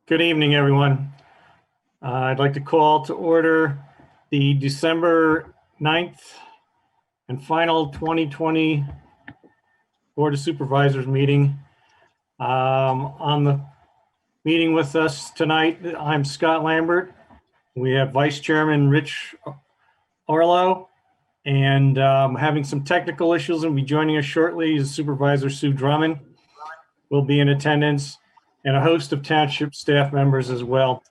Good evening, everyone. I'd like to call to order the December 9th and final 2020 Board of Supervisors meeting. On the meeting with us tonight, I'm Scott Lambert. We have Vice Chairman Rich Arlo, and having some technical issues and be joining us shortly is Supervisor Sue Drummond will be in attendance, and a host of township staff members as well.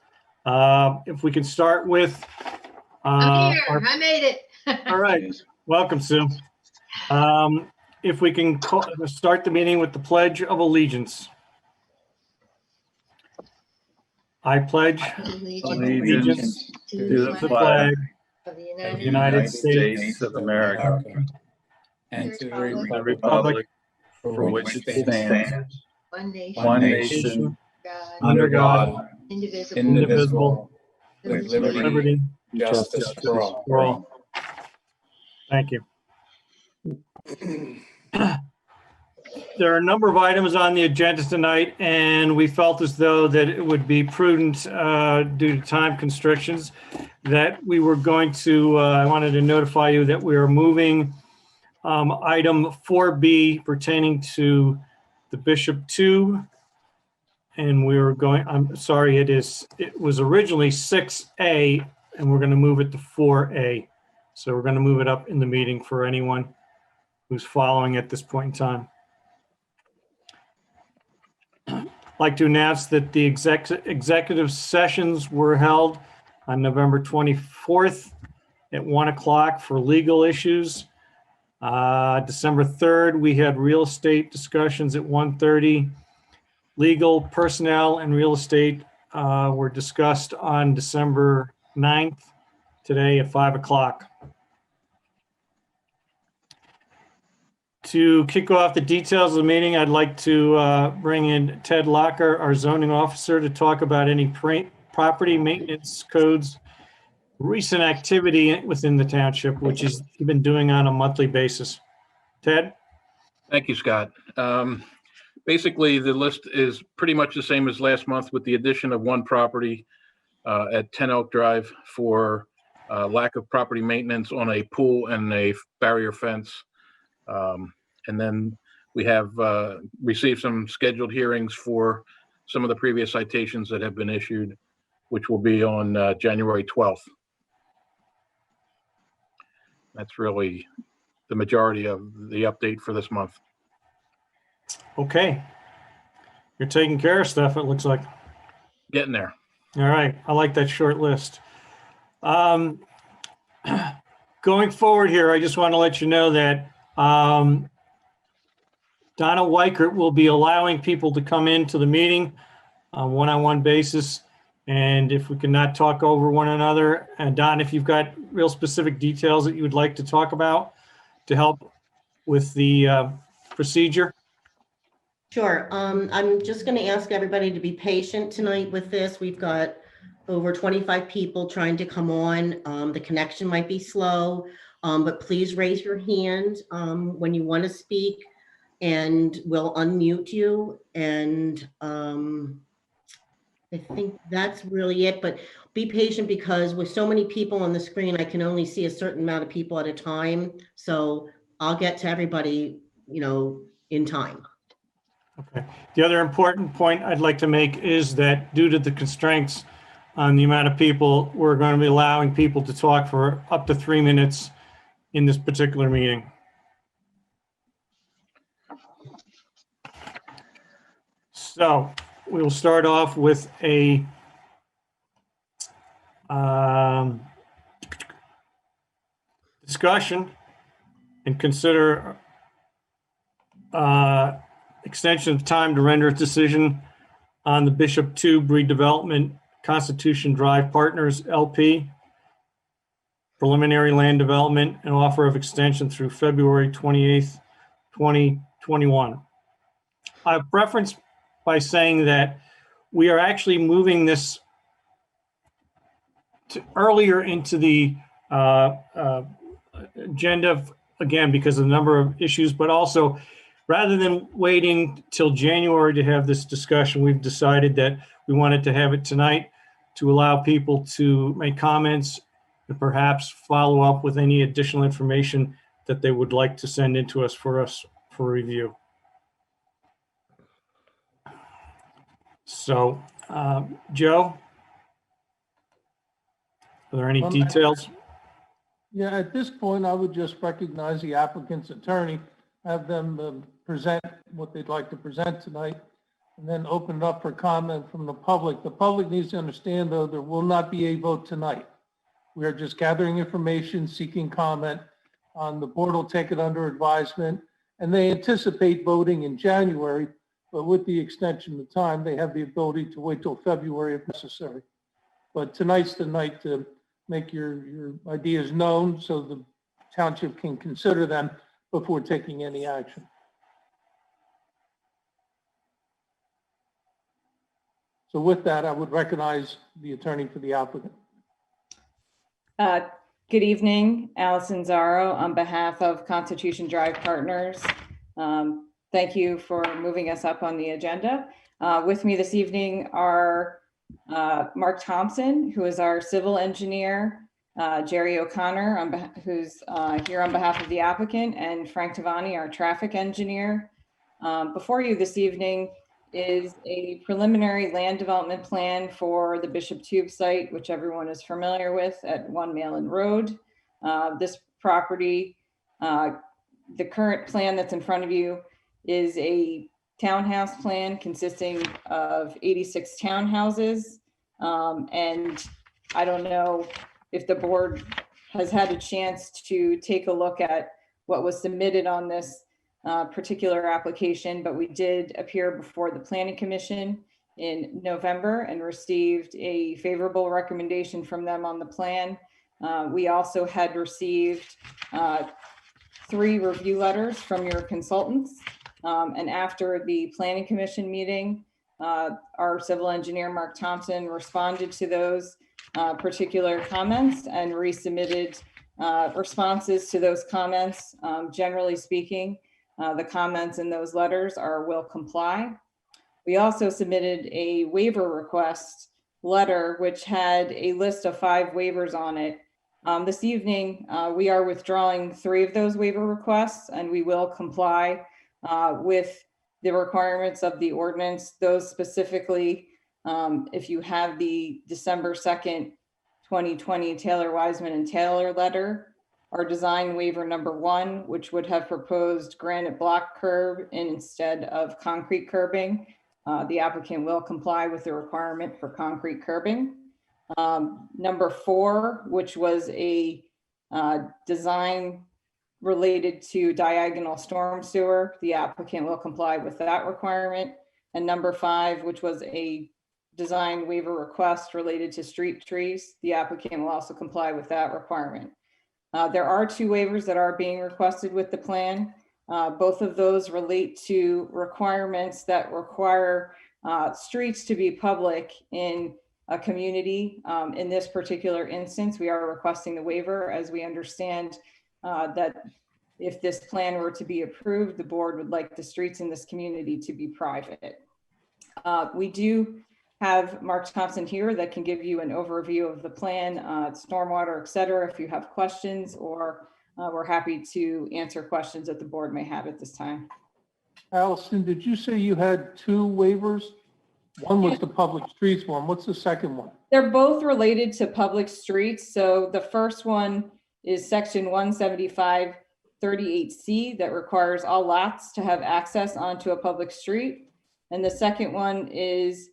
If we can start with. I'm here. I made it. All right. Welcome, Sue. If we can start the meeting with the Pledge of Allegiance. I pledge allegiance to the flag of the of the United United States of America and to the the republic for which it stands, one nation, God, under God, indivisible, indivisible, with liberty, liberty, justice for all. Thank you. There are a number of items on the agenda tonight, and we felt as though that it would be prudent due to time constrictions that we were going to, I wanted to notify you that we are moving item 4B pertaining to the Bishop 2. And we were going, I'm sorry, it was originally 6A, and we're going to move it to 4A. So we're going to move it up in the meeting for anyone who's following at this point in time. I'd like to announce that the executive sessions were held on November 24th at 1 o'clock for legal issues. December 3rd, we had real estate discussions at 1:30. Legal, personnel, and real estate were discussed on December 9th, today at 5 o'clock. To kick off the details of the meeting, I'd like to bring in Ted Locker, our zoning officer, to talk about any property maintenance codes, recent activity within the township, which he's been doing on a monthly basis. Ted? Thank you, Scott. Basically, the list is pretty much the same as last month with the addition of one property at 10 Oak Drive for lack of property maintenance on a pool and a barrier fence. And then we have received some scheduled hearings for some of the previous citations that have been issued, which will be on January 12th. That's really the majority of the update for this month. Okay. You're taking care of stuff, it looks like. Getting there. All right. I like that short list. Going forward here, I just want to let you know that Donna Weichert will be allowing people to come into the meeting on one-on-one basis. And if we cannot talk over one another, and Don, if you've got real specific details that you would like to talk about to help with the procedure. Sure. I'm just going to ask everybody to be patient tonight with this. We've got over 25 people trying to come on. The connection might be slow, but please raise your hand when you want to speak, and we'll unmute you. And I think that's really it, but be patient because with so many people on the screen, I can only see a certain amount of people at a time. So I'll get to everybody, in time. Okay. The other important point I'd like to make is that due to the constraints on the amount of people, we're going to be allowing people to talk for up to 3 minutes in this particular meeting. So we will start off with a discussion and consider extension of time to render a decision on the Bishop 2 redevelopment Constitution Drive Partners LP preliminary land development and offer of extension through February 28th, 2021. I've preferenced by saying that we are actually moving this to earlier into the agenda, again, because of the number of issues, but also rather than waiting till January to have this discussion, we've decided that we wanted to have it tonight to allow people to make comments and perhaps follow up with any additional information that they would like to send into us for review. So, Joe, are there any details? Yeah, at this point, I would just recognize the applicant's attorney, have them present what they'd like to present tonight, and then open it up for comment from the public. The public needs to understand, though, there will not be a vote tonight. We are just gathering information, seeking comment. The board will take it under advisement, and they anticipate voting in January, but with the extension of time, they have the ability to wait till February if necessary. But tonight's the night to make your ideas known so the township can consider them before taking any action. So with that, I would recognize the attorney for the applicant. Good evening, Allison Zaro on behalf of Constitution Drive Partners. Thank you for moving us up on the agenda. With me this evening are Mark Thompson, who is our civil engineer, Jerry O'Connor, who's here on behalf of the applicant, and Frank Tavani, our traffic engineer. Before you this evening is a preliminary land development plan for the Bishop Tube site, which everyone is familiar with at 1 Malin Road. This property, the current plan that's in front of you is a townhouse plan consisting of 86 townhouses. And I don't know if the board has had a chance to take a look at what was submitted on this particular application, but we did appear before the Planning Commission in November and received a favorable recommendation from them on the plan. We also had received 3 review letters from your consultants. And after the Planning Commission meeting, our civil engineer, Mark Thompson, responded to those particular comments and resubmitted responses to those comments. Generally speaking, the comments in those letters are will comply. We also submitted a waiver request letter, which had a list of 5 waivers on it. This evening, we are withdrawing 3 of those waiver requests, and we will comply with the requirements of the ordinance. Those specifically, if you have the December 2nd, 2020 Taylor Wiseman and Taylor letter, our design waiver number 1, which would have proposed granite block curb instead of concrete curbing. The applicant will comply with the requirement for concrete curbing. Number 4, which was a design related to diagonal storm sewer, the applicant will comply with that requirement. And number 5, which was a design waiver request related to street trees, the applicant will also comply with that requirement. There are 2 waivers that are being requested with the plan. Both of those relate to requirements that require streets to be public in a community. In this particular instance, we are requesting the waiver as we understand that if this plan were to be approved, the board would like the streets in this community to be private. We do have Mark Thompson here that can give you an overview of the plan, stormwater, et cetera, if you have questions, or we're happy to answer questions that the board may have at this time. Allison, did you say you had 2 waivers? One was the public streets one. What's the second one? They're both related to public streets. So the first one is section 175-38C that requires all lots to have access onto a public street. And the second one is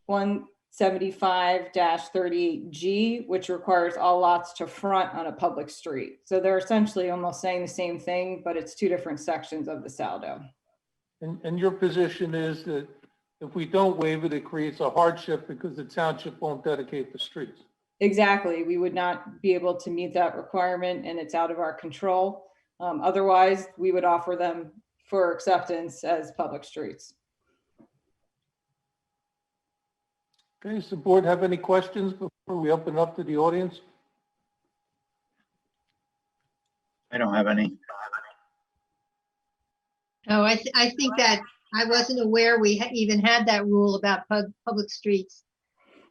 175-38G, which requires all lots to front on a public street. So they're essentially almost saying the same thing, but it's 2 different sections of the saldo. And your position is that if we don't waive it, it creates a hardship because the township won't dedicate the streets. Exactly. We would not be able to meet that requirement, and it's out of our control. Otherwise, we would offer them for acceptance as public streets. Okay, does the board have any questions before we open up to the audience? I don't have any. Oh, I think that I wasn't aware we even had that rule about public streets.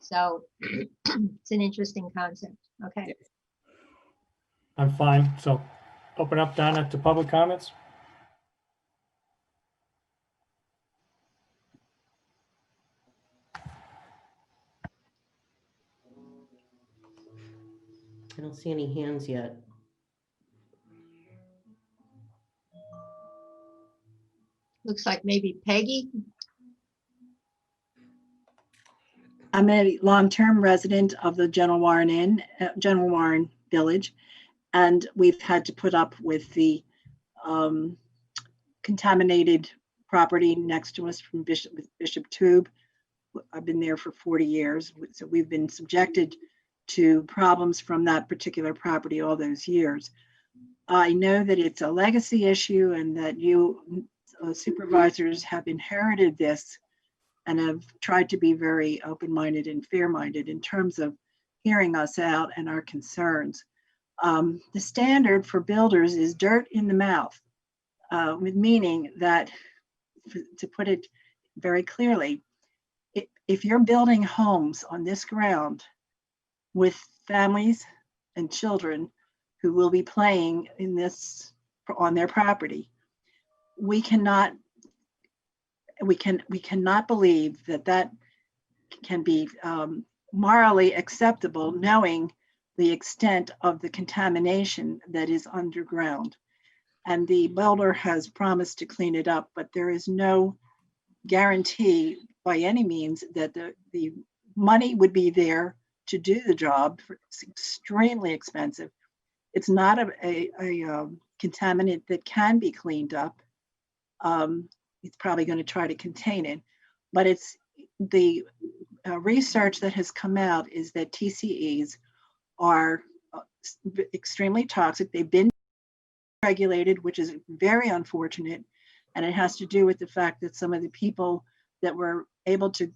So it's an interesting concept. Okay. I'm fine. So open up, Donna, to public comments. I don't see any hands yet. Looks like maybe Peggy. I'm a long-term resident of the General Warren Village, and we've had to put up with the contaminated property next to us from Bishop Tube. I've been there for 40 years, so we've been subjected to problems from that particular property all those years. I know that it's a legacy issue and that you supervisors have inherited this and have tried to be very open-minded and fair-minded in terms of hearing us out and our concerns. The standard for builders is dirt in the mouth, with meaning that, to put it very clearly, if you're building homes on this ground with families and children who will be playing in this on their property, we cannot believe that that can be morally acceptable, knowing the extent of the contamination that is underground. And the builder has promised to clean it up, but there is no guarantee by any means that the money would be there to do the job. It's extremely expensive. It's not a contaminant that can be cleaned up. It's probably going to try to contain it, but it's the research that has come out is that TCEs are extremely toxic. They've been regulated, which is very unfortunate, and it has to do with the fact that some of the people that were able to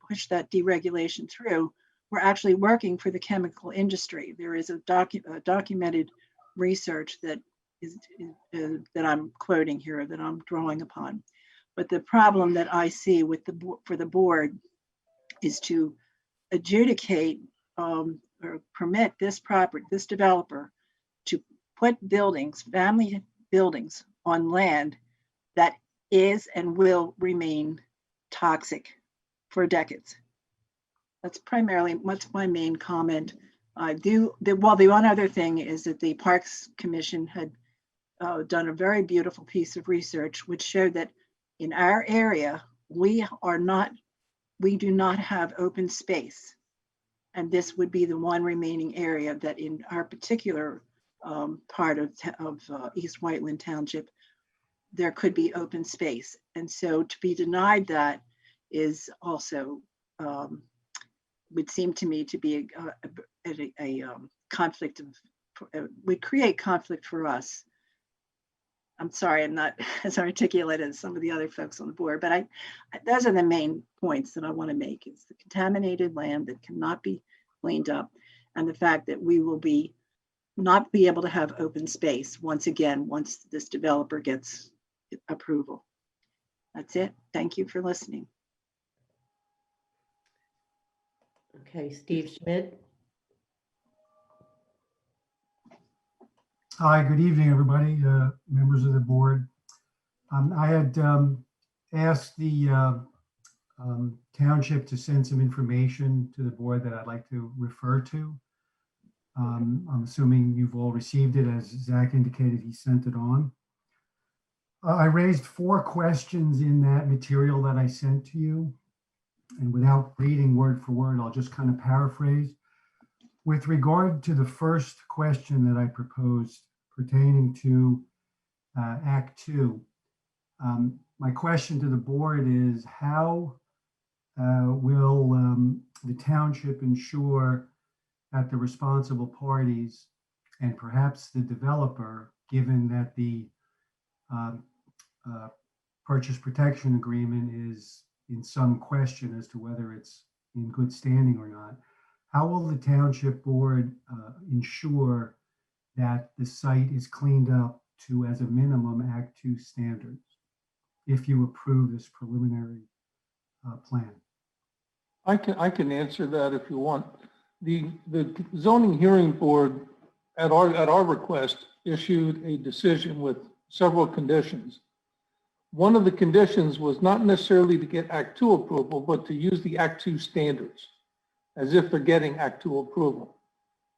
push that deregulation through were actually working for the chemical industry. There is a documented research that that I'm quoting here, that I'm drawing upon. But the problem that I see with for the board is to adjudicate or permit this developer to put buildings, family buildings, on land that is and will remain toxic for decades. That's primarily what's my main comment. The one other thing is that the Parks Commission had done a very beautiful piece of research which showed that in our area, we do not have open space. And this would be the one remaining area that in our particular part of East Whiteland Township, there could be open space. And so to be denied that is also, would seem to me to be a conflict would create conflict for us. I'm sorry, I'm not as articulate as some of the other folks on the board, but those are the main points that I want to make. It's the contaminated land that cannot be cleaned up, and the fact that we will not be able to have open space once this developer gets approval. That's it. Thank you for listening. Okay, Steve Schmidt. Hi, good evening, everybody, members of the board. I had asked the township to send some information to the board that I'd like to refer to. I'm assuming you've all received it, as Zach indicated, he sent it on. I raised 4 questions in that material that I sent to you. And without reading word for word, I'll just kind of paraphrase. With regard to the first question that I proposed pertaining to Act 2, my question to the board is, how will the township ensure that the responsible parties and perhaps the developer, given that the purchase protection agreement is in some question as to whether it's in good standing or not, how will the township board ensure that the site is cleaned up to, as a minimum, Act 2 standards? if you approve this preliminary plan? I can answer that if you want. The zoning hearing board at our request issued a decision with several conditions. One of the conditions was not necessarily to get Act 2 approval, but to use the Act 2 standards as if they're getting Act 2 approval.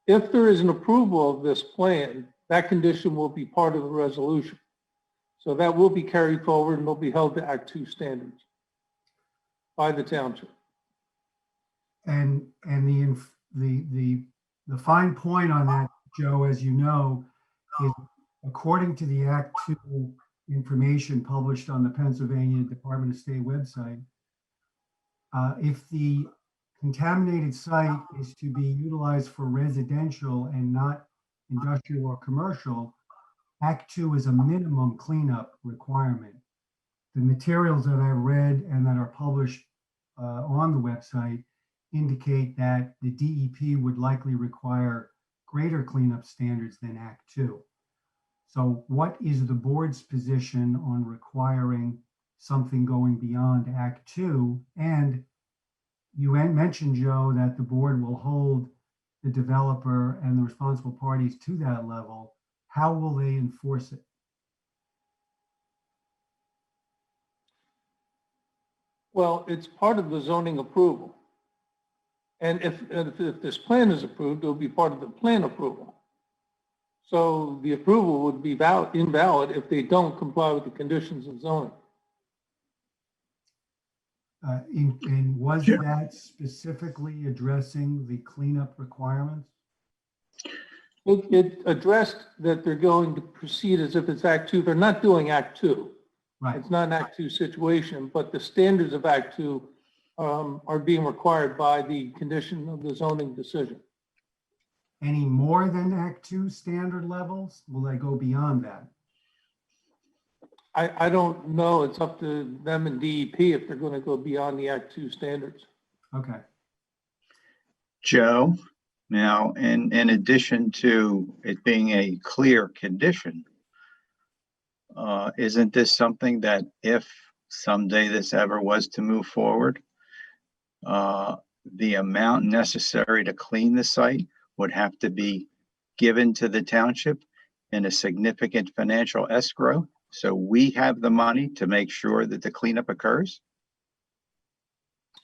If there is an approval of this plan, that condition will be part of the resolution. So that will be carried forward and will be held to Act 2 standards by the township. And the fine point on that, Joe, as you know, is according to the Act 2 information published on the Pennsylvania Department of State website, if the contaminated site is to be utilized for residential and not industrial or commercial, Act 2 is a minimum cleanup requirement. The materials that I read and that are published on the website indicate that the DEP would likely require greater cleanup standards than Act 2. So what is the board's position on requiring something going beyond Act 2? And you mentioned, Joe, that the board will hold the developer and the responsible parties to that level. How will they enforce it? Well, it's part of the zoning approval. And if this plan is approved, it'll be part of the plan approval. So the approval would be invalid if they don't comply with the conditions of zoning. And was that specifically addressing the cleanup requirements? It addressed that they're going to proceed as if it's Act 2. They're not doing Act 2. Right. It's not an Act 2 situation, but the standards of Act 2 are being required by the condition of the zoning decision. Any more than Act 2 standard levels? Will they go beyond that? I don't know. It's up to them and DEP if they're going to go beyond the Act 2 standards. Okay. Joe, now, in addition to it being a clear condition, isn't this something that if someday this ever was to move forward, the amount necessary to clean the site would have to be given to the township in a significant financial escrow? So we have the money to make sure that the cleanup occurs?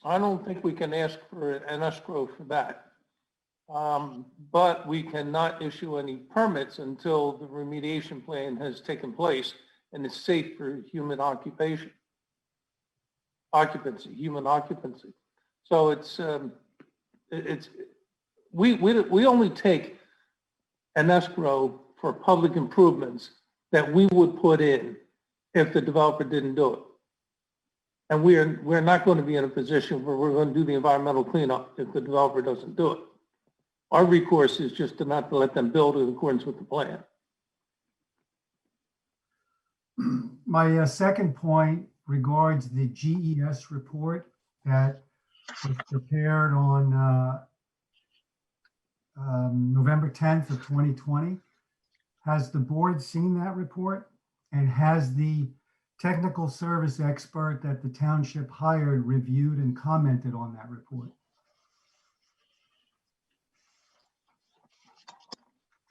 I don't think we can ask for an escrow for that. But we cannot issue any permits until the remediation plan has taken place and it's safe for human occupancy. So we only take an escrow for public improvements that we would put in if the developer didn't do it. And we're not going to be in a position where we're going to do the environmental cleanup if the developer doesn't do it. Our recourse is just to not let them build in accordance with the plan. My second point regards the GES report that was prepared on November 10th of 2020. Has the board seen that report? And has the technical service expert that the township hired reviewed and commented on that report?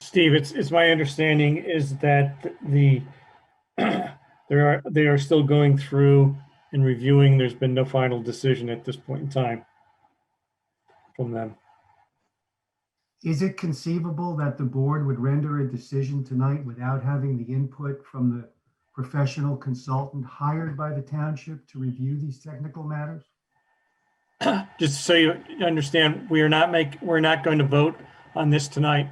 Steve, it's my understanding is that they are still going through and reviewing. There's been no final decision at this point in time from them. Is it conceivable that the board would render a decision tonight without having the input from the professional consultant hired by the township to review these technical matters? Just so you understand, we're not going to vote on this tonight.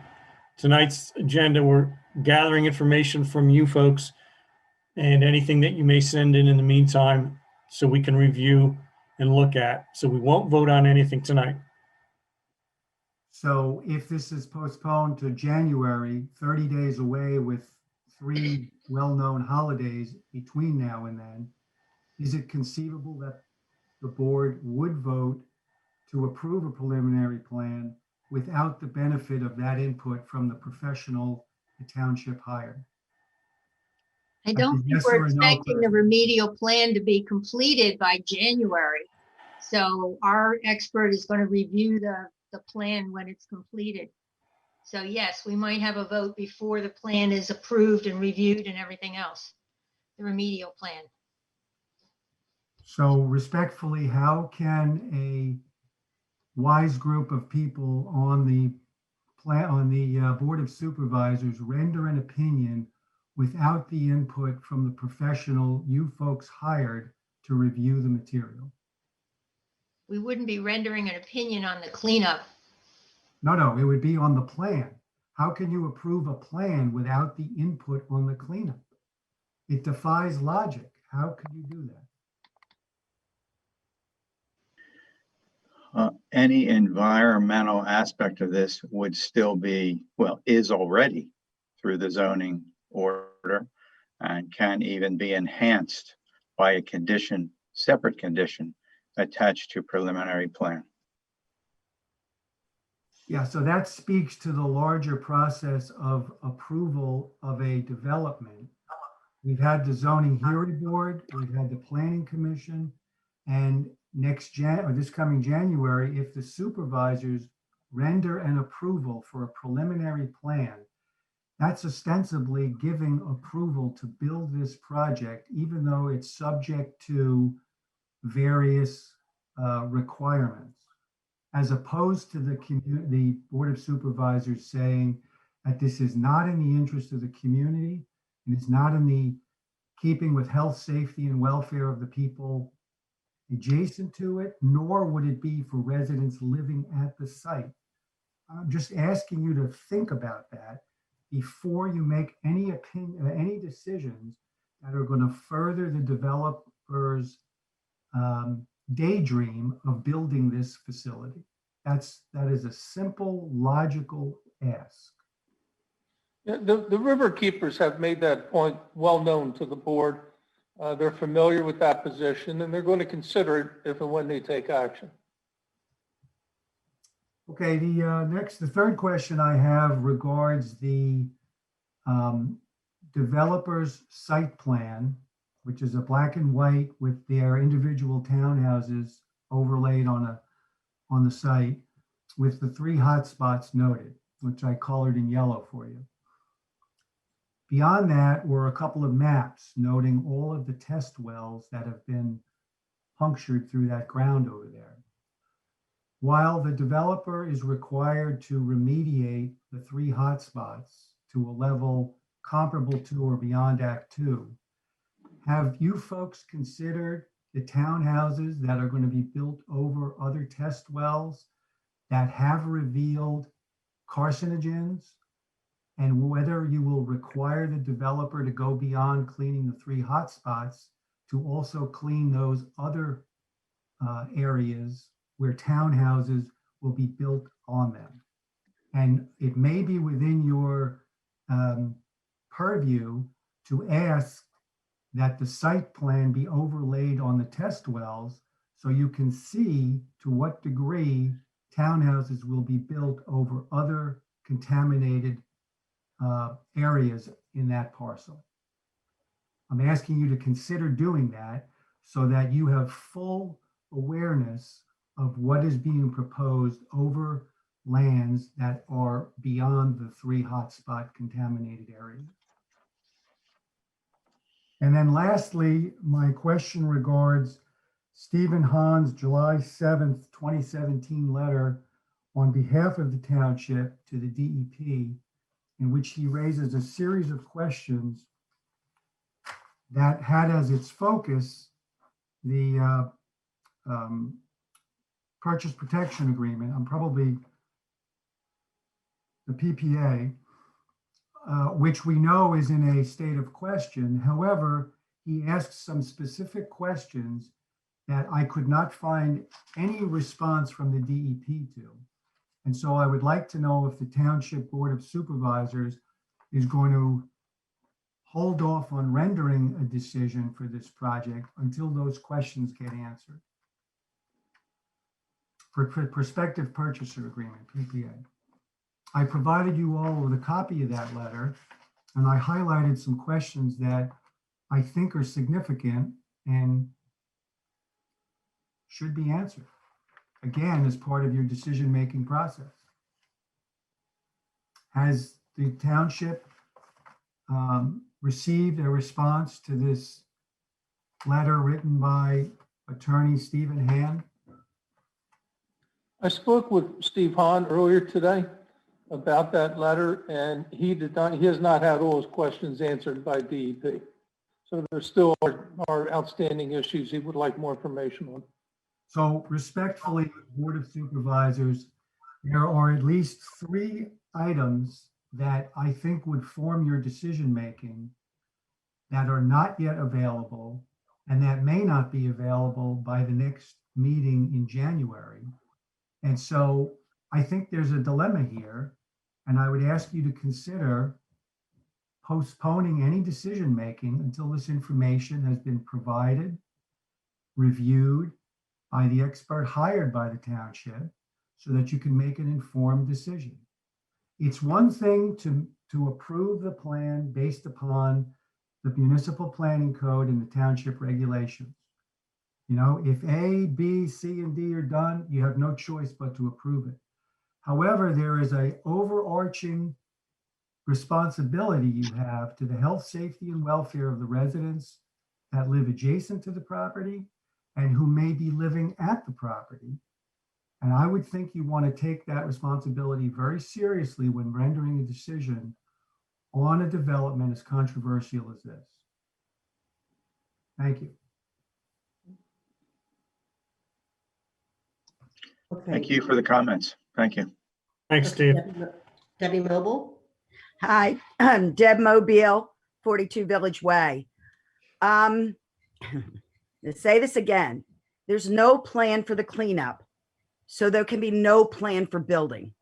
Tonight's agenda, we're gathering information from you folks and anything that you may send in the meantime so we can review and look at. So we won't vote on anything tonight. So if this is postponed to January, 30 days away with 3 well-known holidays between now and then, is it conceivable that the board would vote to approve a preliminary plan without the benefit of that input from the professional the township hired? I don't think yes we're or a no expecting the question. remedial plan to be completed by January. So our expert is going to review the plan when it's completed. So yes, we might have a vote before the plan is approved and reviewed and everything else, the remedial plan. So respectfully, how can a wise group of people on the Board of Supervisors render an opinion without the input from the professional you folks hired to review the material? We wouldn't be rendering an opinion on the cleanup. No, it would be on the plan. How can you approve a plan without the input on the cleanup? It defies logic. How could you do that? Any environmental aspect of this would still be, well, is already through the zoning order and can even be enhanced by a condition, separate condition attached to preliminary plan. Yeah, so that speaks to the larger process of approval of a development. We've had the zoning hearing board, we've had the planning commission, and this coming January, if the supervisors render an approval for a preliminary plan, that's ostensibly giving approval to build this project, even though it's subject to various requirements, as opposed to the Board of Supervisors saying that this is not in the interest of the community and it's not in the keeping with health, safety, and welfare of the people adjacent to it, nor would it be for residents living at the site. I'm just asking you to think about that before you make any decisions that are going to further the developer's daydream of building this facility. That is a simple, logical ask. Yeah, the river keepers have made that point well known to the board. They're familiar with that position and they're going to consider it if and when they take action. Okay, the third question I have regards the developer's site plan, which is a black and white with their individual townhouses overlaid on the site with the 3 hotspots noted, which I colored in yellow for you. Beyond that were a couple of maps noting all of the test wells that have been punctured through that ground over there. While the developer is required to remediate the 3 hotspots to a level comparable to or beyond Act 2, have you folks considered the townhouses that are going to be built over other test wells that have revealed carcinogens, and whether you will require the developer to go beyond cleaning the 3 hotspots to also clean those other areas where townhouses will be built on them? And it may be within your purview to ask that the site plan be overlaid on the test wells so you can see to what degree townhouses will be built over other contaminated areas in that parcel. I'm asking you to consider doing that so that you have full awareness of what is being proposed over lands that are beyond the 3 hotspot contaminated areas. And then lastly, my question regards Stephen Hahn's July 7th, 2017 letter on behalf of the township to the DEP, in which he raises a series of questions that had as its focus the Purchase Protection Agreement, probably the PPA, which we know is in a state of question. However, he asks some specific questions that I could not find any response from the DEP to. And so I would like to know if the Township Board of Supervisors is going to hold off on rendering a decision for this project until those questions get answered. For Prospective Purchaser Agreement, PPA. I provided you all with a copy of that letter, and I highlighted some questions that I think are significant and should be answered, again, as part of your decision-making process. Has the township received a response to this letter written by attorney Stephen Hand? I spoke with Steve Hahn earlier today about that letter, and he has not had all his questions answered by DEP. So there still are outstanding issues he would like more information on. So respectfully, Board of Supervisors, there are at least 3 items that I think would form your decision-making that are not yet available and that may not be available by the next meeting in January. And so I think there's a dilemma here, and I would ask you to consider postponing any decision-making until this information has been provided, reviewed by the expert hired by the township, so that you can make an informed decision. It's one thing to approve the plan based upon the municipal planning code and the township regulations. You know, if A, B, C, and D are done, you have no choice but to approve it. However, there is an overarching responsibility you have to the health, safety, and welfare of the residents that live adjacent to the property and who may be living at the property. And I would think you want to take that responsibility very seriously when rendering a decision on a development as controversial as this. Thank you. Okay. Thank you for the comments. Thank you. Thanks, Steve. Debbie Mobile? Hi, I'm Deb Mobile, 42 Village Way. To say this again, there's no plan for the cleanup, so there can be no plan for building.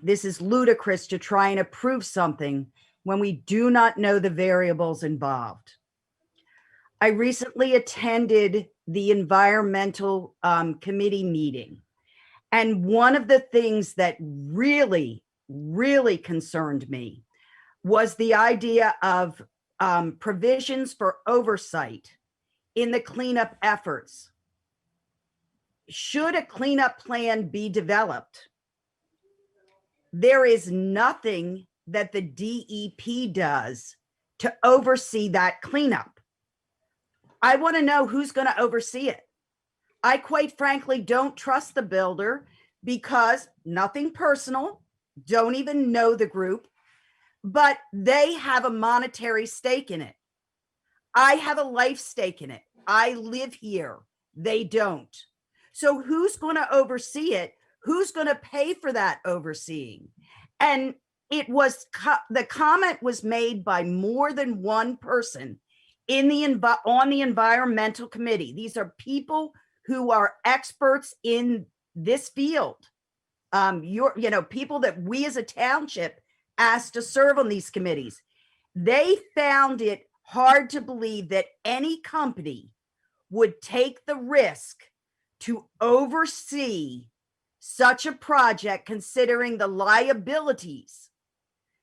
This is ludicrous to try and approve something when we do not know the variables involved. I recently attended the environmental committee meeting, and one of the things that really concerned me was the idea of provisions for oversight in the cleanup efforts. Should a cleanup plan be developed, there is nothing that the DEP does to oversee that cleanup. I want to know who's going to oversee it. I quite frankly don't trust the builder because nothing personal, don't even know the group, but they have a monetary stake in it. I have a life stake in it. I live here. They don't. So who's going to oversee it? Who's going to pay for that overseeing? And it was the comment was made by more than one person in on the environmental committee. These are people who are experts in this field. People that we as a township asked to serve on these committees. They found it hard to believe that any company would take the risk to oversee such a project, considering the liabilities,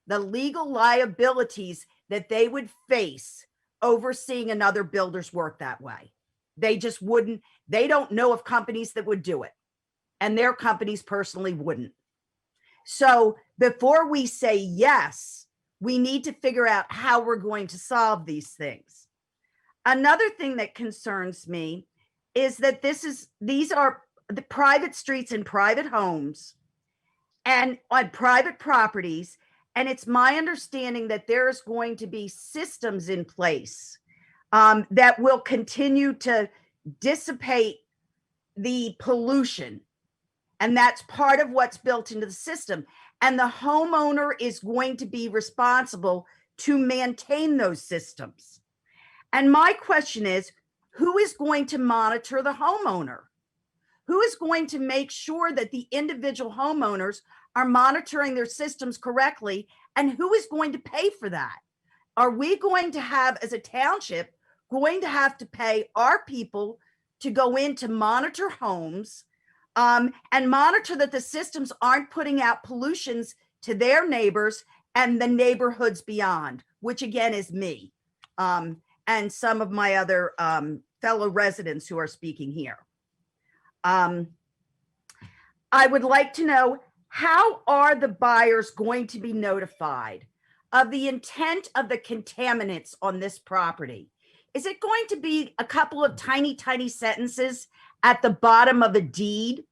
the legal liabilities that they would face overseeing another builder's work that way. They just wouldn't, they don't know of companies that would do it, and their companies personally wouldn't. So before we say yes, we need to figure out how we're going to solve these things. Another thing that concerns me is that these are the private streets and private homes and on private properties. And it's my understanding that there's going to be systems in place that will continue to dissipate the pollution. And that's part of what's built into the system. And the homeowner is going to be responsible to maintain those systems. And my question is, who is going to monitor the homeowner? Who is going to make sure that the individual homeowners are monitoring their systems correctly? And who is going to pay for that? Are we going to have, as a township, going to have to pay our people to go in to monitor homes and monitor that the systems aren't putting out pollutions to their neighbors and the neighborhoods beyond, which again is me? and some of my other fellow residents who are speaking here. I would like to know, how are the buyers going to be notified of the intent of the contaminants on this property? Is it going to be a couple of tiny, tiny sentences at the bottom of a deed?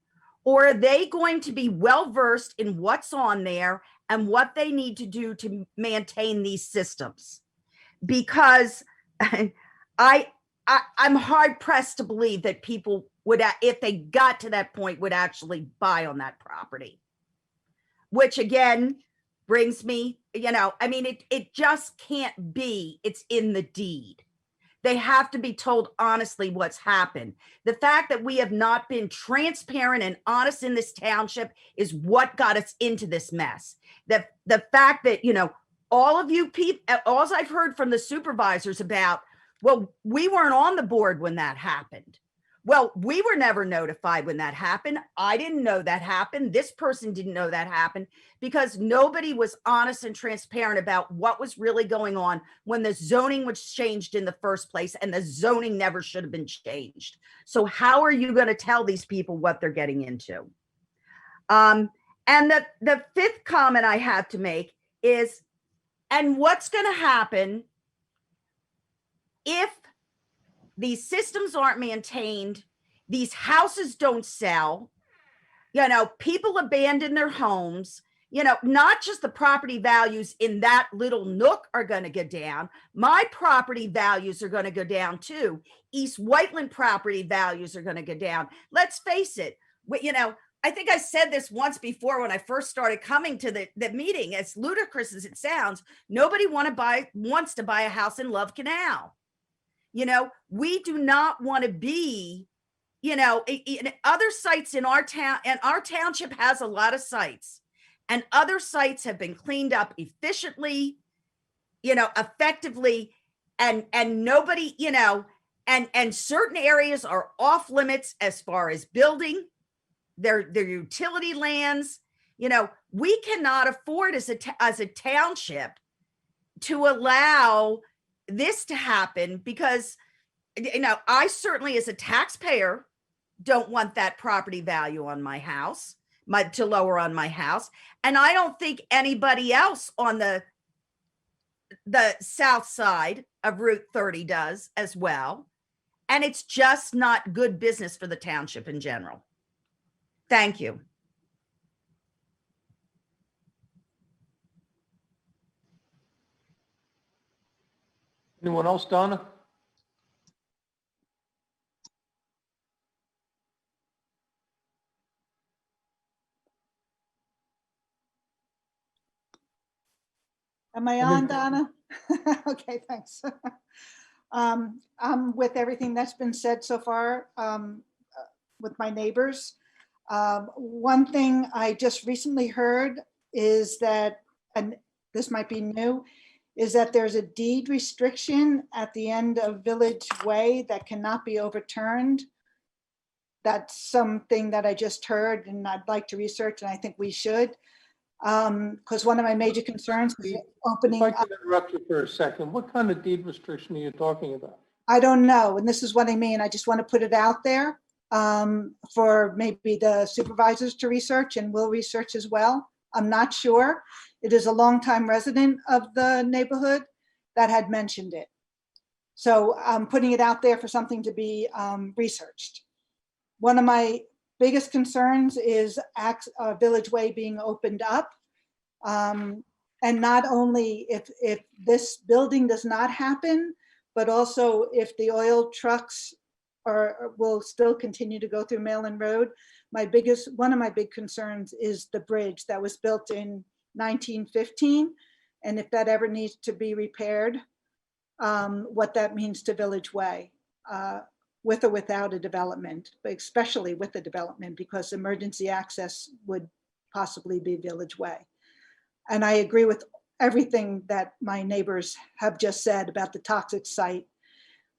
Or are they going to be well-versed in what's on there and what they need to do to maintain these systems? Because I'm hard pressed to believe that people would, if they got to that point, would actually buy on that property. Which again, brings me, I mean, it just can't be, it's in the deed. They have to be told honestly what's happened. The fact that we have not been transparent and honest in this township is what got us into this mess. The fact that, all of you people, all I've heard from the supervisors about, well, we weren't on the board when that happened. Well, we were never notified when that happened. I didn't know that happened. This person didn't know that happened because nobody was honest and transparent about what was really going on when the zoning was changed in the first place, and the zoning never should have been changed. So how are you going to tell these people what they're getting into? And the fifth comment I have to make is, and what's going to happen if these systems aren't maintained, these houses don't sell, people abandon their homes, not just the property values in that little nook are going to go down. My property values are going to go down too. East Whiteland property values are going to go down. Let's face it. I think I said this once before when I first started coming to the meeting. As ludicrous as it sounds, nobody wants to buy a house in Love Canal. We do not want to be, in other sites in our town, and our township has a lot of sites, and other sites have been cleaned up efficiently, effectively, and nobody, and certain areas are off limits as far as building their utility lands. We cannot afford as a township to allow this to happen because, I certainly as a taxpayer don't want that property value on my house, to lower on my house. And I don't think anybody else on the south side of Route 30 does as well. And it's just not good business for the township in general. Thank you. Anyone else, Donna? Am I on, Donna? Okay, thanks. I'm with everything that's been said so far with my neighbors. One thing I just recently heard is that, and this might be new, is that there's a deed restriction at the end of Village Way that cannot be overturned. That's something that I just heard and I'd like to research, and I think we should. Because one of my major concerns is opening If I could interrupt you for a second, what kind of deed restriction are you talking about? I don't know, and this is what I mean. I just want to put it out there for maybe the supervisors to research, and we'll research as well. I'm not sure. It is a longtime resident of the neighborhood that had mentioned it. So I'm putting it out there for something to be researched. One of my biggest concerns is Village Way being opened up. And not only if this building does not happen, but also if the oil trucks will still continue to go through Malin Road. One of my big concerns is the bridge that was built in 1915. And if that ever needs to be repaired, what that means to Village Way, with or without a development, but especially with the development, because emergency access would possibly be Village Way. And I agree with everything that my neighbors have just said about the toxic site.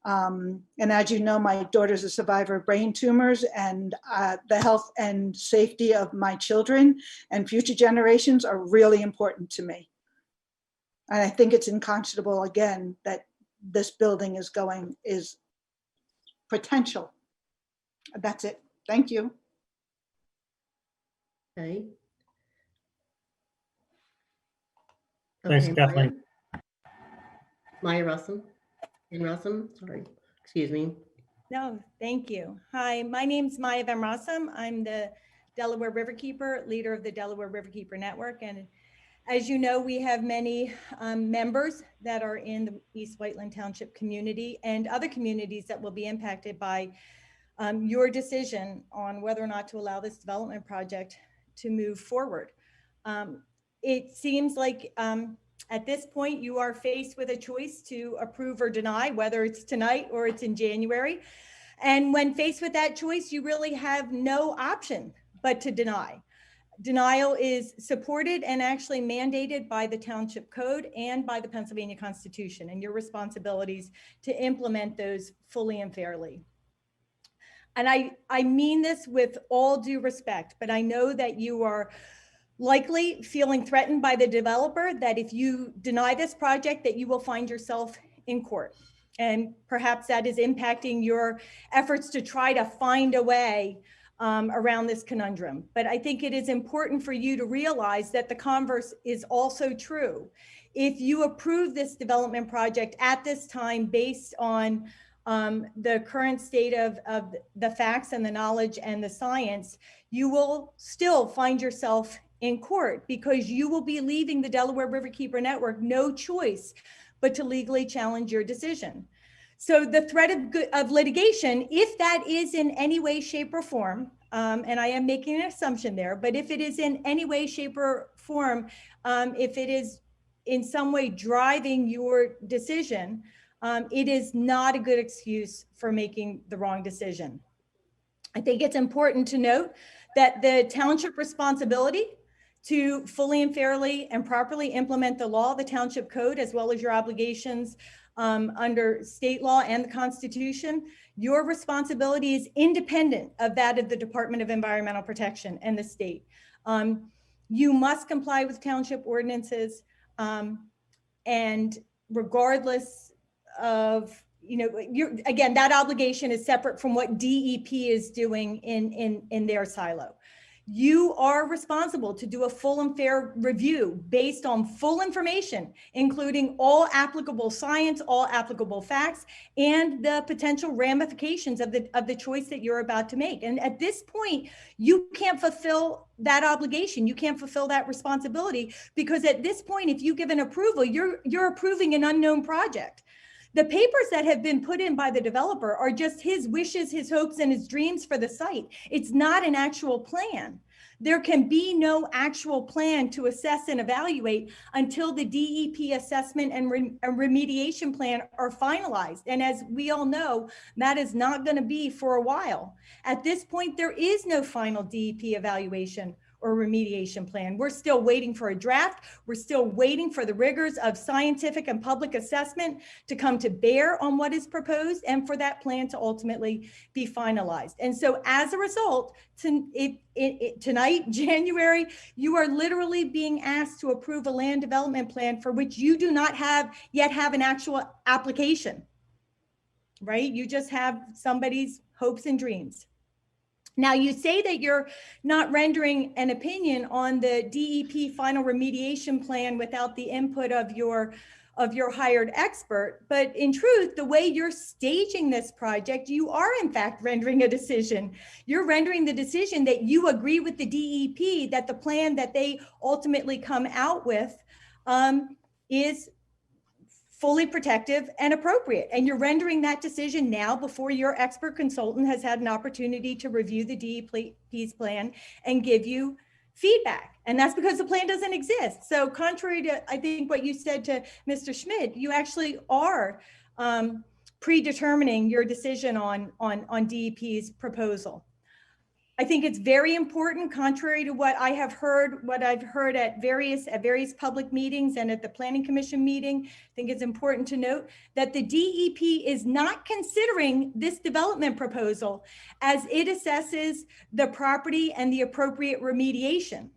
And as you know, my daughter's a survivor of brain tumors, and the health and safety of my children and future generations are really important to me. And I think it's unconscionable, again, that this building is potential. That's it. Thank you. Okay. Thanks, Okay, Kathleen. Maya Russum. In Russum, sorry, excuse me. No, thank you. Hi, my name's Maya Van Rossum. I'm the Delaware Riverkeeper, leader of the Delaware Riverkeeper Network. And as you know, we have many members that are in the East Whiteland Township community and other communities that will be impacted by your decision on whether or not to allow this development project to move forward. It seems like at this point, you are faced with a choice to approve or deny, whether it's tonight or it's in January. And when faced with that choice, you really have no option but to deny. Denial is supported and actually mandated by the Township Code and by the Pennsylvania Constitution, and your responsibilities to implement those fully and fairly. And I mean this with all due respect, but I know that you are likely feeling threatened by the developer that if you deny this project, that you will find yourself in court. And perhaps that is impacting your efforts to try to find a way around this conundrum. But I think it is important for you to realize that the converse is also true. If you approve this development project at this time based on the current state of the facts and the knowledge and the science, you will still find yourself in court because you will be leaving the Delaware Riverkeeper Network no choice but to legally challenge your decision. So the threat of litigation, if that is in any way, shape, or form, and I am making an assumption there, but if it is in any way, shape, or form, if it is in some way driving your decision, it is not a good excuse for making the wrong decision. I think it's important to note that the township responsibility to fully and fairly and properly implement the law, the Township Code, as well as your obligations under state law and the Constitution, your responsibility is independent of that of the Department of Environmental Protection and the state. You must comply with township ordinances, and regardless of, again, that obligation is separate from what DEP is doing in their silo. You are responsible to do a full and fair review based on full information, including all applicable science, all applicable facts, and the potential ramifications of the choice that you're about to make. And at this point, you can't fulfill that obligation. You can't fulfill that responsibility because at this point, if you give an approval, you're approving an unknown project. The papers that have been put in by the developer are just his wishes, his hopes, and his dreams for the site. It's not an actual plan. There can be no actual plan to assess and evaluate until the DEP assessment and remediation plan are finalized. And as we all know, that is not going to be for a while. At this point, there is no final DEP evaluation or remediation plan. We're still waiting for a draft. We're still waiting for the rigors of scientific and public assessment to come to bear on what is proposed and for that plan to ultimately be finalized. And so as a result, tonight, January, you are literally being asked to approve a land development plan for which you do not yet have an actual application, right? You just have somebody's hopes and dreams. Now, you say that you're not rendering an opinion on the DEP final remediation plan without the input of your hired expert, but in truth, the way you're staging this project, you are in fact rendering a decision. You're rendering the decision that you agree with the DEP that the plan that they ultimately come out with is fully protective and appropriate. And you're rendering that decision now before your expert consultant has had an opportunity to review the DEP's plan and give you feedback. And that's because the plan doesn't exist. So contrary to, I think, what you said to Mr. Schmidt, you actually are predetermining your decision on DEP's proposal. I think it's very important, contrary to what I've heard at various public meetings and at the Planning Commission meeting. I think it's important to note that the DEP is not considering this development proposal as it assesses the property and the appropriate remediation.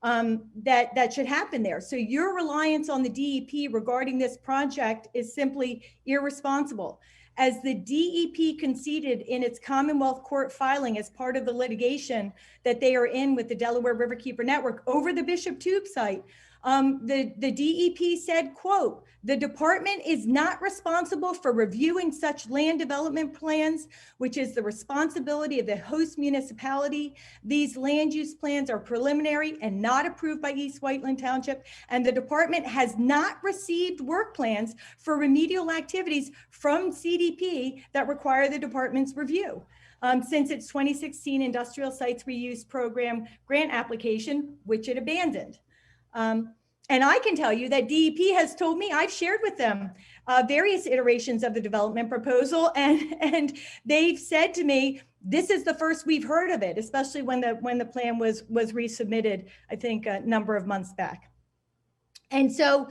that should happen there. So your reliance on the DEP regarding this project is simply irresponsible. As the DEP conceded in its Commonwealth Court filing as part of the litigation that they are in with the Delaware Riverkeeper Network over the Bishop Tube site, the DEP said, quote, "The department is not responsible for reviewing such land development plans, which is the responsibility of the host municipality. These land use plans are preliminary and not approved by East Whiteland Township, and the department has not received work plans for remedial activities from CDP that require the department's review since its 2016 Industrial Sites Reuse Program grant application, which it abandoned." And I can tell you that DEP has told me, I've shared with them various iterations of the development proposal, and they've said to me, this is the first we've heard of it, especially when the plan was resubmitted, I think a number of months back. And so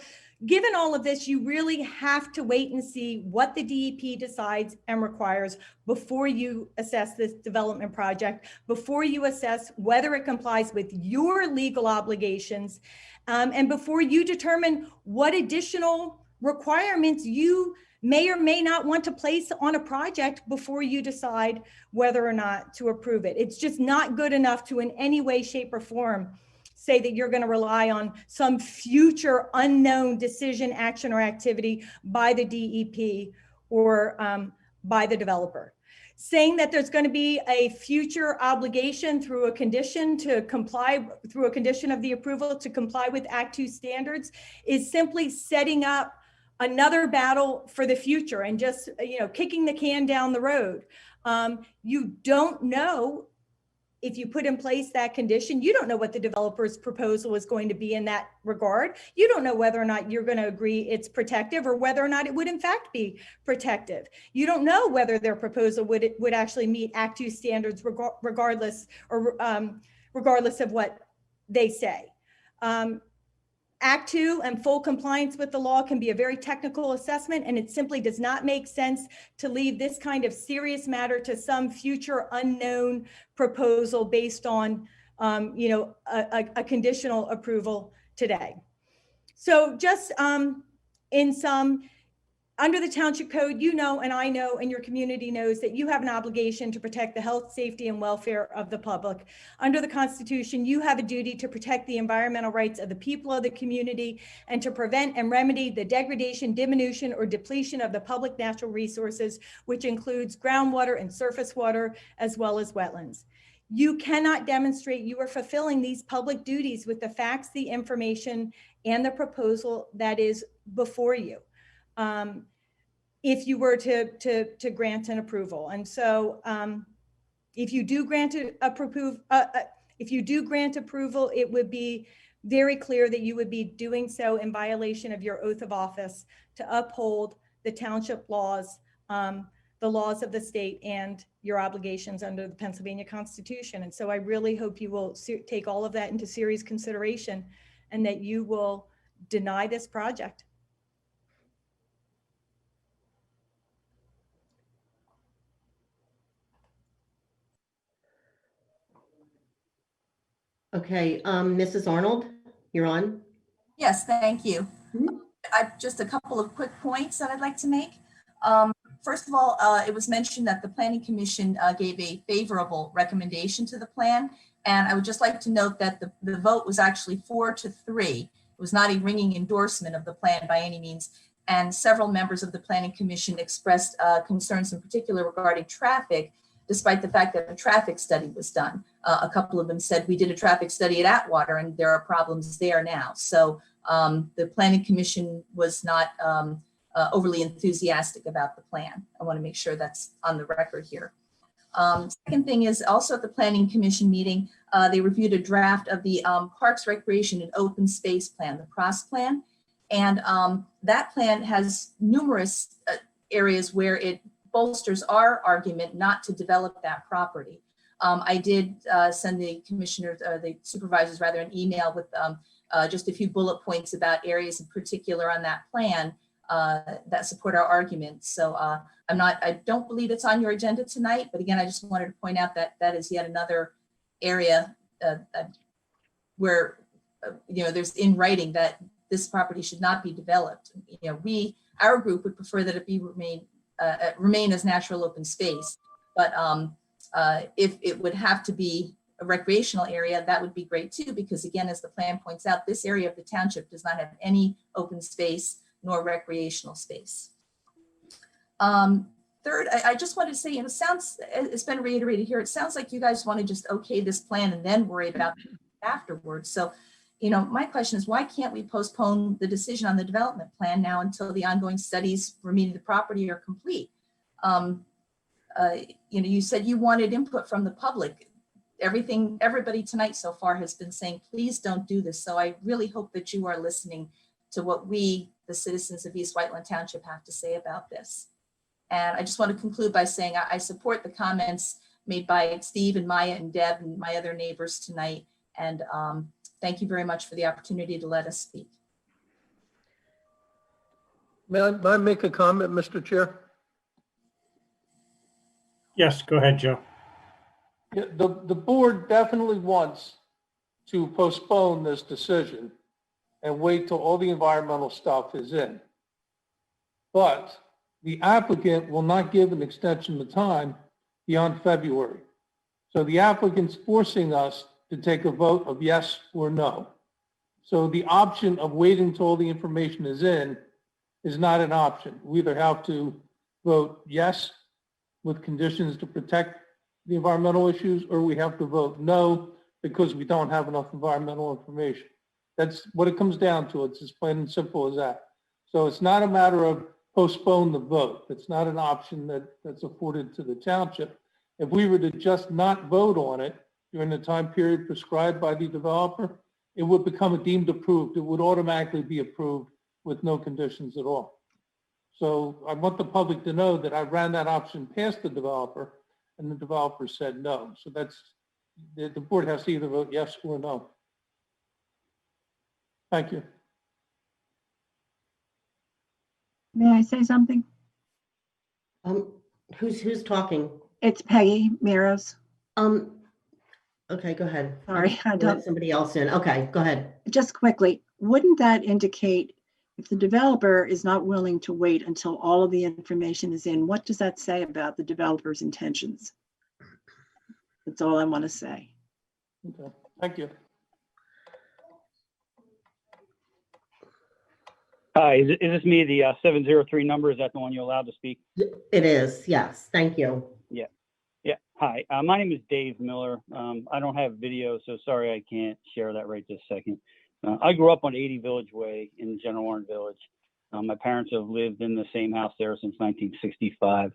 given all of this, you really have to wait and see what the DEP decides and requires before you assess this development project, before you assess whether it complies with your legal obligations, and before you determine what additional requirements you may or may not want to place on a project before you decide whether or not to approve it. It's just not good enough to in any way, shape, or form say that you're going to rely on some future unknown decision, action, or activity by the DEP or by the developer. Saying that there's going to be a future obligation through a condition to comply, through a condition of the approval to comply with Act 2 standards is simply setting up another battle for the future and just, kicking the can down the road. You don't know if you put in place that condition, you don't know what the developer's proposal is going to be in that regard. You don't know whether or not you're going to agree it's protective or whether or not it would in fact be protective. You don't know whether their proposal would actually meet Act 2 standards regardless of what they say. Act 2 and full compliance with the law can be a very technical assessment, and it simply does not make sense to leave this kind of serious matter to some future unknown proposal based on, a conditional approval today. So just in sum, under the township code, and I know, and your community knows that you have an obligation to protect the health, safety, and welfare of the public. Under the Constitution, you have a duty to protect the environmental rights of the people of the community and to prevent and remedy the degradation, diminution, or depletion of the public natural resources, which includes groundwater and surface water, as well as wetlands. You cannot demonstrate you are fulfilling these public duties with the facts, the information, and the proposal that is before you. If you were to grant an approval. And so if you do grant approval, it would be very clear that you would be doing so in violation of your oath of office to uphold the township laws, the laws of the state, and your obligations under the Pennsylvania Constitution. And so I really hope you will take all of that into serious consideration and that you will deny this project. Okay, Mrs. Arnold, you're on. Yes, thank you. Mhm. Just a couple of quick points that I'd like to make. First of all, it was mentioned that the Planning Commission gave a favorable recommendation to the plan. And I would just like to note that the vote was actually 4-3. It was not a ringing endorsement of the plan by any means. And several members of the Planning Commission expressed concerns in particular regarding traffic, despite the fact that a traffic study was done. A couple of them said, we did a traffic study at Atwater and there are problems there now. So the Planning Commission was not overly enthusiastic about the plan. I want to make sure that's on the record here. Second thing is also at the Planning Commission meeting, they reviewed a draft of the Parks, Recreation, and Open Space Plan, the PROS plan. And that plan has numerous areas where it bolsters our argument not to develop that property. I did send the commissioners, the supervisors rather, an email with just a few bullet points about areas in particular on that plan that support our argument. So I don't believe it's on your agenda tonight, but again, I just wanted to point out that that is yet another area where there's in writing that this property should not be developed. Our group would prefer that it be remain as natural open space. But if it would have to be a recreational area, that would be great too, because again, as the plan points out, this area of the township does not have any open space nor recreational space. Third, I just wanted to say, it sounds, it's been reiterated here, it sounds like you guys want to just okay this plan and then worry about it afterwards. So, my question is, why can't we postpone the decision on the development plan now until the ongoing studies remediating the property are complete? You said you wanted input from the public. Everybody tonight so far has been saying, please don't do this. So I really hope that you are listening to what we, the citizens of East Whiteland Township, have to say about this. And I just want to conclude by saying I support the comments made by Steve and Maya and Deb and my other neighbors tonight. And thank you very much for the opportunity to let us speak. May I make a comment, Mr. Chair? Yes, go ahead, Joe. Yeah, the board definitely wants to postpone this decision and wait till all the environmental stuff is in. But the applicant will not give an extension of time beyond February. So the applicant's forcing us to take a vote of yes or no. So the option of waiting till all the information is in is not an option. We either have to vote yes with conditions to protect the environmental issues, or we have to vote no because we don't have enough environmental information. That's what it comes down to. It's as plain and simple as that. So it's not a matter of postpone the vote. It's not an option that's afforded to the township. If we were to just not vote on it during the time period prescribed by the developer, it would become deemed approved. It would automatically be approved with no conditions at all. So I want the public to know that I ran that option past the developer and the developer said no. So that's, the board has to either vote yes or no. Thank you. May I say something? Who's talking? It's Peggy Meros. Okay, go ahead. Sorry, I Let don't, somebody else in. Okay, go ahead. just quickly, wouldn't that indicate if the developer is not willing to wait until all of the information is in, what does that say about the developer's intentions? That's all I want to say. Okay, thank you. Hi, is this me, the 703 number? Is that the one you're allowed to speak? It is, yes. Thank you. Yeah. Hi, my name is Dave Miller. I don't have video, so sorry I can't share that right this second. I grew up on 80 Village Way in General Warren Village. My parents have lived in the same house there since 1965.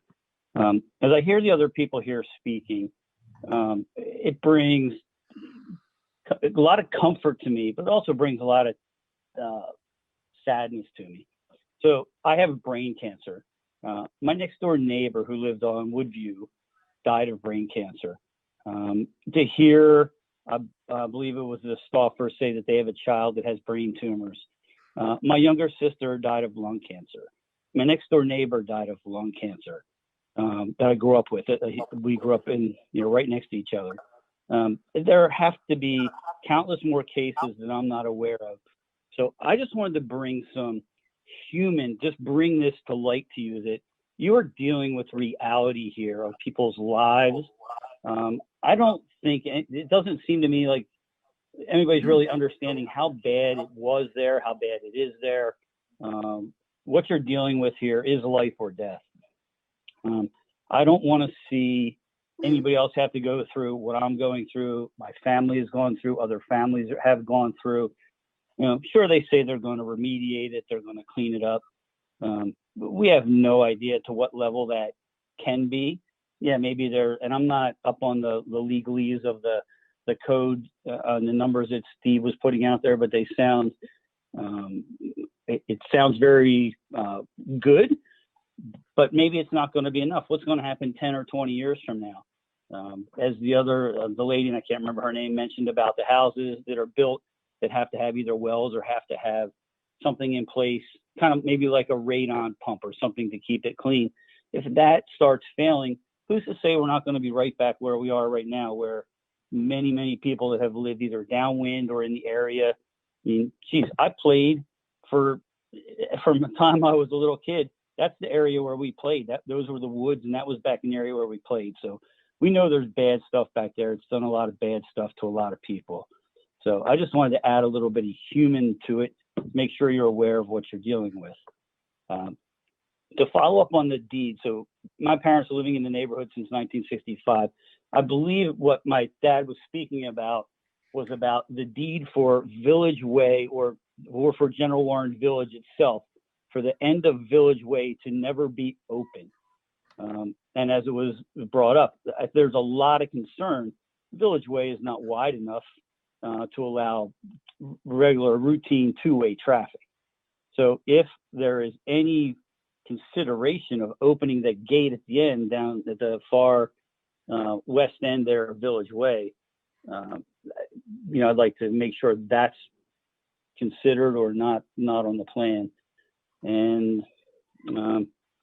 As I hear the other people here speaking, it brings a lot of comfort to me, but it also brings a lot of sadness to me. So I have brain cancer. My next door neighbor who lived on Woodview died of brain cancer. To hear, I believe it was the Stauffer say that they have a child that has brain tumors. My younger sister died of lung cancer. My next door neighbor died of lung cancer that I grew up with. We grew up in, right next to each other. There have to be countless more cases that I'm not aware of. So I just wanted to bring some bring this to light to you that you are dealing with reality here of people's lives. I don't think, it doesn't seem to me like anybody's really understanding how bad it was there, how bad it is there. What you're dealing with here is life or death. I don't want to see anybody else have to go through what I'm going through. My family has gone through, other families have gone through. Sure, they say they're going to remediate it, they're going to clean it up. But we have no idea to what level that can be. Yeah, maybe and I'm not up on the legalese of the code, the numbers that Steve was putting out there, but they sound, it sounds very good, but maybe it's not going to be enough. What's going to happen 10 or 20 years from now? As the lady, and I can't remember her name, mentioned about the houses that are built that have to have either wells or have to have something in place, kind of maybe like a radon pump or something to keep it clean. If that starts failing, who's to say we're not going to be right back where we are right now, where many, many people that have lived either downwind or in the area mean, geez, I played from the time I was a little kid. That's the area where we played. Those were the woods, and that was back in the area where we played. So we know there's bad stuff back there. It's done a lot of bad stuff to a lot of people. So I just wanted to add a little bit of human to it, make sure you're aware of what you're dealing with. To follow up on the deed, so my parents are living in the neighborhood since 1965. I believe what my dad was speaking about was about the deed for Village Way or for General Warren Village itself, for the end of Village Way to never be open. And as it was brought up, there's a lot of concern. Village Way is not wide enough to allow regular routine two-way traffic. So if there is any consideration of opening the gate at the end down at the far west end there of Village Way, I'd like to make sure that's considered or not on the plan. And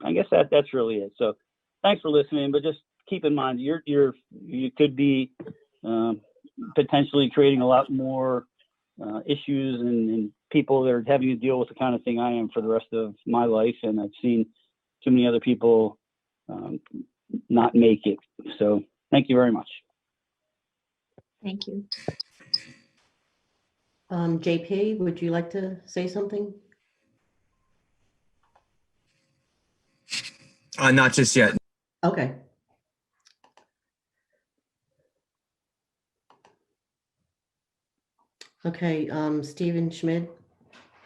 I guess that's really it. So thanks for listening, but just keep in mind you could be potentially creating a lot more issues and people that are having to deal with the kind of thing I am for the rest of my life. And I've seen too many other people not make it. So thank you very much. Thank you. JP, would you like to say something? Not just yet. Okay. Okay, Stephen Schmidt.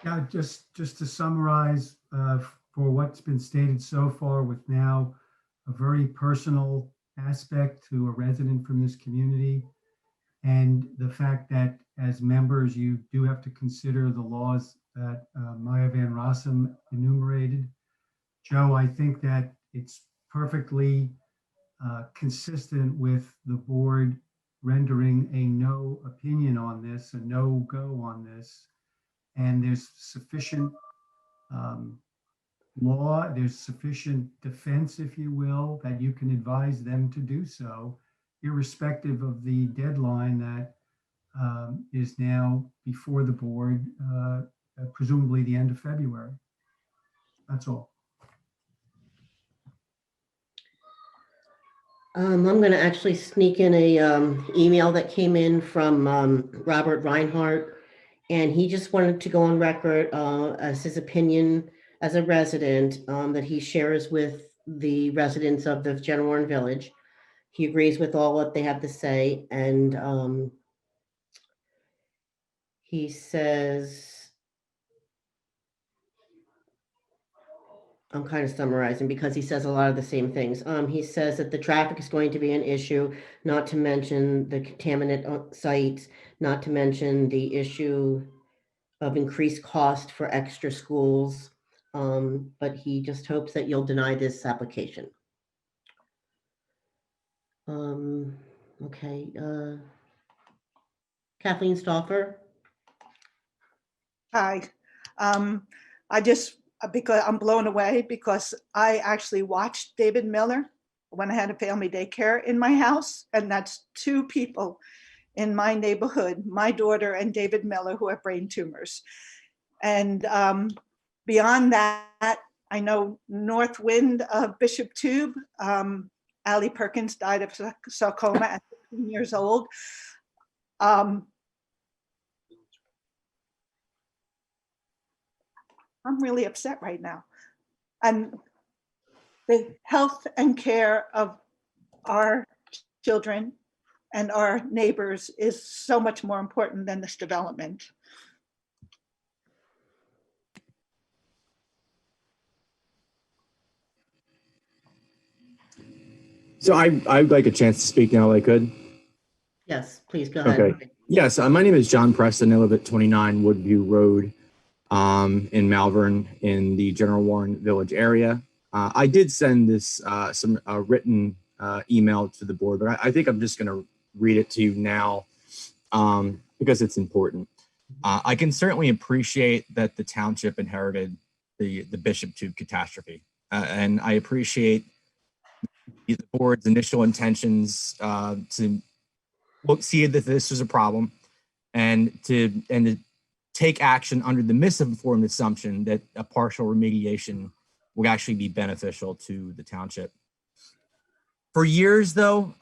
Yeah, just to summarize, for what's been stated so far, with now a very personal aspect to a resident from this community, and the fact that as members, you do have to consider the laws that Maya Van Rossum enumerated. Joe, I think that it's perfectly consistent with the board rendering a no opinion on this, a no go on this. And there's sufficient law, there's sufficient defense, if you will, that you can advise them to do so, irrespective of the deadline that is now before the board, presumably the end of February. That's all. I'm going to actually sneak in a email that came in from Robert Reinhardt, and he just wanted to go on record as his opinion as a resident that he shares with the residents of the General Warren Village. He agrees with all what they have to say, and he says, I'm kind of summarizing because he says a lot of the same things. He says that the traffic is going to be an issue, not to mention the contaminant sites, not to mention the issue of increased cost for extra schools. But he just hopes that you'll deny this application. Okay. Kathleen Stauffer. Hi. Because I'm blown away because I actually watched David Miller when I had a family daycare in my house. And that's two people in my neighborhood, my daughter and David Miller, who have brain tumors. And beyond that, I know North Wind of Bishop Tube, Allie Perkins died of sarcoma at 15 years old. I'm really upset right now. And the health and care of our children and our neighbors is so much more important than this development. So I'd like a chance to speak now if I could. Yes, please go ahead. Okay. Yes, my name is John Preston. I live at 29 Woodview Road in Malvern in the General Warren Village area. I did send this some written email to the board, but I think I'm just going to read it to you now because it's important. I can certainly appreciate that the township inherited the Bishop Tube catastrophe, and I appreciate the board's initial intentions to see that this was a problem and to take action under the misinformed assumption that a partial remediation would actually be beneficial to the township. For years, though,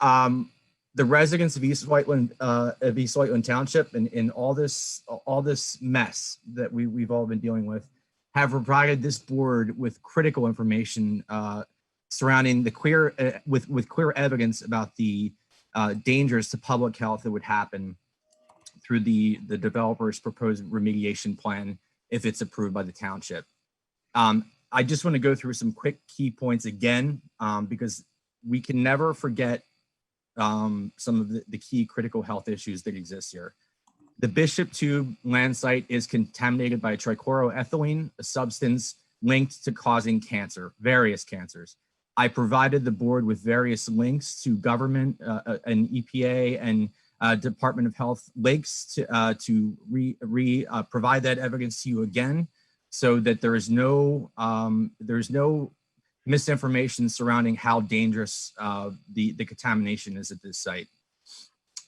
the residents of East Whiteland Township and all this mess that we've all been dealing with have provided this board with critical information surrounding the clear evidence about the dangers to public health that would happen through the developer's proposed remediation plan if it's approved by the township. I just want to go through some quick key points again, because we can never forget some of the key critical health issues that exist here. The Bishop Tube land site is contaminated by trichloroethylene, a substance linked to causing cancer, various cancers. I provided the board with various links to government and EPA and Department of Health links to provide that evidence to you again, so that there's no misinformation surrounding how dangerous the contamination is at this site.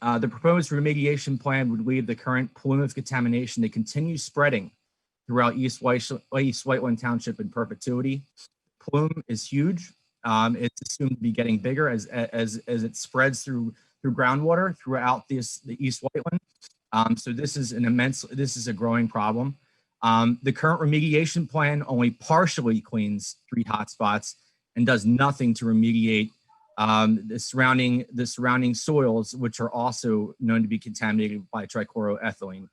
The proposed remediation plan would leave the current plume of contamination to continue spreading throughout East Whiteland Township in perpetuity. Plume is huge. It's assumed to be getting bigger as it spreads through groundwater throughout the East Whiteland. So this is a growing problem. The current remediation plan only partially cleans 3 hotspots and does nothing to remediate the surrounding soils, which are also known to be contaminated by trichloroethylene.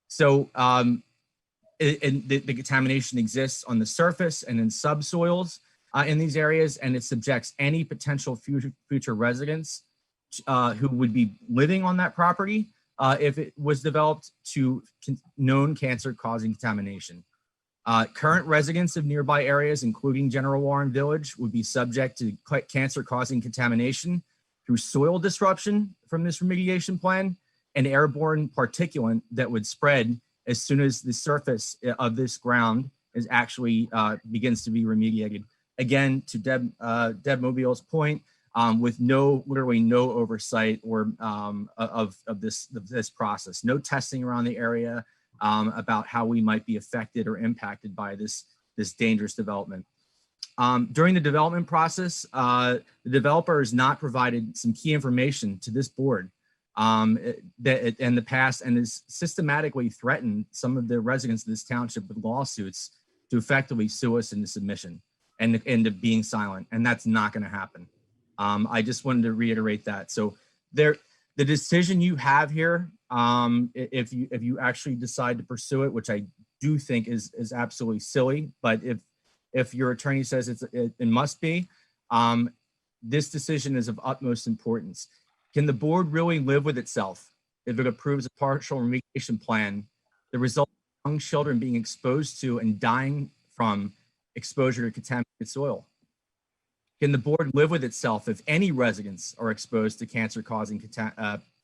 So the contamination exists on the surface and in subsoils in these areas, and it subjects any potential future residents who would be living on that property if it was developed to known cancer-causing contamination. Current residents of nearby areas, including General Warren Village, would be subject to cancer-causing contamination through soil disruption from this remediation plan and airborne particulate that would spread as soon as the surface of this ground is actually begins to be remediated. Again, to Deb Mobile's point, with literally no oversight or of this process, no testing around the area about how we might be affected or impacted by this dangerous development. During the development process, the developer has not provided some key information to this board that in the past, and has systematically threatened some of the residents of this township with lawsuits to effectively sue us into submission and into being silent, and that's not going to happen. I just wanted to reiterate that. So the decision you have here, if you actually decide to pursue it, which I do think is absolutely silly, but if your attorney says it must be, this decision is of utmost importance. Can the board really live with itself if it approves a partial remediation plan that results in young children being exposed to and dying from exposure to contaminated soil? Can the board live with itself if any residents are exposed to cancer-causing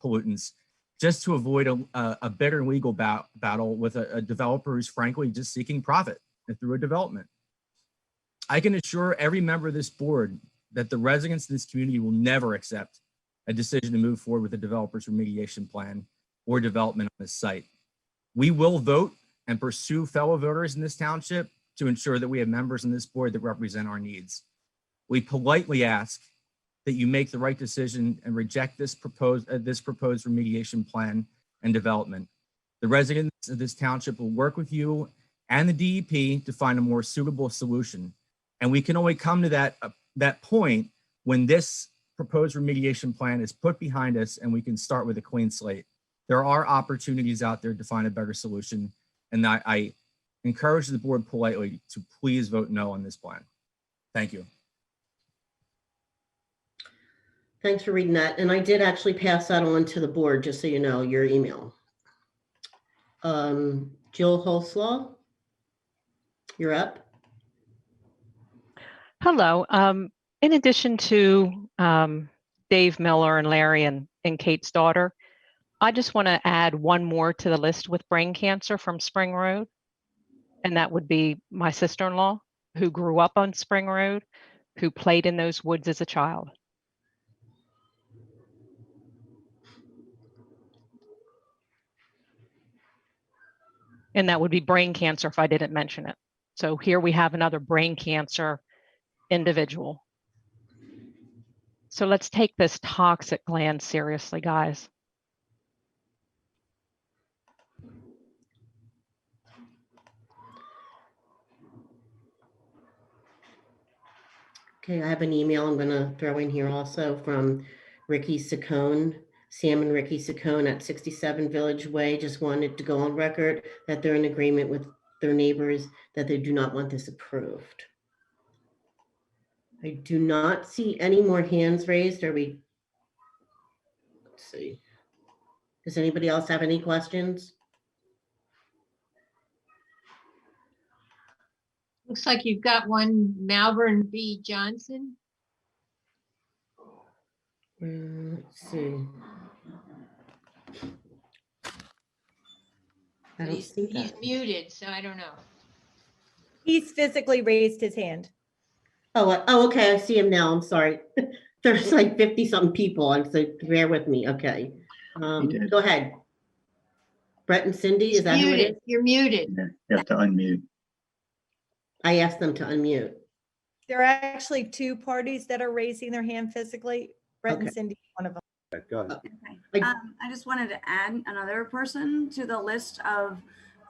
pollutants just to avoid a bitter legal battle with a developer who's frankly just seeking profit through a development? I can assure every member of this board that the residents of this community will never accept a decision to move forward with the developer's remediation plan or development on this site. We will vote and pursue fellow voters in this township to ensure that we have members in this board that represent our needs. We politely ask that you make the right decision and reject this proposed remediation plan and development. The residents of this township will work with you and the DEP to find a more suitable solution. And we can only come to that point when this proposed remediation plan is put behind us and we can start with a clean slate. There are opportunities out there to find a better solution. And I encourage the board politely to please vote no on this plan. Thank you. Thanks for reading that. And I did actually pass that on to the board, just so you know, your email. Jill Holslaw, you're up. Hello. In addition to Dave Miller and Larry and Kate's daughter, I just want to add one more to the list with brain cancer from Spring Road. And that would be my sister-in-law, who grew up on Spring Road, who played in those woods as a child. And that would be brain cancer if I didn't mention it. So here we have another brain cancer individual. So let's take this toxic gland seriously, guys. Okay, I have an email I'm gonna throw in here also from Ricky Saccone, Sam and Ricky Saccone at 67 Village Way. Just wanted to go on record that they're in agreement with their neighbors that they do not want this approved. I do not see any more hands raised. Are we? Let's see. Does anybody else have any questions? Looks like you've got one Malvern B. Johnson. Let's see. I don't see He's that. muted, so I don't know. He's physically raised his hand. Oh, okay, I see him now. I'm sorry. There's like 50 something people, and so bear with me. Okay. did. Go ahead. Brett and Cindy, He's is that who it muted. is? You're muted. Yeah, you have to unmute. I asked them to unmute. There are actually two parties that are raising their hand physically. Brett and Okay. Cindy, one of them. Go ahead. Okay. I just wanted to add another person to the list of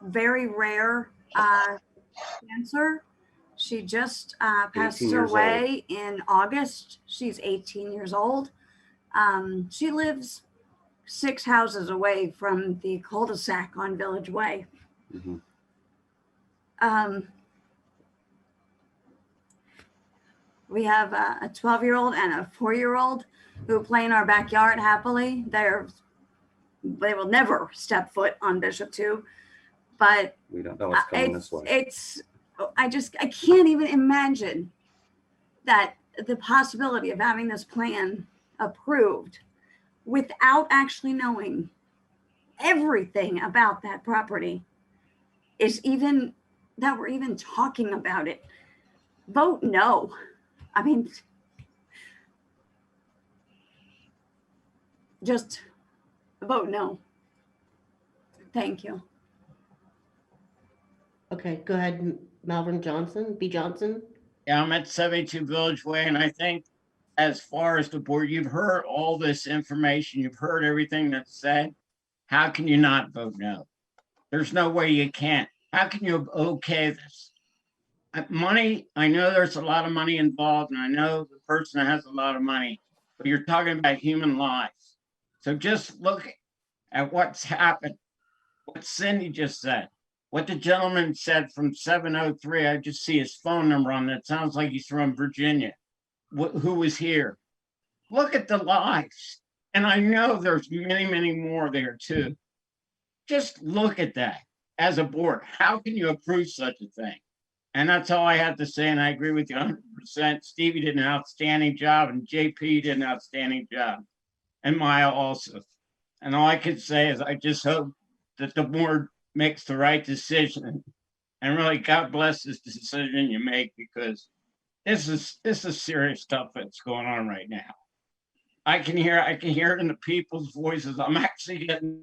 very rare cancer. She just passed 18 years away in August. She's 18 years old. She lives 6 houses away from the cul-de-sac on Village Way. Mhm. We have a 12-year-old and a 4-year-old who play in our backyard happily. They will never step foot on Bishop 2, but We don't know what's coming this way. I can't even imagine that the possibility of having this plan approved without actually knowing everything about that property is even that we're even talking about it. Vote no. I mean, just vote no. Thank you. Okay, go ahead, Malvern Johnson, B. Johnson. Yeah, I'm at 72 Village Way, and I think as far as the board, you've heard all this information, you've heard everything that's said. How can you not vote no? There's no way you can't. How can you okay this? Money, I know there's a lot of money involved, and I know the person has a lot of money, but you're talking about human lives. So just look at what's happened, what Cindy just said, what the gentleman said from 703. I just see his phone number on that. Sounds like he's from Virginia. Who was here? Look at the lives. And I know there's many, many more there too. Just look at that as a board. How can you approve such a thing? And that's all I have to say. And I agree with you 100%. Stevie did an outstanding job, and JP did an outstanding job, and Maya also. And all I can say is I just hope that the board makes the right decision, and really God bless this decision you make, because this is serious stuff that's going on right now. I can hear it in the people's voices. I'm actually getting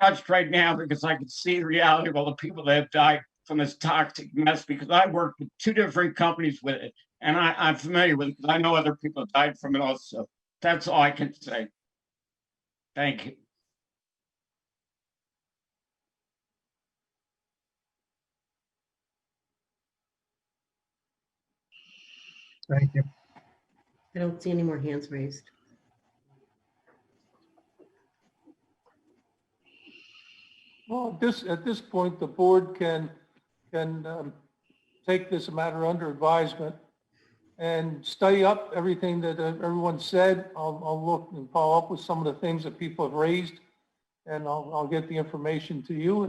touched right now because I can see the reality of all the people that have died from this toxic mess, because I worked with 2 different companies with it, and I'm familiar with it because I know other people have died from it also. That's all I can say. Thank you. Thank you. I don't see any more hands raised. Well, at this point, the board can take this matter under advisement and study up everything that everyone said. I'll look and follow up with some of the things that people have raised, and I'll get the information to you,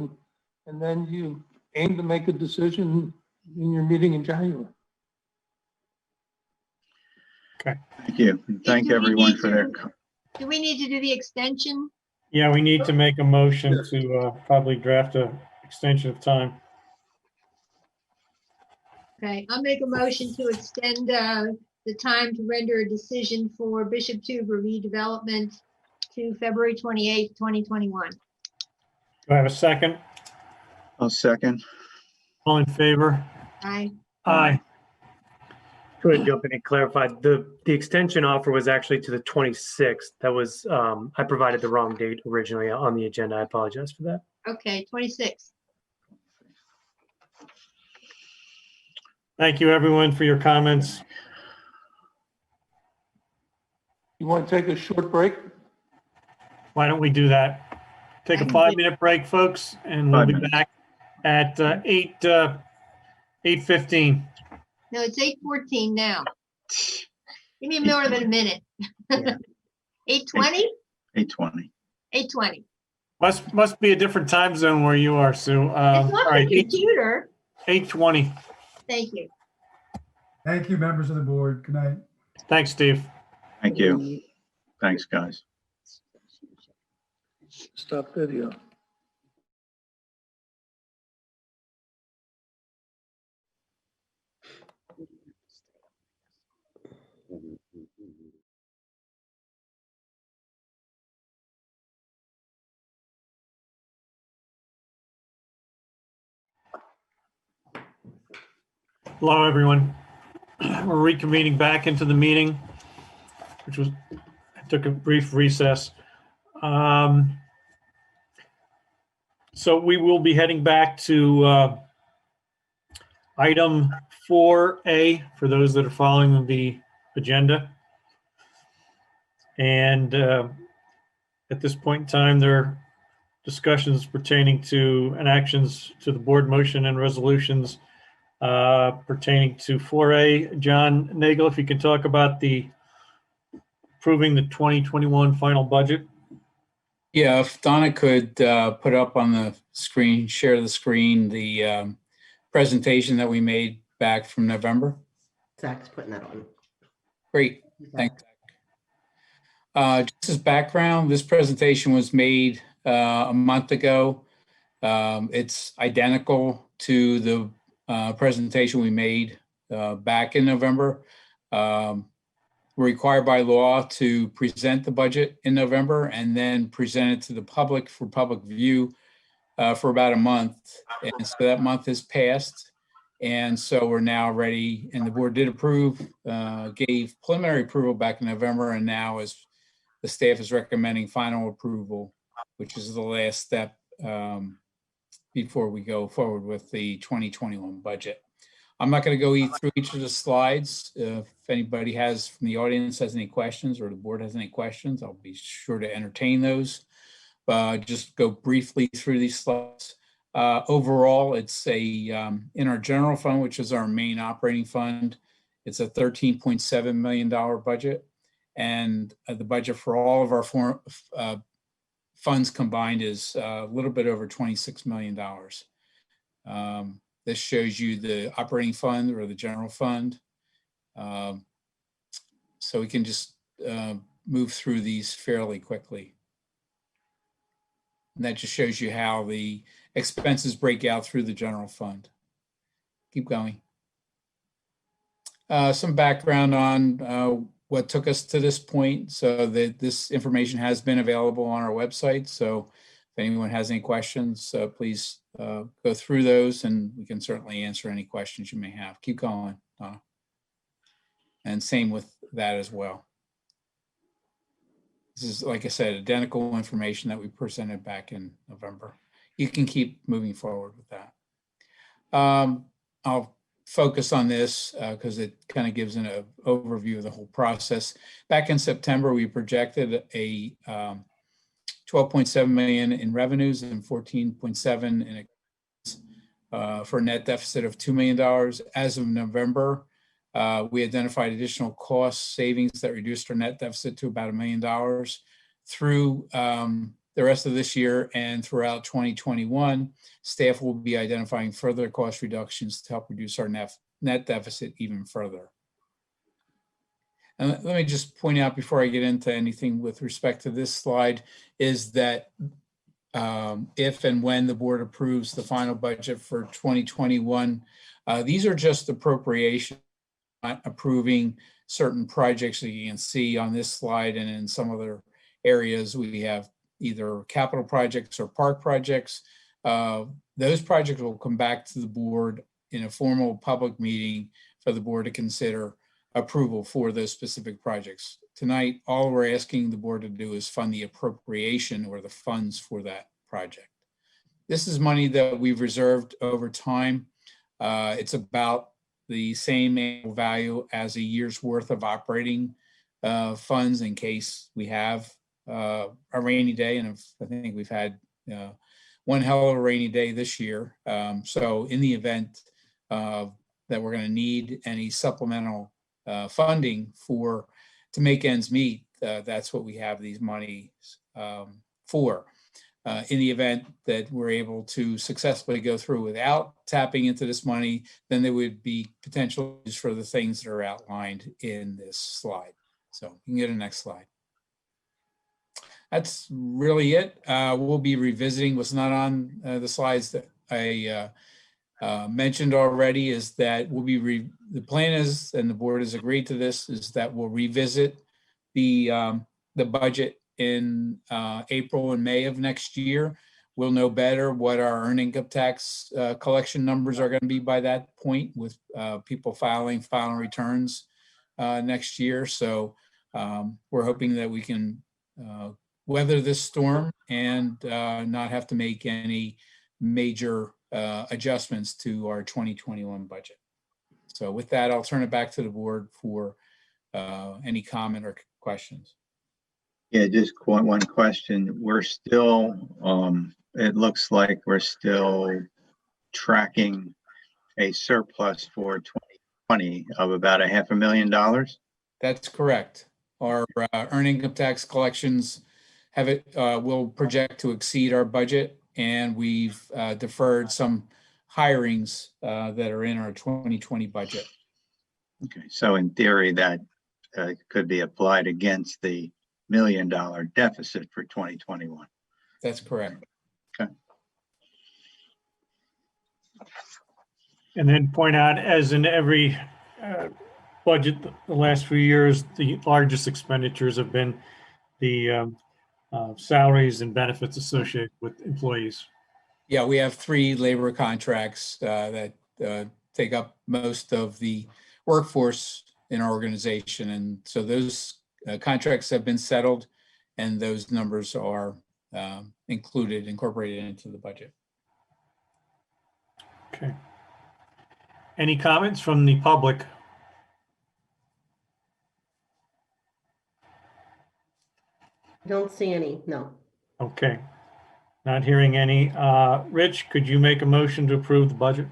and then you aim to make a decision in your meeting in January. Okay. Thank you. And thank everyone for their. Do we need to do the extension? Yeah, we need to make a motion to probably draft a extension of time. Okay, I'll make a motion to extend the time to render a decision for Bishop Tuber redevelopment to February 28th, 2021. Do I have a second? I'll second. All in favor? Aye. Aye. Go ahead and jump in and clarify. The extension offer was actually to the 26th. That was, I provided the wrong date originally on the agenda. I apologize for that. Okay, 26. Thank you, everyone, for your comments. You want to take a short break? Why don't we do that? Take a 5-minute break, folks, and we'll 5 be minutes. back at 8:15. No, it's 8:14 now. Give me more than a minute. 8:20? 8:20. 8:20. Must be a different time zone where you are, Sue. It's All not right, the computer. 8:20. Thank you. Thank you, members of the board. Good night. Thanks, Steve. Thank you. Thanks, guys. Stop video. Hello, everyone. We're reconvening back into the meeting, which was, I took a brief recess. So we will be heading back to item 4A for those that are following the agenda. And at this point in time, there are discussions pertaining to and actions to the board motion and resolutions pertaining to 4A. John Nagel, if you can talk about the approving the 2021 final budget. Yeah, if Donna could put up on the screen, share the screen, the presentation that we made back from November. Zach's putting that on. Great, thanks. Just as background, this presentation was made a month ago. It's identical to the presentation we made back in November. We're required by law to present the budget in November and then present it to the public for public view for about a month. And so that month has passed. And so we're now ready, and the board did approve, gave preliminary approval back in November, and now as the staff is recommending final approval, which is the last step before we go forward with the 2021 budget. I'm not going to go through each of the slides. If anybody from the audience has any questions or the board has any questions, I'll be sure to entertain those. Just go briefly through these slides. Overall, it's in our general fund, which is our main operating fund, it's a $13.7 million budget. And the budget for all of our funds combined is a little bit over $26 million. This shows you the operating fund or the general fund. So we can just move through these fairly quickly. And that just shows you how the expenses break out through the general fund. Keep going. Some background on what took us to this point. So that this information has been available on our website. So if anyone has any questions, please go through those and we can certainly answer any questions you may have. Keep going, Donna. And same with that as well. This is, like I said, identical information that we presented back in November. You can keep moving forward with that. I'll focus on this because it kind of gives an overview of the whole process. Back in September, we projected a 12.7 million in revenues and 14.7 in for a net deficit of $2 million. As of November, we identified additional cost savings that reduced our net deficit to about $1 million. Through the rest of this year and throughout 2021, staff will be identifying further cost reductions to help reduce our net deficit even further. And let me just point out before I get into anything with respect to this slide is that if and when the board approves the final budget for 2021, these are just appropriations, not approving certain projects that you can see on this slide and in some other areas we have either capital projects or park projects. Those projects will come back to the board in a formal public meeting for the board to consider approval for those specific projects. Tonight, all we're asking the board to do is fund the appropriation or the funds for that project. This is money that we've reserved over time. It's about the same annual value as a year's worth of operating funds in case we have a rainy day. And I think we've had one hell of a rainy day this year. So in the event that we're going to need any supplemental funding to make ends meet, that's what we have these monies for. In the event that we're able to successfully go through without tapping into this money, then there would be potential use for the things that are outlined in this slide. So you can get a next slide. That's really it. We'll be revisiting what's not on the slides that I mentioned already, is that the plan is, and the board has agreed to this, is that we'll revisit the budget in April and May of next year. We'll know better what our earned income tax collection numbers are going to be by that point, with people filing final returns next year. So we're hoping that we can weather this storm and not have to make any major adjustments to our 2021 budget. So with that, I'll turn it back to the board for any comment or questions. Yeah, just one question. We're still, it looks like we're still tracking a surplus for 2020 of about $500,000. That's correct. Our earned income tax collections will project to exceed our budget, and we've deferred some hirings that are in our 2020 budget. Okay, so in theory, that could be applied against the $1 million deficit for 2021. That's correct. Okay. And then point out, as in every budget the last few years, the largest expenditures have been the salaries and benefits associated with employees. Yeah, we have 3 labor contracts that take up most of the workforce in our organization. And so those contracts have been settled, and those numbers are incorporated into the budget. Okay. Any comments from the public? Don't see any, no. Okay. Not hearing any. Rich, could you make a motion to approve the budget?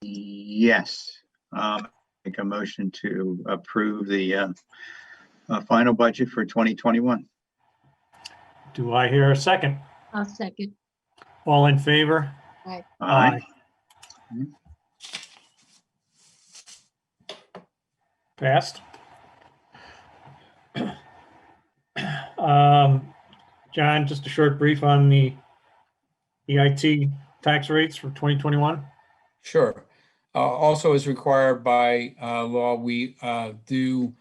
Yes. Make a motion to approve the final budget for 2021. Do I hear a second? I'll second. All in favor? Aye. Aye. Passed. John, just a short brief on the EIT tax rates for 2021. Sure. Also, as required by law, we do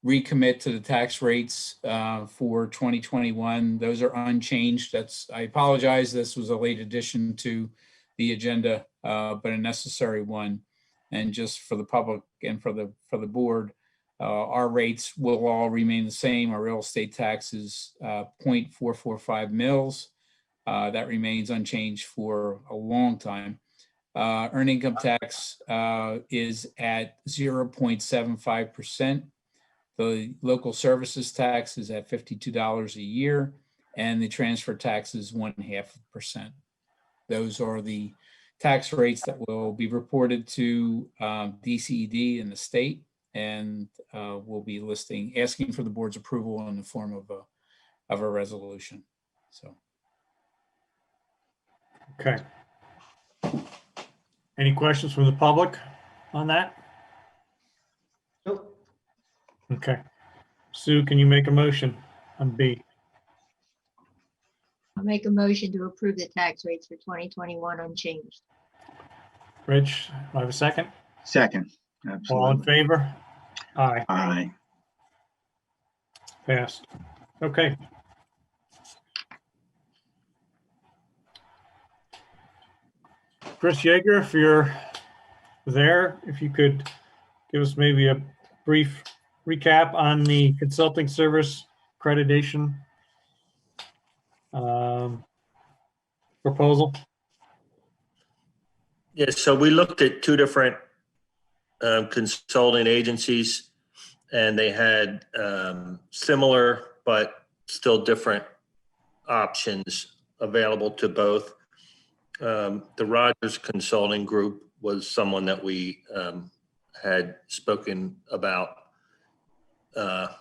recommit to the tax rates for 2021. Those are unchanged. I apologize. This was a late addition to the agenda, but a necessary one. And just for the public and for the board, our rates will all remain the same. Our real estate tax is 0.445 mils. That remains unchanged for a long time. Earned income tax is at 0.75%. The local services tax is at $52 a year, and the transfer tax is 0.5%. Those are the tax rates that will be reported to DCED in the state, and we'll be asking for the board's approval in the form of a resolution. So. Okay. Any questions from the public on that? Nope. Okay. Sue, can you make a motion on B? I'll make a motion to approve the tax rates for 2021 unchanged. Rich, do I have a second? Second. All in Absolutely. favor? Aye. Aye. Passed. Okay. Chris Yeager, if you're there, if you could give us maybe a brief recap on the consulting service accreditation proposal. Yes, so we looked at two different consulting agencies, and they had similar but still different options available to both. The Rogers Consulting Group was someone that we had spoken about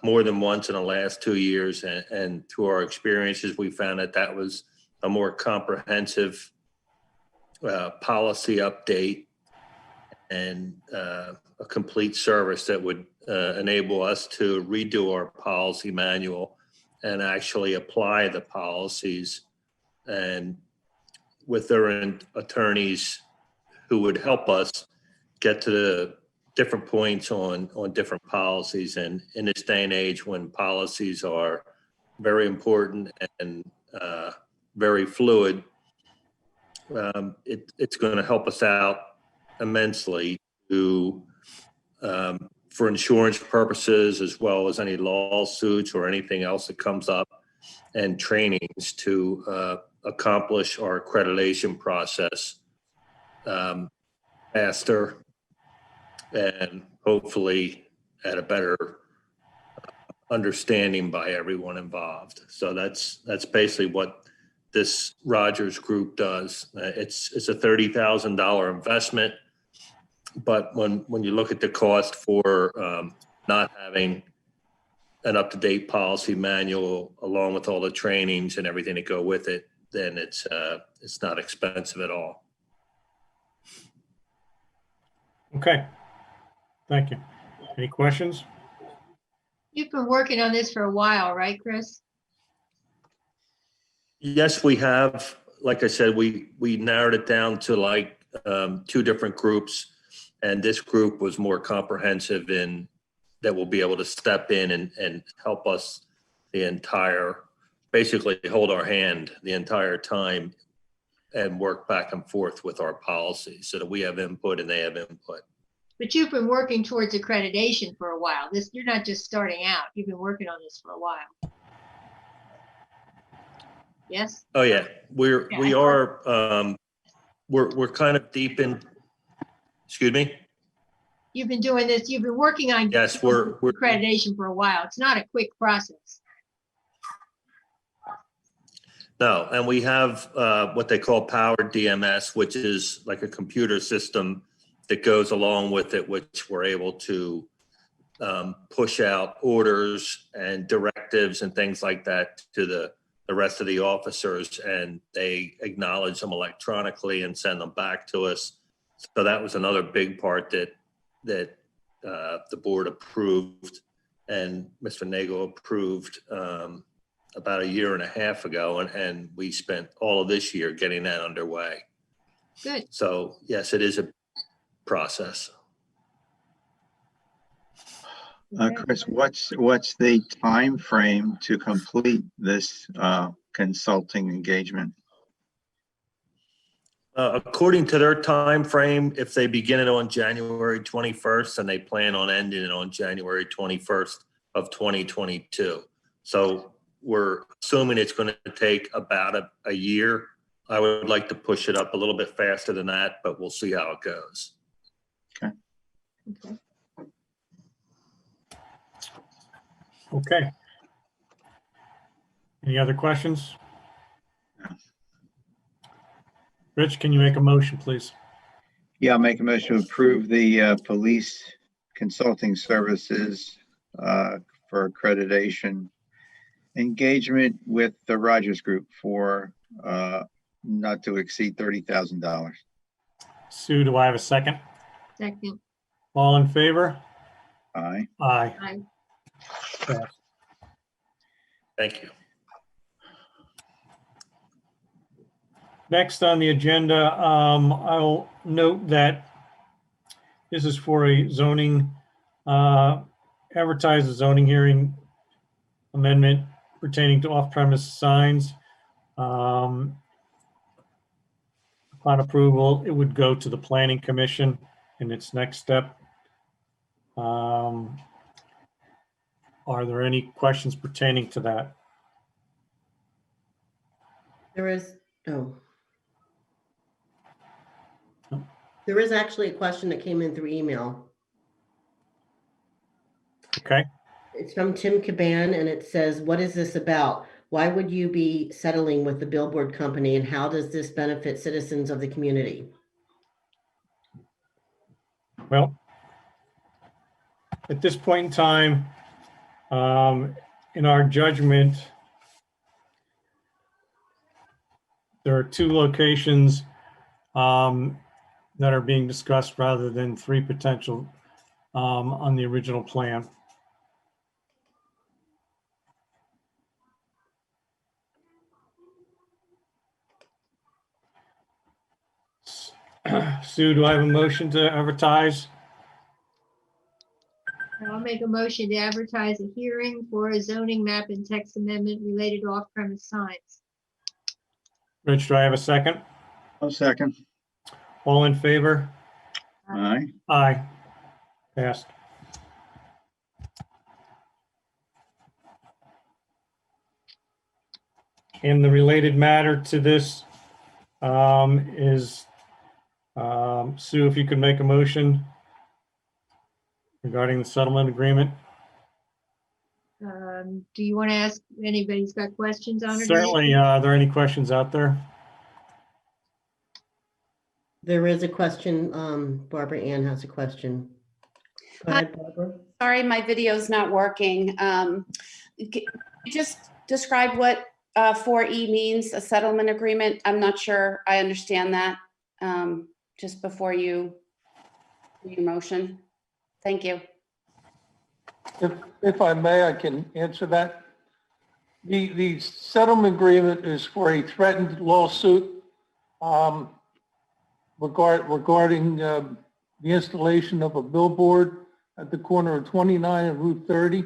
more than once in the last 2 years, and through our experiences, we found that that was a more comprehensive policy update and a complete service that would enable us to redo our policy manual and actually apply the policies, and with their attorneys who would help us get to the different points on different policies. And in this day and age, when policies are very important and very fluid, it's going to help us out immensely to for insurance purposes, as well as any lawsuits or anything else that comes up, and trainings to accomplish our accreditation process faster and hopefully at a better understanding by everyone involved. So that's basically what this Rogers Group does. It's a $30,000 investment, but when you look at the cost for not having an up-to-date policy manual along with all the trainings and everything that go with it, then it's not expensive at all. Okay. Thank you. Any questions? You've been working on this for a while, right, Chris? Yes, we have. Like I said, we narrowed it down to like two different groups, and this group was more comprehensive in that will be able to step in and help us basically hold our hand the entire time and work back and forth with our policies so that we have input and they have input. But you've been working towards accreditation for a while. You're not just starting out. You've been working on this for a while. Yes? Oh yeah, we're kind of deep in, excuse me? You've been doing this, you've been working on Yes, we're accreditation for a while. It's not a quick process. No, and we have what they call powered DMS, which is like a computer system that goes along with it, which we're able to push out orders and directives and things like that to the rest of the officers, and they acknowledge them electronically and send them back to us. So that was another big part that the board approved and Mr. Nagel approved about 1.5 years ago, and we spent all of this year getting that underway. Good. So yes, it is a process. Chris, what's the time frame to complete this consulting engagement? According to their time frame, if they begin it on January 21st, and they plan on ending it on January 21st of 2022. So we're assuming it's going to take about a year. I would like to push it up a little bit faster than that, but we'll see how it goes. Okay. Okay. Okay. Any other questions? Rich, can you make a motion, please? Yeah, I'll make a motion to approve the police consulting services for accreditation engagement with the Rogers Group for not to exceed $30,000. Sue, do I have a second? Second. All in favor? Aye. Aye. Aye. Passed. Thank you. Next on the agenda, I'll note that this is for a zoning, advertise a zoning hearing amendment pertaining to off-premise signs. Upon approval, it would go to the Planning Commission in its next step. Are there any questions pertaining to that? There is, there is actually a question that came in through email. Okay. It's from Tim Caban, and it says, what is this about? Why would you be settling with the billboard company, and how does this benefit citizens of the community? Well, at this point in time, in our judgment, there are 2 locations that are being discussed rather than 3 potential on the original plan. Sue, do I have a motion to advertise? I'll make a motion to advertise a hearing for a zoning map and text amendment related to off-premise signs. Rich, do I have a second? I'll second. All in favor? Aye. Aye. Passed. And the related matter to this is, Sue, if you could make a motion regarding the settlement agreement. Do you want to ask, anybody's got questions on it? Certainly, are there any questions out there? There is a question. Barbara Ann has a question. Go ahead, Barbara. Sorry, my video's not working. Just describe what 4E means, a settlement agreement. I'm not sure I understand that. Just before you do your motion. Thank you. If I may, I can answer that. The settlement agreement is for a threatened lawsuit regarding the installation of a billboard at the corner of 29 and Route 30.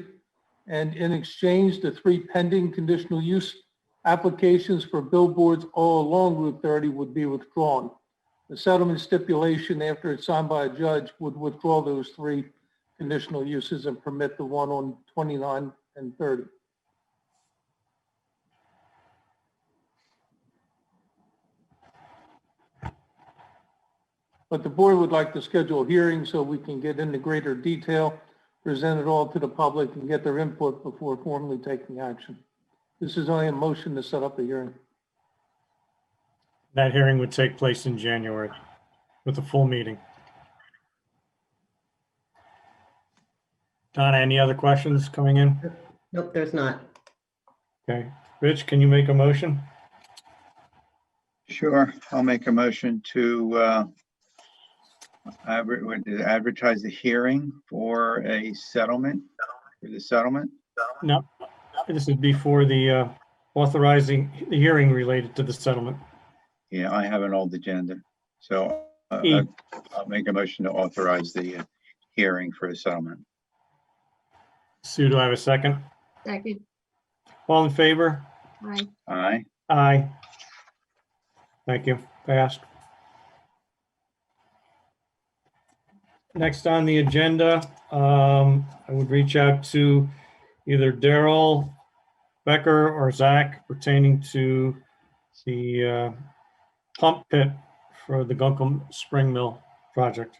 And in exchange, the 3 pending conditional use applications for billboards all along Route 30 would be withdrawn. The settlement stipulation, after it's signed by a judge, would withdraw those 3 conditional uses and permit the one on 29 and 30. But the board would like to schedule a hearing so we can get into greater detail, present it all to the public, and get their input before formally taking action. This is only a motion to set up a hearing. That hearing would take place in January with a full meeting. Donna, any other questions coming in? Nope, there's not. Okay. Rich, can you make a motion? Sure. I'll make a motion to advertise the hearing for a settlement, for the settlement. No, this would be for the authorizing the hearing related to the settlement. Yeah, I have an old agenda. So E. I'll make a motion to authorize the hearing for the settlement. Sue, do I have a second? Second. All in favor? Aye. Aye. Aye. Thank you. Passed. Next on the agenda, I would reach out to either Daryl Becker or Zach pertaining to the pump pit for the Gunkum Spring Mill project.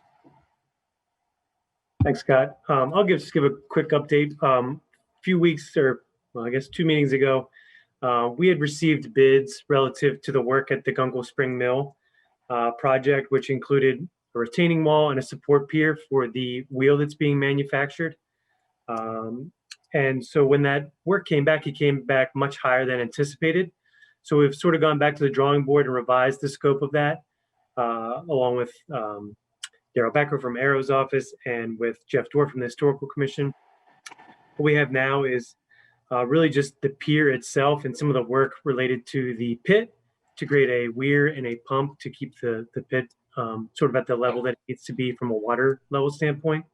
Thanks, Scott. I'll just give a quick update. A few weeks, or well, I guess 2 meetings ago, we had received bids relative to the work at the Gunkum Spring Mill project, which included a retaining wall and a support pier for the wheel that's being manufactured. And so when that work came back, it came back much higher than anticipated. So we've sort of gone back to the drawing board and revised the scope of that, along with Daryl Becker from Arrow's office and with Jeff Dorr from the Historical Commission. What we have now is really just the pier itself and some of the work related to the pit to create a weir and a pump to keep the pit sort of at the level that it needs to be from a water level standpoint.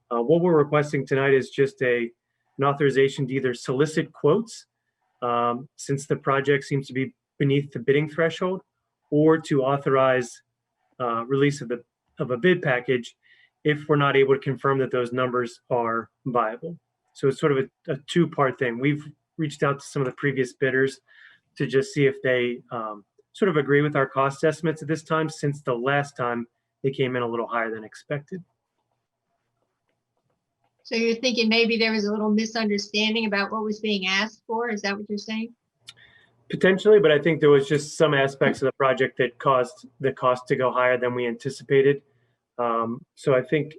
What we're requesting tonight is just a an authorization to either solicit quotes, since the project seems to be beneath the bidding threshold, or to authorize release of a bid package if we're not able to confirm that those numbers are viable. So it's sort of a two-part thing. We've reached out to some of the previous bidders to just see if they sort of agree with our cost estimates at this time, since the last time they came in a little higher than expected. So you're thinking maybe there was a little misunderstanding about what was being asked for? Is that what you're saying? Potentially, but I think there was just some aspects of the project that caused the cost to go higher than we anticipated. So I think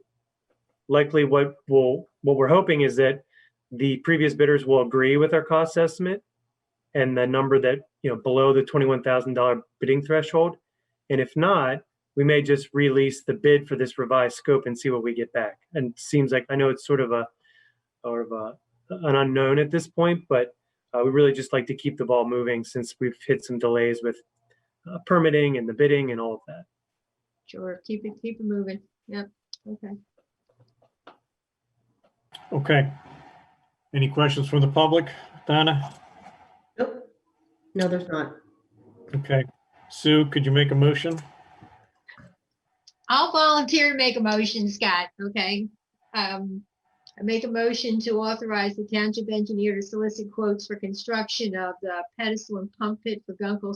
likely what we're hoping is that the previous bidders will agree with our cost estimate and the number that, below the $21,000 bidding threshold. And if not, we may just release the bid for this revised scope and see what we get back. And it seems like, I know it's sort of an unknown at this point, but we really just like to keep the ball moving since we've hit some delays with permitting and the bidding and all of that. Sure, keep it moving. Yep, okay. Okay. Any questions from the public, Donna? Nope. No, there's not. Okay. Sue, could you make a motion? I'll volunteer to make a motion, Scott, okay? I make a motion to authorize the township engineer to solicit quotes for construction of the pedestal and pump pit for Gunkel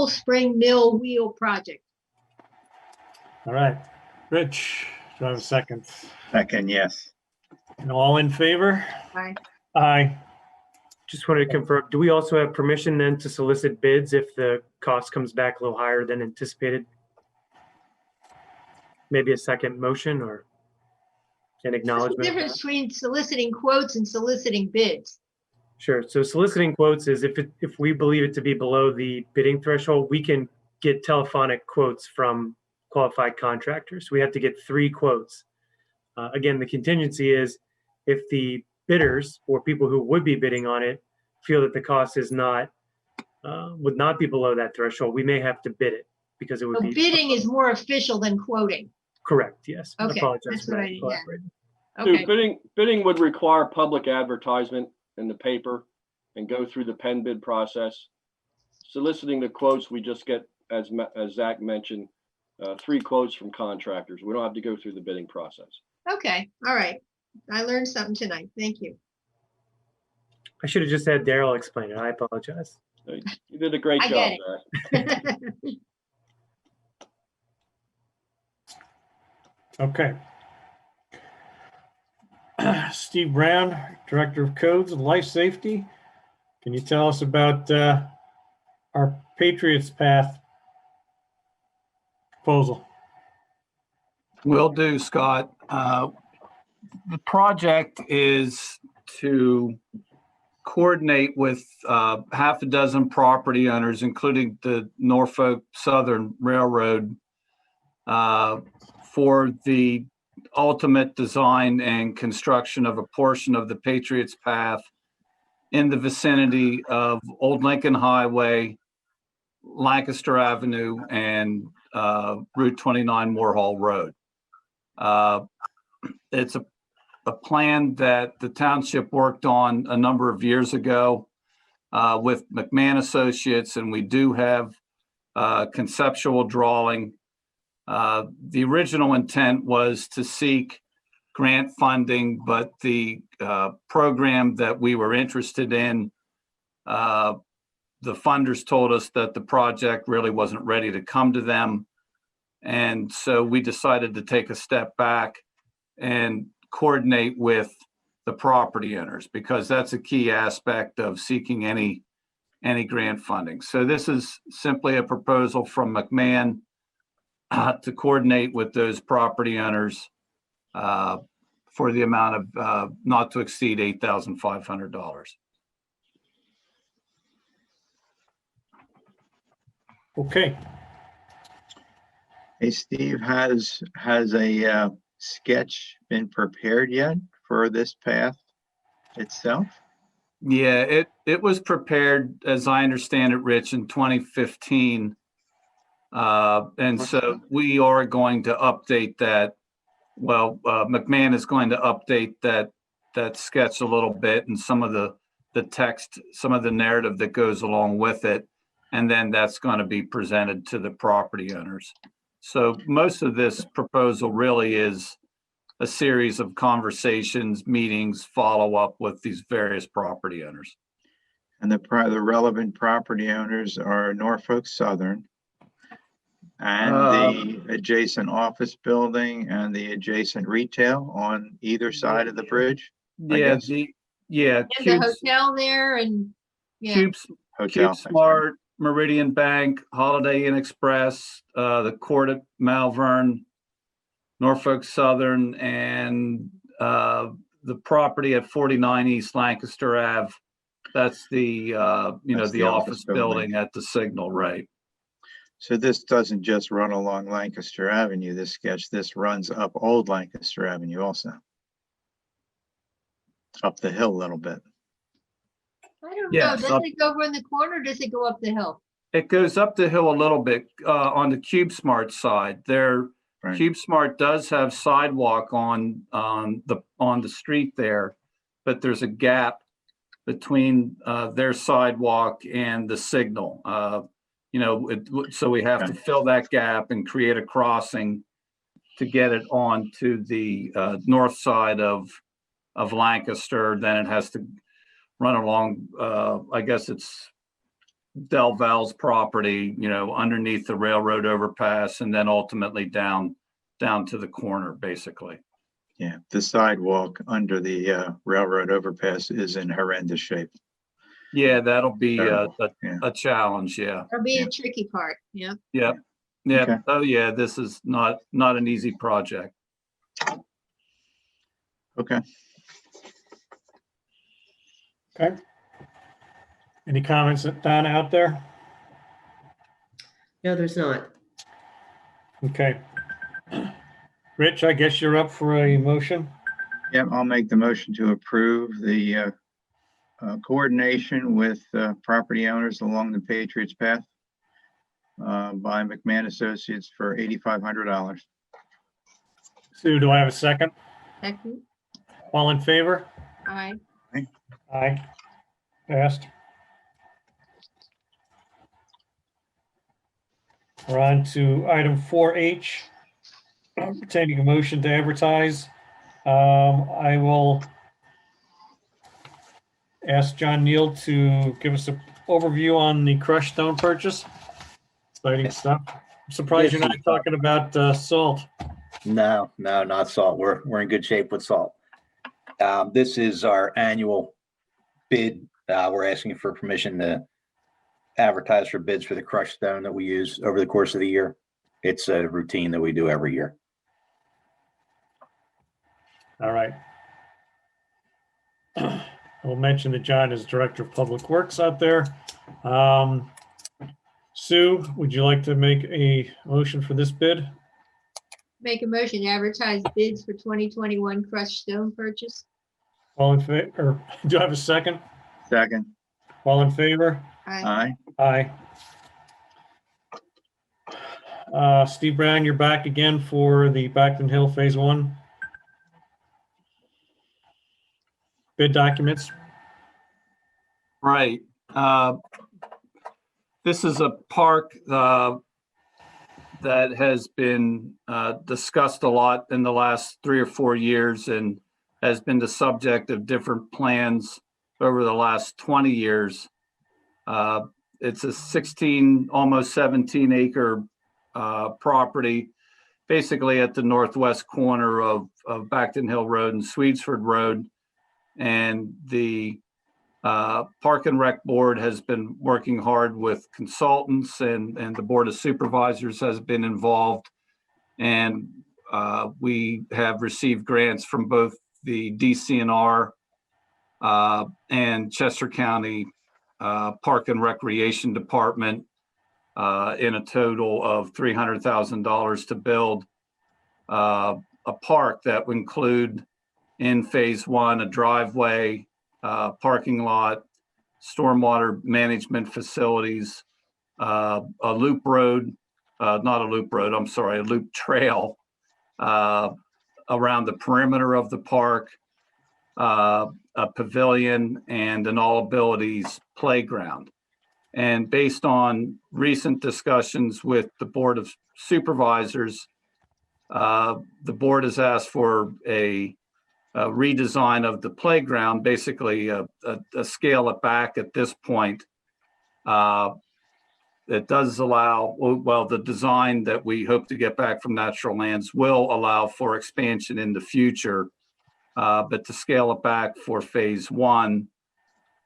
Spring Mill Wheel Project. All right. Rich, do I have a second? Second, yes. And all in favor? Aye. Aye. Just wanted to confirm, do we also have permission then to solicit bids if the cost comes back a little higher than anticipated? Maybe a second motion or an What's the acknowledgement? difference between soliciting quotes and soliciting bids? Sure. So soliciting quotes is if we believe it to be below the bidding threshold, we can get telephonic quotes from qualified contractors. We have to get 3 quotes. Again, the contingency is if the bidders or people who would be bidding on it feel that the cost is would not be below that threshold, we may have to bid it because it would So be bidding is more official than quoting. correct. Yes. Okay, Apologize that's for what that. I did, yeah. Collaborating. Okay, Bidding would require public advertisement in the paper and go through the pen bid process. Soliciting the quotes, we just get, as Zach mentioned, 3 quotes from contractors. We don't have to go through the bidding process. okay, all right. I learned something tonight. Thank you. I should have just had Daryl explain it. I apologize. You did a great I job, get Zach. Okay. Steve Brown, Director of Codes and Life Safety. Can you tell us about our Patriots Path proposal? Will do, Scott. The project is to coordinate with half a dozen property owners, including the Norfolk Southern Railroad, for the ultimate design and construction of a portion of the Patriots Path in the vicinity of Old Lincoln Highway, Lancaster Avenue, and Route 29 Moore Road. It's a plan that the township worked on a number of years ago with McMahon Associates, and we do have conceptual drawing. The original intent was to seek grant funding, but the program that we were interested in, the funders told us that the project really wasn't ready to come to them. And so we decided to take a step back and coordinate with the property owners, because that's a key aspect of seeking any grant funding. So this is simply a proposal from McMahon to coordinate with those property owners for the amount of not to exceed $8,500. Okay. Hey, Steve, has a sketch been prepared yet for this path itself? Yeah, it was prepared, as I understand it, Rich, in 2015. And so we are going to update that. Well, McMahon is going to update that that sketch a little bit and some of the text, some of the narrative that goes along with it. And then that's going to be presented to the property owners. So most of this proposal really is a series of conversations, meetings, follow up with these various property owners. And the relevant property owners are Norfolk Southern and the adjacent office building and the adjacent retail on either side of the bridge. I Yeah, guess. And the hotel there and, yeah. Hotel. CubeSmart, Meridian Bank, Holiday Inn Express, the court at Malvern, Norfolk Southern, and the property at 49 East Lancaster Ave. That's the That's the office building at the Signal, right? So this doesn't just run along Lancaster Avenue, this sketch, this runs up Old Lancaster Avenue also. Up the hill a little bit. I don't know, Yes, does it go in the corner or does it go up the hill? It goes up the hill a little bit on the CubeSmart side. CubeSmart does have sidewalk on the street there, but there's a gap between their sidewalk and the Signal. So we have to fill that gap and create a crossing to get it on to the north side of Lancaster. Then it has to run along, I guess it's Del Val's property, underneath the railroad overpass, and then ultimately down to the corner, basically. Yeah, the sidewalk under the railroad overpass is in horrendous shape. Yeah, that'll be Terrible. a challenge. Yeah. That'll be a tricky part, yeah. Yep. Yeah. Okay. Oh, yeah. This is not an easy project. Okay. Okay. Any comments, Donna, out there? No, there's not. Okay. Rich, I guess you're up for a motion. Yeah, I'll make the motion to approve the coordination with property owners along the Patriots Path by McMahon Associates for $8,500. Sue, do I have a second? Second, All in favor? aye. Aye. Passed. We're on to item 4H, pertaining a motion to advertise. I will ask John Neal to give us an overview on the crushed stone purchase. Exciting stuff. I'm surprised you're not talking about salt. No, not salt. We're in good shape with salt. This is our annual bid. We're asking for permission to advertise for bids for the crushed stone that we use over the course of the year. It's a routine that we do every year. All right. I'll mention that John is Director of Public Works out there. Sue, would you like to make a motion for this bid? Make a motion to advertise bids for 2021 crushed stone purchase. All in favor, or do I have a second? Second. All in favor? Aye. Aye. Aye. Steve Brown, you're back again for the Backton Hill Phase 1 bid documents. Right. This is a park that has been discussed a lot in the last 3 or 4 years and has been the subject of different plans over the last 20 years. It's a 16, almost 17 acre property, basically at the northwest corner of Backton Hill Road and Swedesford Road. And the Park and Rec Board has been working hard with consultants, and the Board of Supervisors has been involved. And we have received grants from both the DCNR and Chester County Park and Recreation Department in a total of $300,000 to build a park that would include in Phase 1 a driveway, parking lot, stormwater management facilities, a loop road, not a loop road, I'm sorry, a loop trail around the perimeter of the park, a pavilion, and an all abilities playground. And based on recent discussions with the Board of Supervisors, the board has asked for a redesign of the playground, basically a scale it back at this point. It does allow, well, the design that we hope to get back from Natural Lands will allow for expansion in the future, but to scale it back for phase one.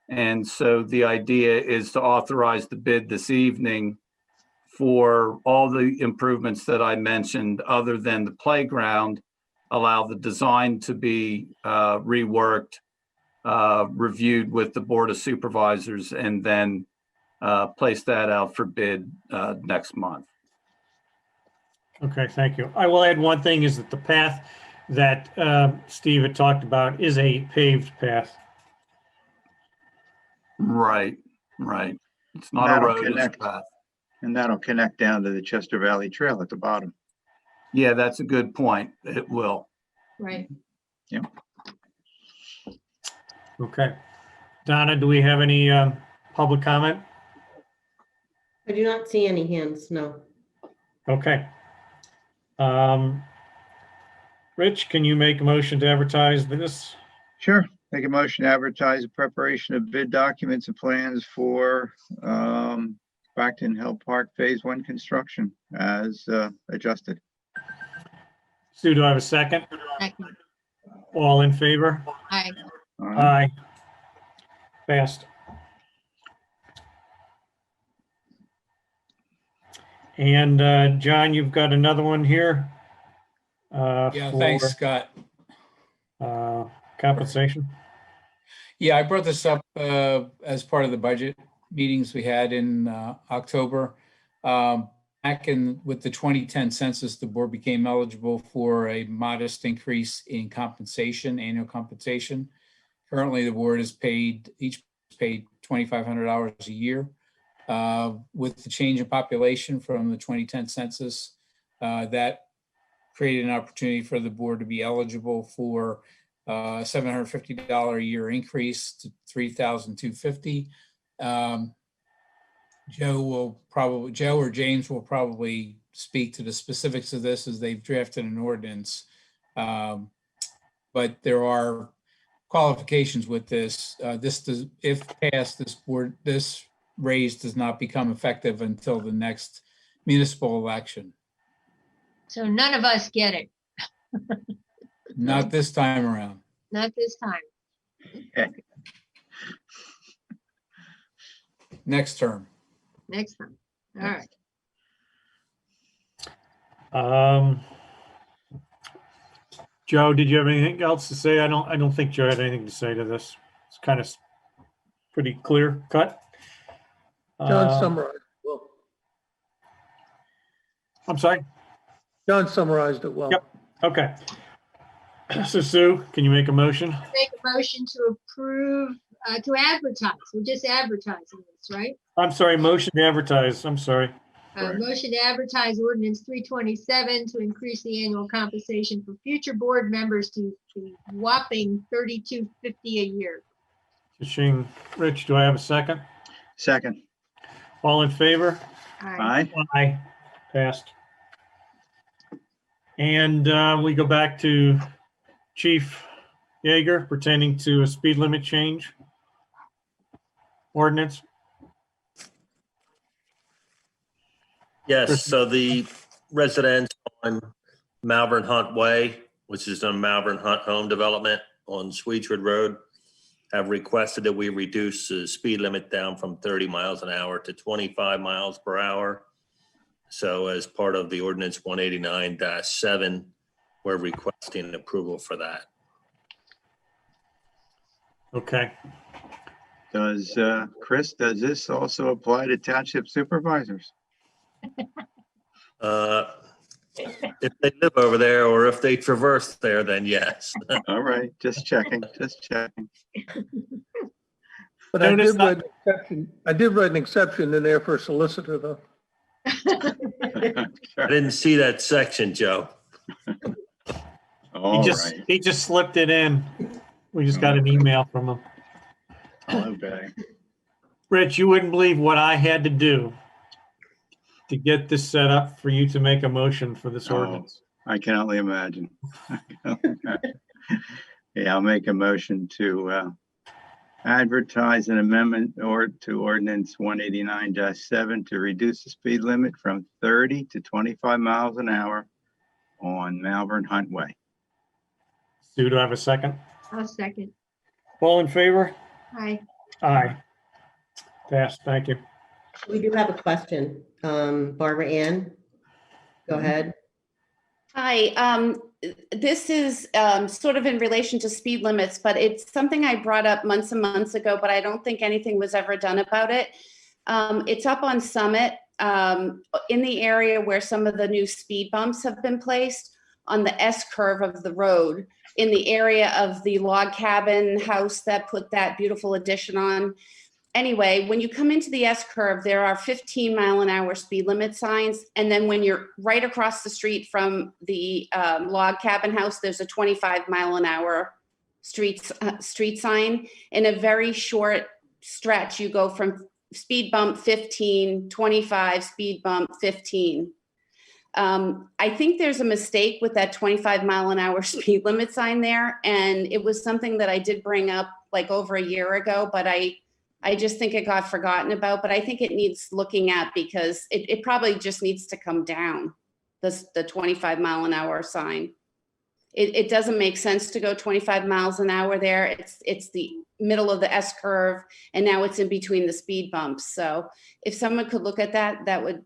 And so the idea is to authorize the bid this evening for all the improvements that I mentioned, other than the playground, allow the design to be reworked, reviewed with the Board of Supervisors, and then place that out for bid next month. Okay, thank you. I will add one thing is that the path that Steve had talked about is a paved path. Right, right. It's not a That'll road, it's a connect. path. And that'll connect down to the Chester Valley Trail at the bottom. Yeah, that's a good point. It will. Right. Yeah. Okay. Donna, do we have any public comment? I do not see any hands, no. Okay. Rich, can you make a motion to advertise this? Sure. Make a motion to advertise the preparation of bid documents and plans for Blackton Hill Park Phase 1 construction as adjusted. Sue, do I have a second? Second. All in favor? Aye. Aye. Passed. And John, you've got another one here. Yeah, thanks, Scott. Compensation. Yeah, I brought this up as part of the budget meetings we had in October. Back with the 2010 census, the board became eligible for a modest increase in compensation, annual compensation. Currently, the board is paid $2,500 a year. With the change in population from the 2010 census, that created an opportunity for the board to be eligible for $750 a year increase to $3,250. Joe or James will probably speak to the specifics of this as they've drafted an ordinance. But there are qualifications with this. If passed, this raise does not become effective until the next municipal election. So none of us get it. Not this time around. Not this time. Next term. Next time. All right. Joe, did you have anything else to say? I don't think Joe had anything to say to this. It's kind of pretty clear cut. John summarized it well. I'm sorry? John summarized it well. Yep. Okay. So Sue, can you make a motion? Make a motion to approve, to advertise. We're just advertising this, right? I'm sorry, motion to advertise. I'm sorry. Motion to advertise ordinance 327 to increase the annual compensation for future board members to whopping $3,250 a year. Ching. Rich, do I have a second? Second. All in favor? Aye. Aye. Passed. And we go back to Chief Yeager pertaining to a speed limit change ordinance. Yes, so the residents on Malvern Hunt Way, which is a Malvern Hunt home development on Sweetwood Road, have requested that we reduce the speed limit down from 30 miles an hour to 25 miles per hour. So as part of the ordinance 189-7, we're requesting approval for that. Okay. Does, Chris, does this also apply to township supervisors? If they live over there or if they traverse there, then yes. All right, just checking, just checking. But I did write an exception in there for solicitor though. I didn't see that section, Joe. All He just slipped it in. We just got an email from him. Okay. Rich, you wouldn't believe what I had to do to get this set up for you to make a motion for this Oh, ordinance. I can only imagine. Yeah, I'll make a motion to advertise an amendment or to ordinance 189-7 to reduce the speed limit from 30 to 25 miles an hour on Malvern Huntway. Sue, do I have a second? I'll second. All in favor? Hi. Aye. Passed. Thank you. We do have a question. Barbara Ann, go ahead. Hi, this is sort of in relation to speed limits, but it's something I brought up months and months ago, but I don't think anything was ever done about it. It's up on Summit in the area where some of the new speed bumps have been placed on the S curve of the road, in the area of the log cabin house that put that beautiful addition on. Anyway, when you come into the S curve, there are 15-mile-an-hour speed limit signs. And then when you're right across the street from the log cabin house, there's a 25-mile-an-hour street sign. In a very short stretch, you go from speed bump 15, 25, speed bump 15. I think there's a mistake with that 25-mile-an-hour speed limit sign there. And it was something that I did bring up like over a year ago, but I just think it got forgotten about, but I think it needs looking at because it probably just needs to come down, the 25-mile-an-hour sign. It doesn't make sense to go 25 miles an hour there. It's the middle of the S curve, and now it's in between the speed bumps. So if someone could look at that, that would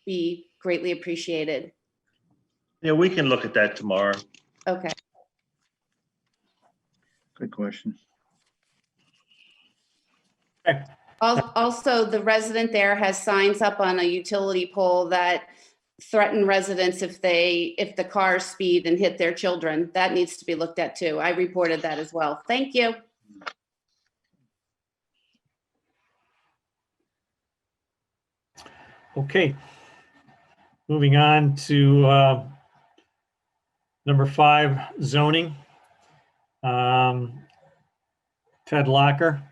be greatly appreciated. Yeah, we can look at that tomorrow. Okay. Good question. Also, the resident there has signs up on a utility pole that threaten residents if the cars speed and hit their children. That needs to be looked at too. I reported that as well. Thank you. Okay. Moving on to number 5, zoning. Ted Locker,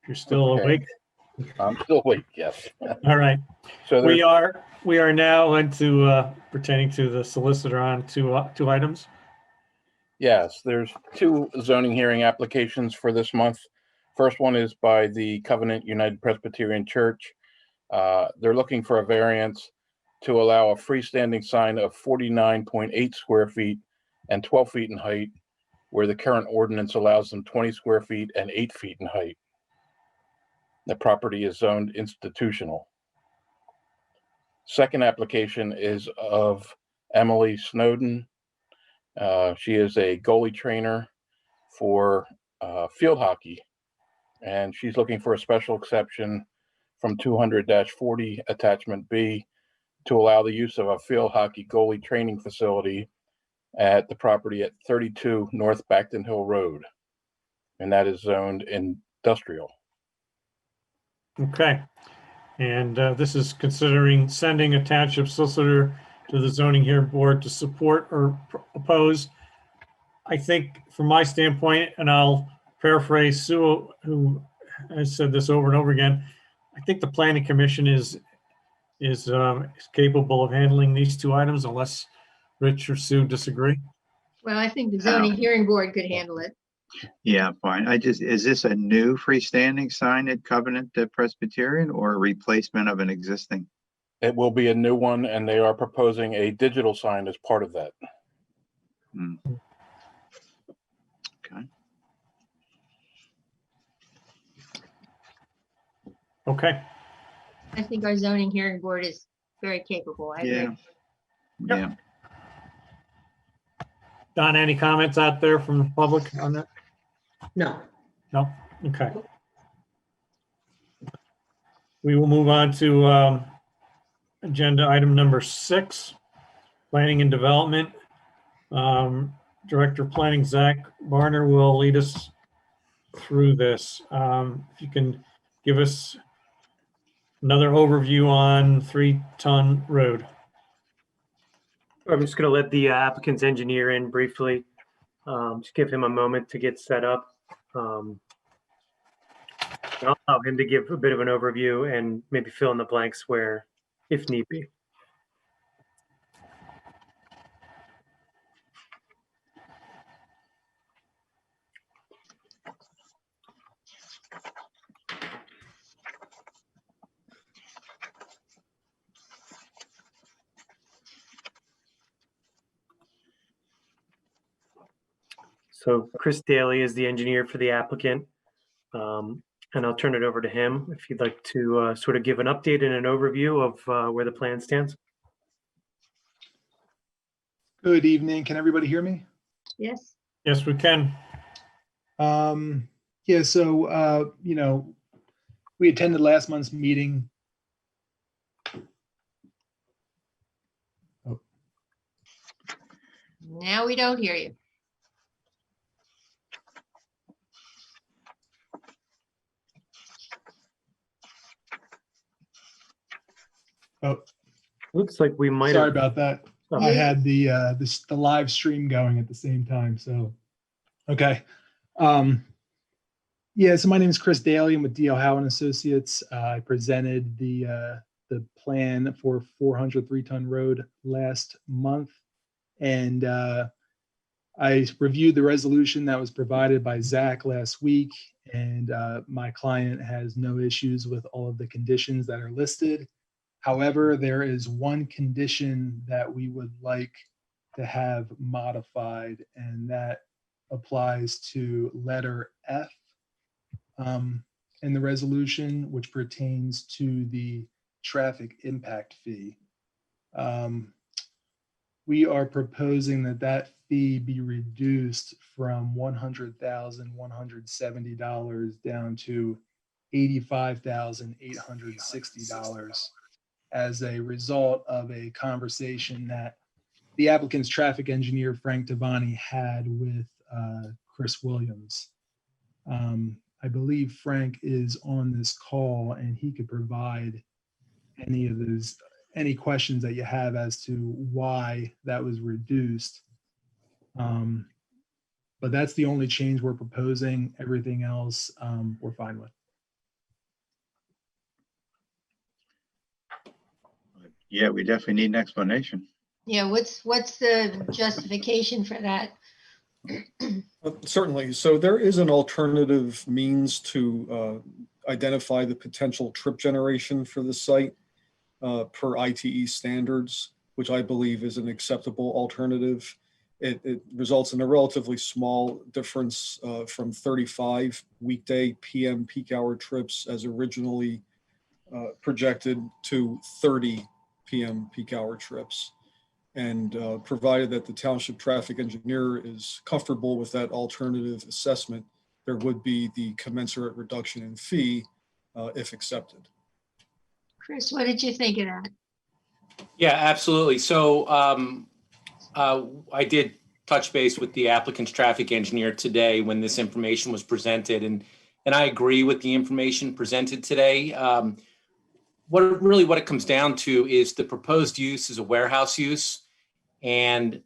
if you're still Okay. awake. I'm still awake, yes. All right. So We are now into pertaining to the solicitor on two items. yes, there's 2 zoning hearing applications for this month. First one is by the Covenant United Presbyterian Church. They're looking for a variance to allow a freestanding sign of 49.8 square feet and 12 feet in height, where the current ordinance allows them 20 square feet and 8 feet in height. The property is zoned institutional. Second application is of Emily Snowden. She is a goalie trainer for field hockey, and she's looking for a special exception from 200-40 Attachment B to allow the use of a field hockey goalie training facility at the property at 32 North Backton Hill Road, and that is zoned industrial. Okay. And this is considering sending a township solicitor to the zoning hearing board to support or oppose. I think from my standpoint, and I'll paraphrase Sue, who has said this over and over again, I think the planning commission is capable of handling these 2 items unless Rich or Sue disagree. Well, I think the zoning hearing board could handle it. Yeah, fine. Is this a new freestanding sign at Covenant Presbyterian or a replacement of an existing? It will be a new one, and they are proposing a digital sign as part of that. Okay. Okay. I think our zoning hearing board is very capable. I agree. Yeah. Don, any comments out there from the public on that? No. No? Okay. We will move on to agenda item number 6, planning and development. Director of Planning, Zach Barner, will lead us through this. If you can give us another overview on 3 Ton Road. I'm just going to let the applicant's engineer in briefly. Just give him a moment to get set up. I'll allow him to give a bit of an overview and maybe fill in the blanks where, if need be. So Chris Daly is the engineer for the applicant. And I'll turn it over to him if you'd like to sort of give an update and an overview of where the plan stands. Good evening. Can everybody hear me? Yes. Yes, we can. Yeah, so, we attended last month's meeting. Now we don't hear you. Oh, looks like we might. Sorry have... about that. Oh. I had the live stream going at the same time. So, okay. Yeah. So my name is Chris Daly. I'm with D.L. Howe and Associates. I presented the plan for 400 3-ton road last month, and I reviewed the resolution that was provided by Zach last week, and my client has no issues with all of the conditions that are listed. However, there is one condition that we would like to have modified, and that applies to letter F in the resolution, which pertains to the traffic impact fee. We are proposing that fee be reduced from $100,170 down to $85,860 as a result of a conversation that the applicant's traffic engineer, Frank Devani, had with Chris Williams. I believe Frank is on this call, and he could provide any questions that you have as to why that was reduced. But that's the only change we're proposing. Everything else we're fine with. Yeah, we definitely need an explanation. Yeah, what's the justification for that? Certainly. So there is an alternative means to identify the potential trip generation for the site per ITE standards, which I believe is an acceptable alternative. It results in a relatively small difference from 35 weekday PM peak hour trips as originally projected to 30 PM peak hour trips. And provided that the township traffic engineer is comfortable with that alternative assessment, there would be the commensurate reduction in fee if accepted. Chris, what did you think of that? Yeah, absolutely. So I did touch base with the applicant's traffic engineer today when this information was presented, and I agree with the information presented today. What it comes down to is the proposed use is a warehouse use, and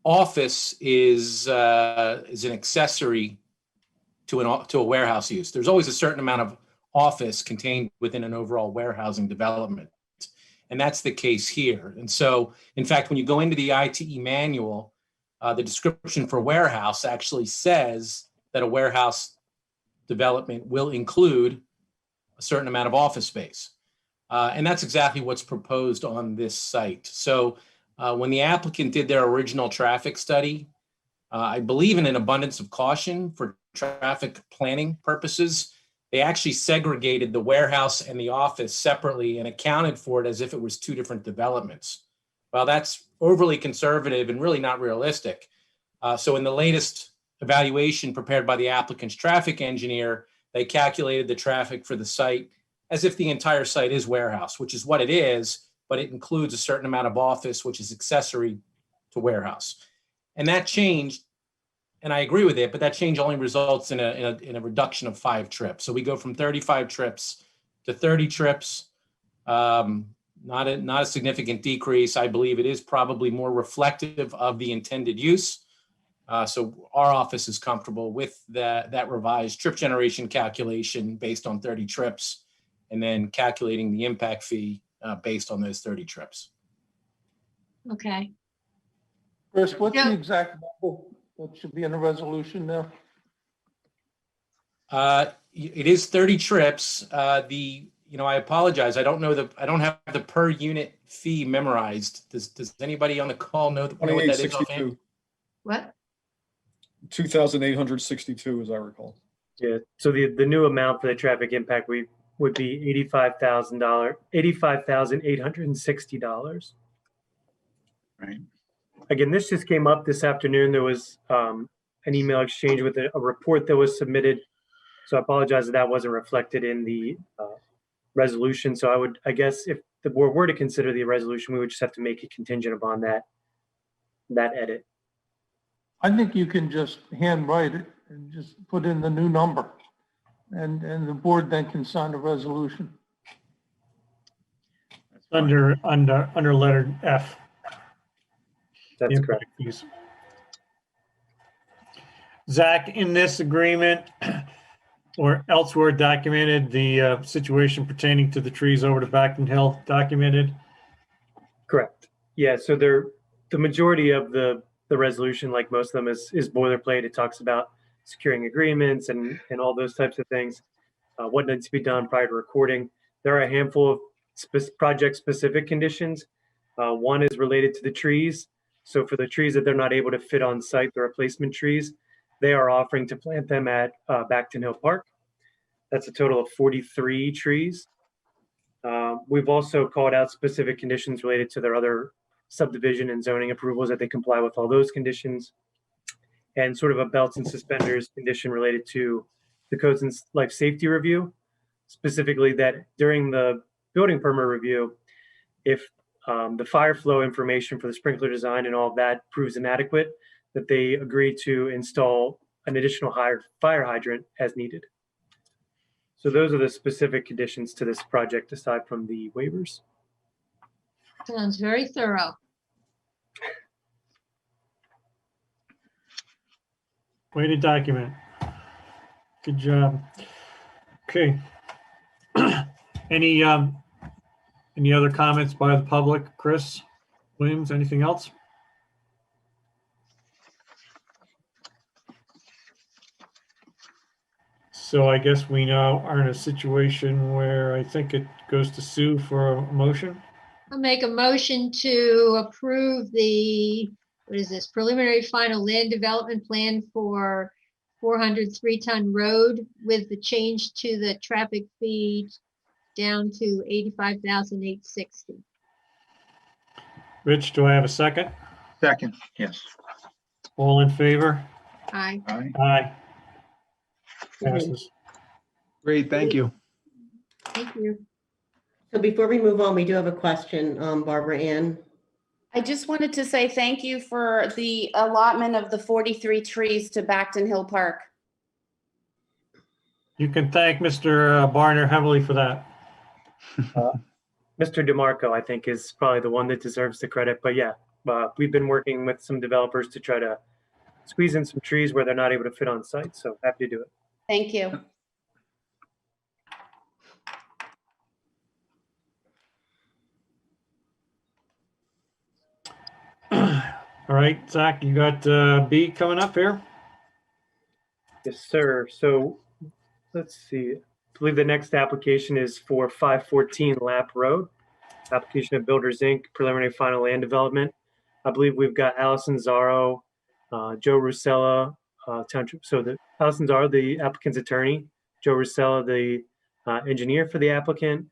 office is an accessory to a warehouse use. There's always a certain amount of office contained within an overall warehousing development, and that's the case here. And so, in fact, when you go into the ITE manual, the description for warehouse actually says that a warehouse development will include a certain amount of office space. And that's exactly what's proposed on this site. So when the applicant did their original traffic study, I believe in an abundance of caution for traffic planning purposes, they actually segregated the warehouse and the office separately and accounted for it as if it was two different developments. Well, that's overly conservative and really not realistic. So in the latest evaluation prepared by the applicant's traffic engineer, they calculated the traffic for the site as if the entire site is warehouse, which is what it is, but it includes a certain amount of office, which is accessory to warehouse. And that changed, and I agree with it, but that change only results in a reduction of 5 trips. So we go from 35 trips to 30 trips, not a significant decrease. I believe it is probably more reflective of the intended use. So our office is comfortable with that revised trip generation calculation based on 30 trips, and then calculating the impact fee based on those 30 trips. Okay. Chris, what's Yeah. the exact number that should be in the resolution there? It is 30 trips. I apologize. I don't have the per unit fee memorized. Does anybody on the call know what that is offhand? 2862, What? 2,862, as I recall. Yeah, so the new amount for the traffic impact would be $85,860. Right. Again, this just came up this afternoon. There was an email exchange with a report that was submitted. So I apologize that wasn't reflected in the resolution. So I guess if the board were to consider the resolution, we would just have to make it contingent upon that edit. I think you can just handwrite it and just put in the new number. And the board then can sign the resolution. Under letter F. That's correct. Fees. Zach, in this agreement or elsewhere documented, the situation pertaining to the trees over to Backton Hill documented? Correct. Yeah, so the majority of the resolution, like most of them, is boilerplate. It talks about securing agreements and all those types of things, what needs to be done prior to recording. There are a handful of project-specific conditions. One is related to the trees. So for the trees that they're not able to fit on site, the replacement trees, they are offering to plant them at Backton Hill Park. That's a total of 43 trees. We've also called out specific conditions related to their other subdivision and zoning approvals that they comply with all those conditions, and sort of a belts and suspenders condition related to the codes and life safety review, specifically that during the building permit review, if the fire flow information for the sprinkler design and all of that proves inadequate, that they agree to install an additional fire hydrant as needed. So those are the specific conditions to this project aside from the waivers. Sounds very thorough. Way to document. Good job. Okay. Any other comments by the public? Chris, Williams, anything else? So I guess we now are in a situation where I think it goes to Sue for a motion. I'll make a motion to approve the, what is this, preliminary final land development plan for 400 3-ton road with the change to the traffic fee down to 85,860. Rich, do I have a second? Second, yes. All in favor? Aye. Aye. Aye. Passes. Great, thank you. Thank you. So before we move on, we do have a question, Barbara Ann. I just wanted to say thank you for the allotment of the 43 trees to Backton Hill Park. You can thank Mr. Barner heavily for that. Mr. DeMarco, I think, is probably the one that deserves the credit. But yeah, we've been working with some developers to try to squeeze in some trees where they're not able to fit on site. So happy to do it. Thank you. All right, Zach, you got B coming up here? Yes, sir. So let's see. I believe the next application is for 514 Lap Road. Application of Builders Inc. Preliminary Final Land Development. I believe we've got Allison Zaro, Joe Rusella, Township. So Allison Zaro, the applicant's attorney, Joe Rusella, the engineer for the applicant.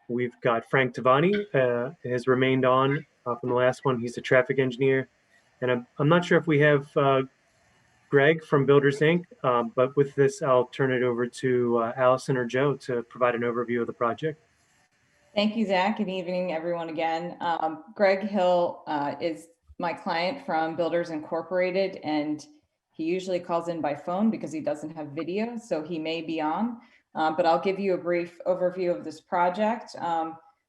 We've got Frank Tavani, has remained on from the last one. He's the traffic engineer. And I'm not sure if we have Greg from Builders Inc., but with this, I'll turn it over to Allison or Joe to provide an overview of the project. Thank you, Zach. Good evening, everyone again. Greg Hill is my client from Builders Incorporated, and he usually calls in by phone because he doesn't have video, so he may be on, but I'll give you a brief overview of this project.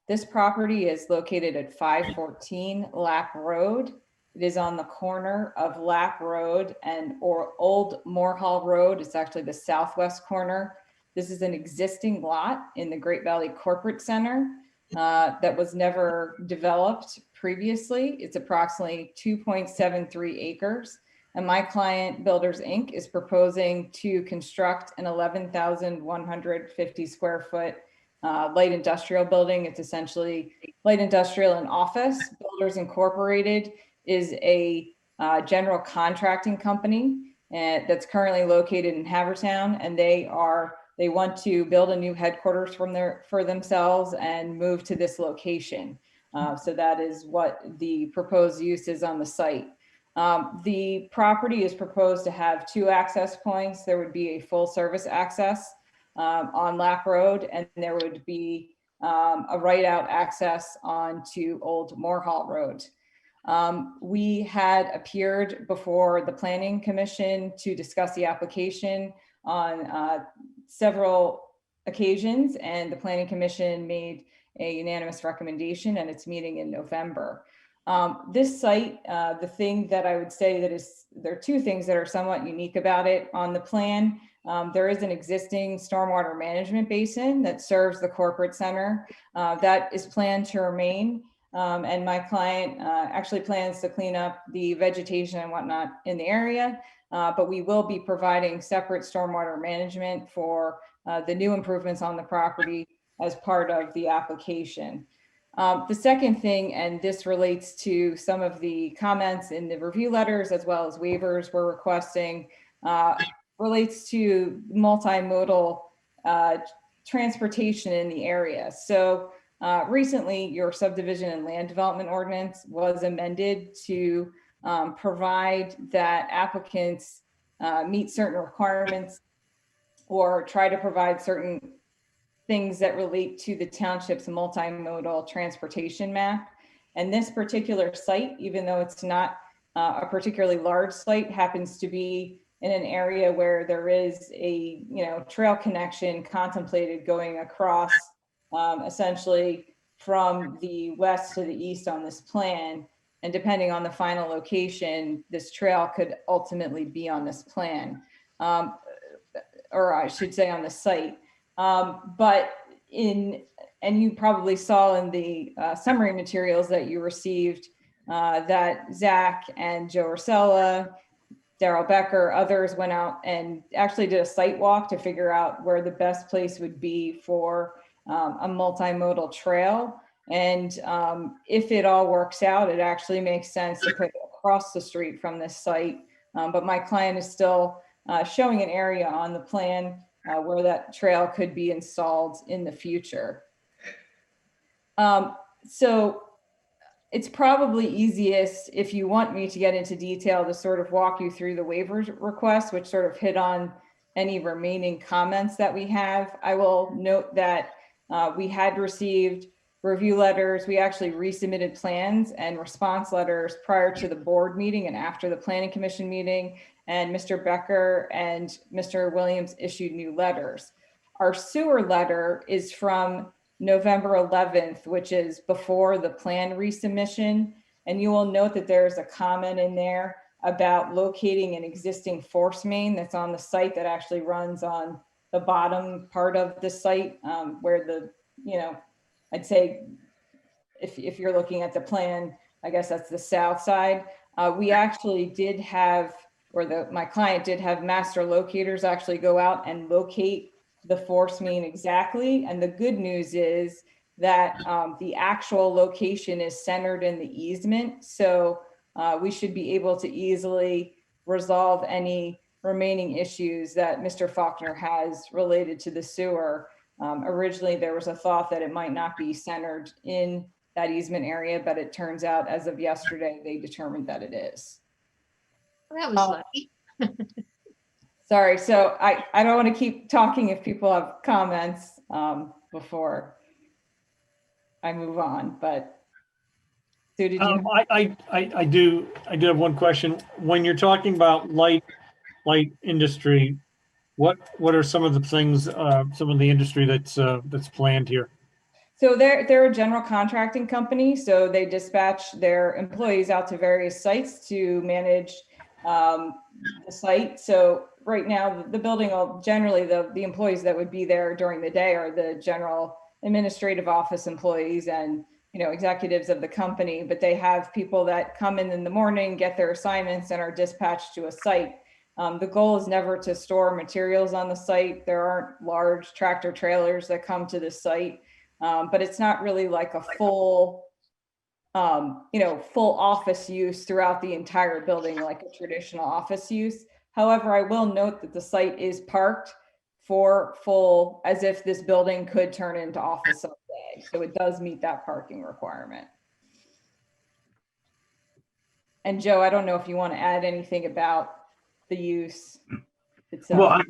This property is located at 514 Lap Road. It is on the corner of Lap Road and or Old Moore Hall Road. It's actually the southwest corner. This is an existing lot in the Great Valley Corporate Center that was never developed previously. It's approximately 2.73 acres. And my client, Builders Inc., is proposing to construct an 11,150 square foot light industrial building. It's essentially light industrial and office. Builders Incorporated is a general contracting company that's currently located in Havertown, and they want to build a new headquarters for themselves and move to this location. So that is what the proposed use is on the site. The property is proposed to have 2 access points. There would be a full service access on Lap Road, and there would be a right out access onto Old Moore Hall Road. We had appeared before the Planning Commission to discuss the application on several occasions, and the Planning Commission made a unanimous recommendation at its meeting in November. This site, the thing that I would say there are 2 things that are somewhat unique about it. On the plan, there is an existing stormwater management basin that serves the corporate center that is planned to remain. And my client actually plans to clean up the vegetation and whatnot in the area, but we will be providing separate stormwater management for the new improvements on the property as part of the application. The second thing, and this relates to some of the comments in the review letters as well as waivers we're requesting, relates to multimodal transportation in the area. So recently, your subdivision and land development ordinance was amended to provide that applicants meet certain requirements or try to provide certain things that relate to the township's multimodal transportation map. And this particular site, even though it's not a particularly large site, happens to be in an area where there is a trail connection contemplated going across essentially from the west to the east on this plan. And depending on the final location, this trail could ultimately be on this plan, or I should say on the site. And you probably saw in the summary materials that you received that Zach and Joe Ursella, Daryl Becker, others went out and actually did a site walk to figure out where the best place would be for a multimodal trail. And if it all works out, it actually makes sense to put it across the street from this site. But my client is still showing an area on the plan where that trail could be installed in the future. So it's probably easiest, if you want me to get into detail, to sort of walk you through the waiver request, which sort of hit on any remaining comments that we have. I will note that we had received review letters. We actually resubmitted plans and response letters prior to the board meeting and after the Planning Commission meeting, and Mr. Becker and Mr. Williams issued new letters. Our sewer letter is from November 11th, which is before the plan resubmission. And you will note that there's a comment in there about locating an existing force main that's on the site that actually runs on the bottom part of the site where the, I'd say if you're looking at the plan, I guess that's the south side. We actually did have, my client did have master locators actually go out and locate the force main exactly. And the good news is that the actual location is centered in the easement. So we should be able to easily resolve any remaining issues that Mr. Faulkner has related to the sewer. Originally, there was a thought that it might not be centered in that easement area, but it turns out as of yesterday, they determined that it is. That was lucky. Sorry, so I don't want to keep talking if people have comments before I move on, but Sue, did you? I do have one question. When you're talking about light industry, what are some of the things, some of the industry that's planned here? So they're a general contracting company, so they dispatch their employees out to various sites to manage the site. So right now, the building, generally the employees that would be there during the day are the general administrative office employees and executives of the company, but they have people that come in the morning, get their assignments, and are dispatched to a site. The goal is never to store materials on the site. There aren't large tractor trailers that come to the site. But it's not really like a full office use throughout the entire building, like a traditional office use. However, I will note that the site is parked for full, as if this building could turn into office someday. So it does meet that parking requirement. And Joe, I don't know if you want to add anything about the use itself.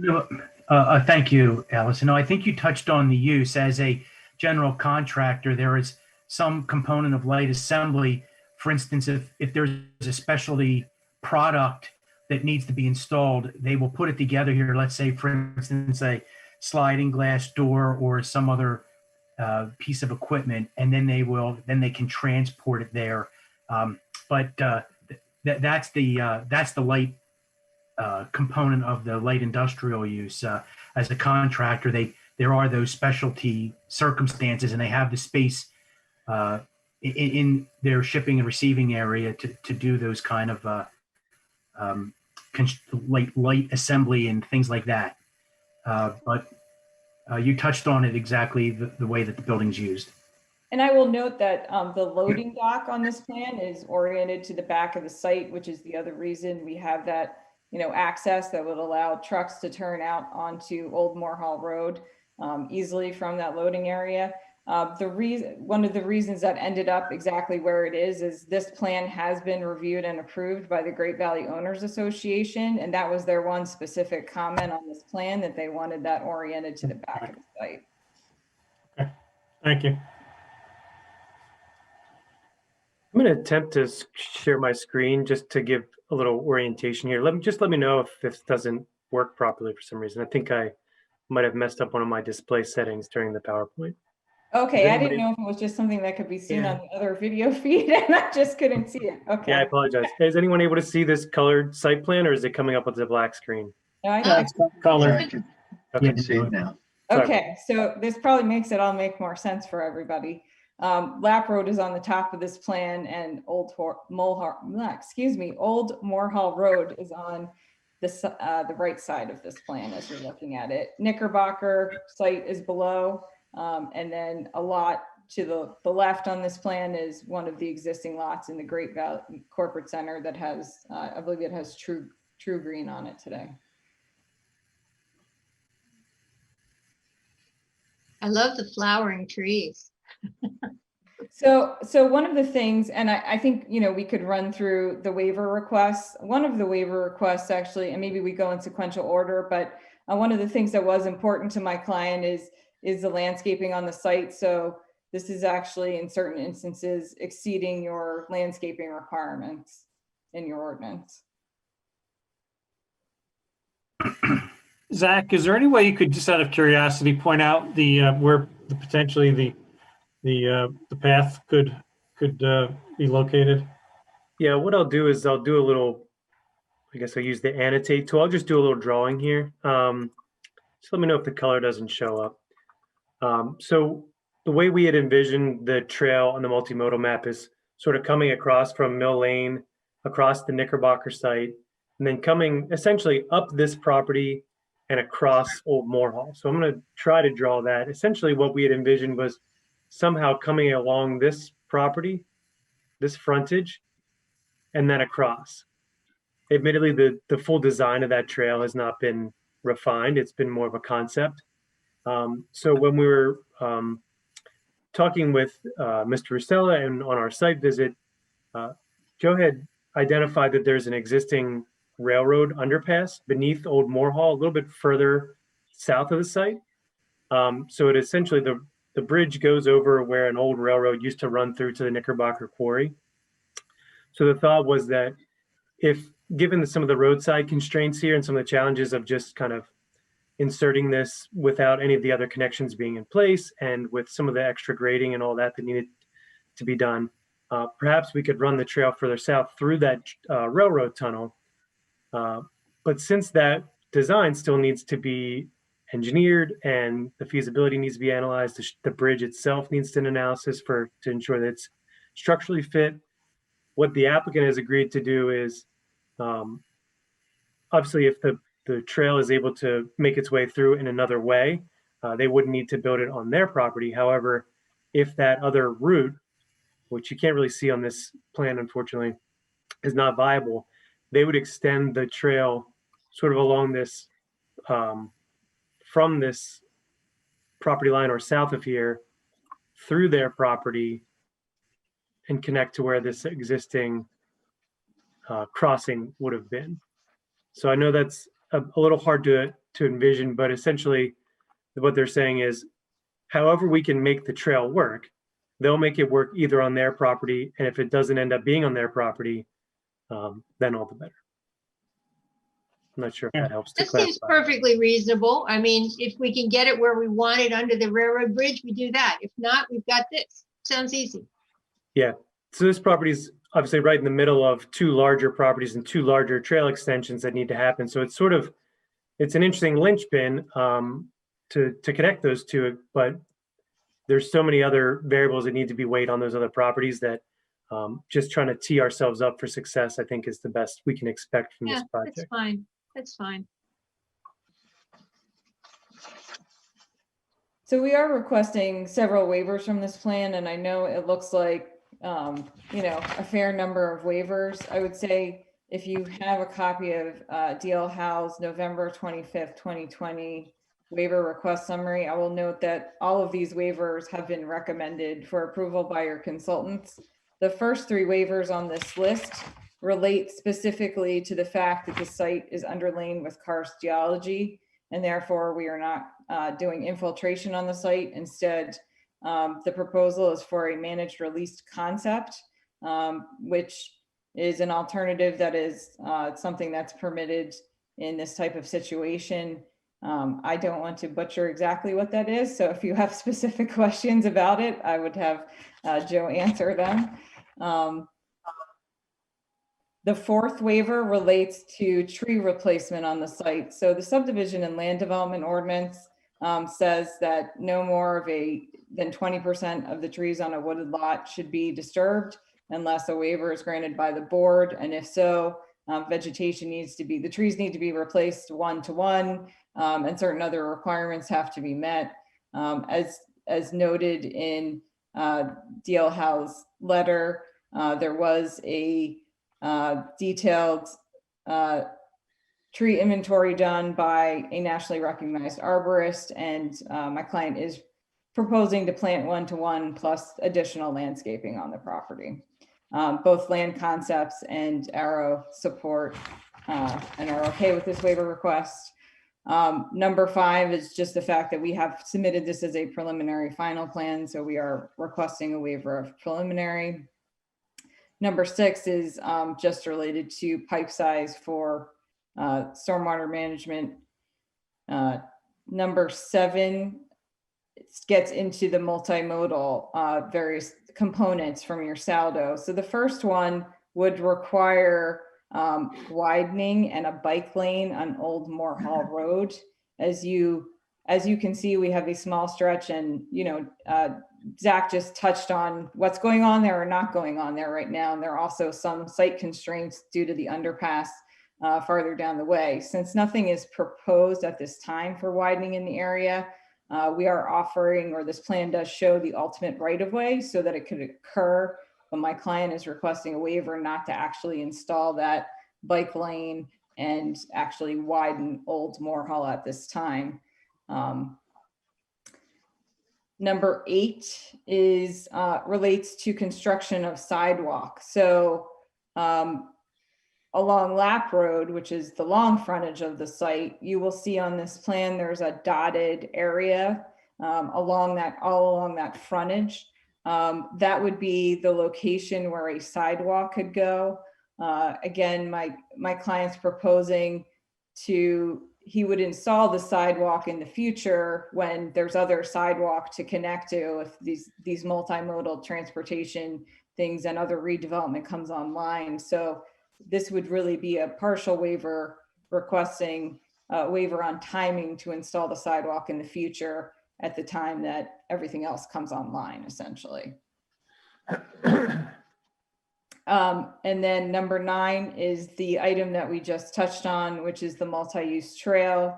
Well, thank you, Allison. No, I think you touched on the use. As a general contractor, there is some component of light assembly. For instance, if there's a specialty product that needs to be installed, they will put it together here. Let's say, for instance, a sliding glass door or some other piece of equipment, and then they can transport it there. But that's the light component of the light industrial use. As a contractor, there are those specialty circumstances, and they have the space in their shipping and receiving area to do those kind of light assembly and things like that. But you touched on it exactly the way that the building's used. And I will note that the loading dock on this plan is oriented to the back of the site, which is the other reason we have that access that would allow trucks to turn out onto Old Moore Hall Road easily from that loading area. One of the reasons that ended up exactly where it is this plan has been reviewed and approved by the Great Valley Owners Association, and that was their one specific comment on this plan, that they wanted that oriented to the back of the site. Okay, thank you. I'm going to attempt to share my screen just to give a little orientation here. Let me know if this doesn't work properly for some reason. I think I might have messed up one of my display settings during the PowerPoint. Okay, I didn't know if it was just something that could be seen on the other video feed, and I just couldn't see it. Okay. Yeah, I apologize. Is anyone able to see this colored site plan, or is it coming up with a black screen? No, I can. Color. I can see it now. Okay, so this probably makes it all make more sense for everybody. Lap Road is on the top of this plan, and Old Moore Hall Road is on the right side of this plan as you're looking at it. Knickerbocker site is below, and then a lot to the left on this plan is one of the existing lots in the Great Valley Corporate Center that has, I believe it has True Green on it today. I love the flowering trees. So one of the things, and I think, we could run through the waiver requests. One of the waiver requests actually, and maybe we go in sequential order, but one of the things that was important to my client is the landscaping on the site. So this is actually in certain instances exceeding your landscaping requirements in your ordinance. Zach, is there any way you could, just out of curiosity, point out where potentially the path could be located? Yeah, what I'll do is I'll do a little, I guess I'll use the annotate tool. I'll just do a little drawing here. Just let me know if the color doesn't show up. So the way we had envisioned the trail on the multimodal map is sort of coming across from Mill Lane, across the Knickerbocker site, and then coming essentially up this property and across Old Moore Hall. So I'm going to try to draw that. Essentially what we had envisioned was somehow coming along this property, this frontage, and then across. Admittedly, the full design of that trail has not been refined. It's been more of a concept. So when we were talking with Mr. Rustella and on our site visit, Joe had identified that there's an existing railroad underpass beneath Old Moore Hall, a little bit further south of the site. So it essentially, the bridge goes over where an old railroad used to run through to the Knickerbocker quarry. So the thought was that if, given some of the roadside constraints here and some of the challenges of just kind of, inserting this without any of the other connections being in place and with some of the extra grading and all that that needed to be done. Perhaps we could run the trail further south through that railroad tunnel. But since that design still needs to be engineered and the feasibility needs to be analyzed, the bridge itself needs an analysis to ensure that it's structurally fit. What the applicant has agreed to do is, obviously, if the trail is able to make its way through in another way, they wouldn't need to build it on their property. However, if that other route, which you can't really see on this plan, unfortunately, is not viable, they would extend the trail sort of along this, from this property line or south of here through their property and connect to where this existing crossing would have been. So I know that's a little hard to envision, but essentially what they're saying is, however we can make the trail work, they'll make it work either on their property, and if it doesn't end up being on their property, then all the better. I'm not sure if that helps to This seems clarify. perfectly reasonable. I mean, if we can get it where we want it under the railroad bridge, we do that. If not, we've got this. Sounds easy. Yeah, so this property is obviously right in the middle of two larger properties and two larger trail extensions that need to happen. So it's sort of, it's an interesting linchpin to connect those two, but there's so many other variables that need to be weighed on those other properties that just trying to tee ourselves up for success, I think, is the best we can expect from this project. That's fine. That's fine. So we are requesting several waivers from this plan, and I know it looks like, a fair number of waivers. I would say if you have a copy of DL Howe's November 25th, 2020 waiver request summary, I will note that all of these waivers have been recommended for approval by your consultants. The first three waivers on this list relate specifically to the fact that the site is underlain with karst geology, and therefore we are not doing infiltration on the site. Instead, the proposal is for a managed released concept, which is an alternative that is something that's permitted in this type of situation. I don't want to butcher exactly what that is, so if you have specific questions about it, I would have Joe answer them. The fourth waiver relates to tree replacement on the site. So the subdivision and land development ordinance says that no more than 20% of the trees on a wooded lot should be disturbed unless a waiver is granted by the board. And if so, the trees need to be replaced 1-to-1, and certain other requirements have to be met. As noted in DL Howe's letter, there was a detailed tree inventory done by a nationally recognized arborist, and my client is proposing to plant 1-to-1 plus additional landscaping on the property. Both Land Concepts and Arrow support and are okay with this waiver request. Number 5 is just the fact that we have submitted this as a preliminary final plan, so we are requesting a waiver of preliminary. Number 6 is just related to pipe size for stormwater management. Number 7 gets into the multimodal various components from your saldo. So the first one would require widening and a bike lane on Old Moore Hall Road. As you can see, we have a small stretch, and Zach just touched on what's going on there or not going on there right now. And there are also some site constraints due to the underpass farther down the way. Since nothing is proposed at this time for widening in the area, we are offering, or this plan does show the ultimate right-of-way so that it could occur, but my client is requesting a waiver not to actually install that bike lane and actually widen Old Moore Hall at this time. Number 8 is relates to construction of sidewalk. So along Lap Road, which is the long frontage of the site, you will see on this plan there's a dotted area all along that frontage. That would be the location where a sidewalk could go. Again, my client's proposing to he would install the sidewalk in the future when there's other sidewalk to connect to, if these multimodal transportation things and other redevelopment comes online. So this would really be a partial waiver, requesting a waiver on timing to install the sidewalk in the future at the time that everything else comes online, essentially. And then number 9 is the item that we just touched on, which is the multi-use trail.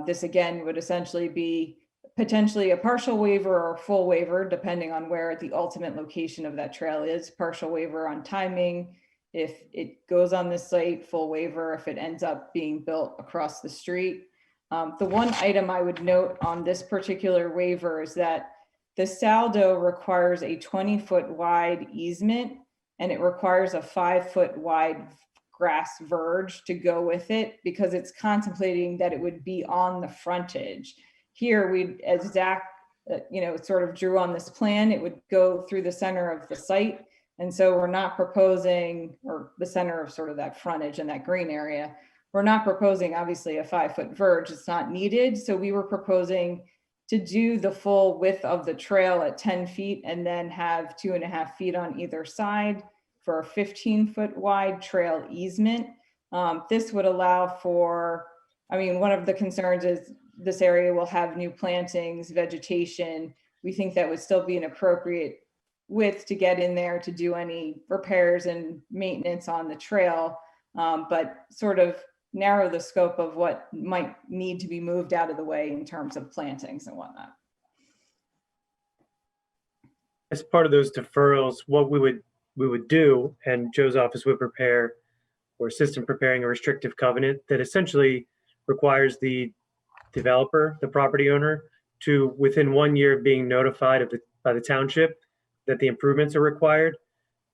This again would essentially be potentially a partial waiver or full waiver, depending on where the ultimate location of that trail is. Partial waiver on timing, if it goes on this site, full waiver if it ends up being built across the street. The one item I would note on this particular waiver is that the Saldo requires a 20-foot wide easement, and it requires a 5-foot wide grass verge to go with it, because it's contemplating that it would be on the frontage. Here, we, as Zach, sort of drew on this plan, it would go through the center of the site. And so we're not proposing, or the center of sort of that frontage and that green area, we're not proposing obviously a 5-foot verge, it's not needed. So we were proposing to do the full width of the trail at 10 feet and then have 2.5 feet on either side for a 15-foot wide trail easement. This would allow for, one of the concerns is this area will have new plantings, vegetation. We think that would still be an appropriate width to get in there to do any repairs and maintenance on the trail, but sort of narrow the scope of what might need to be moved out of the way in terms of plantings and whatnot. As part of those deferrals, what we would do, and Joe's office would prepare or assist in preparing a restrictive covenant that essentially requires the developer, the property owner, to within 1 year of being notified by the township that the improvements are required,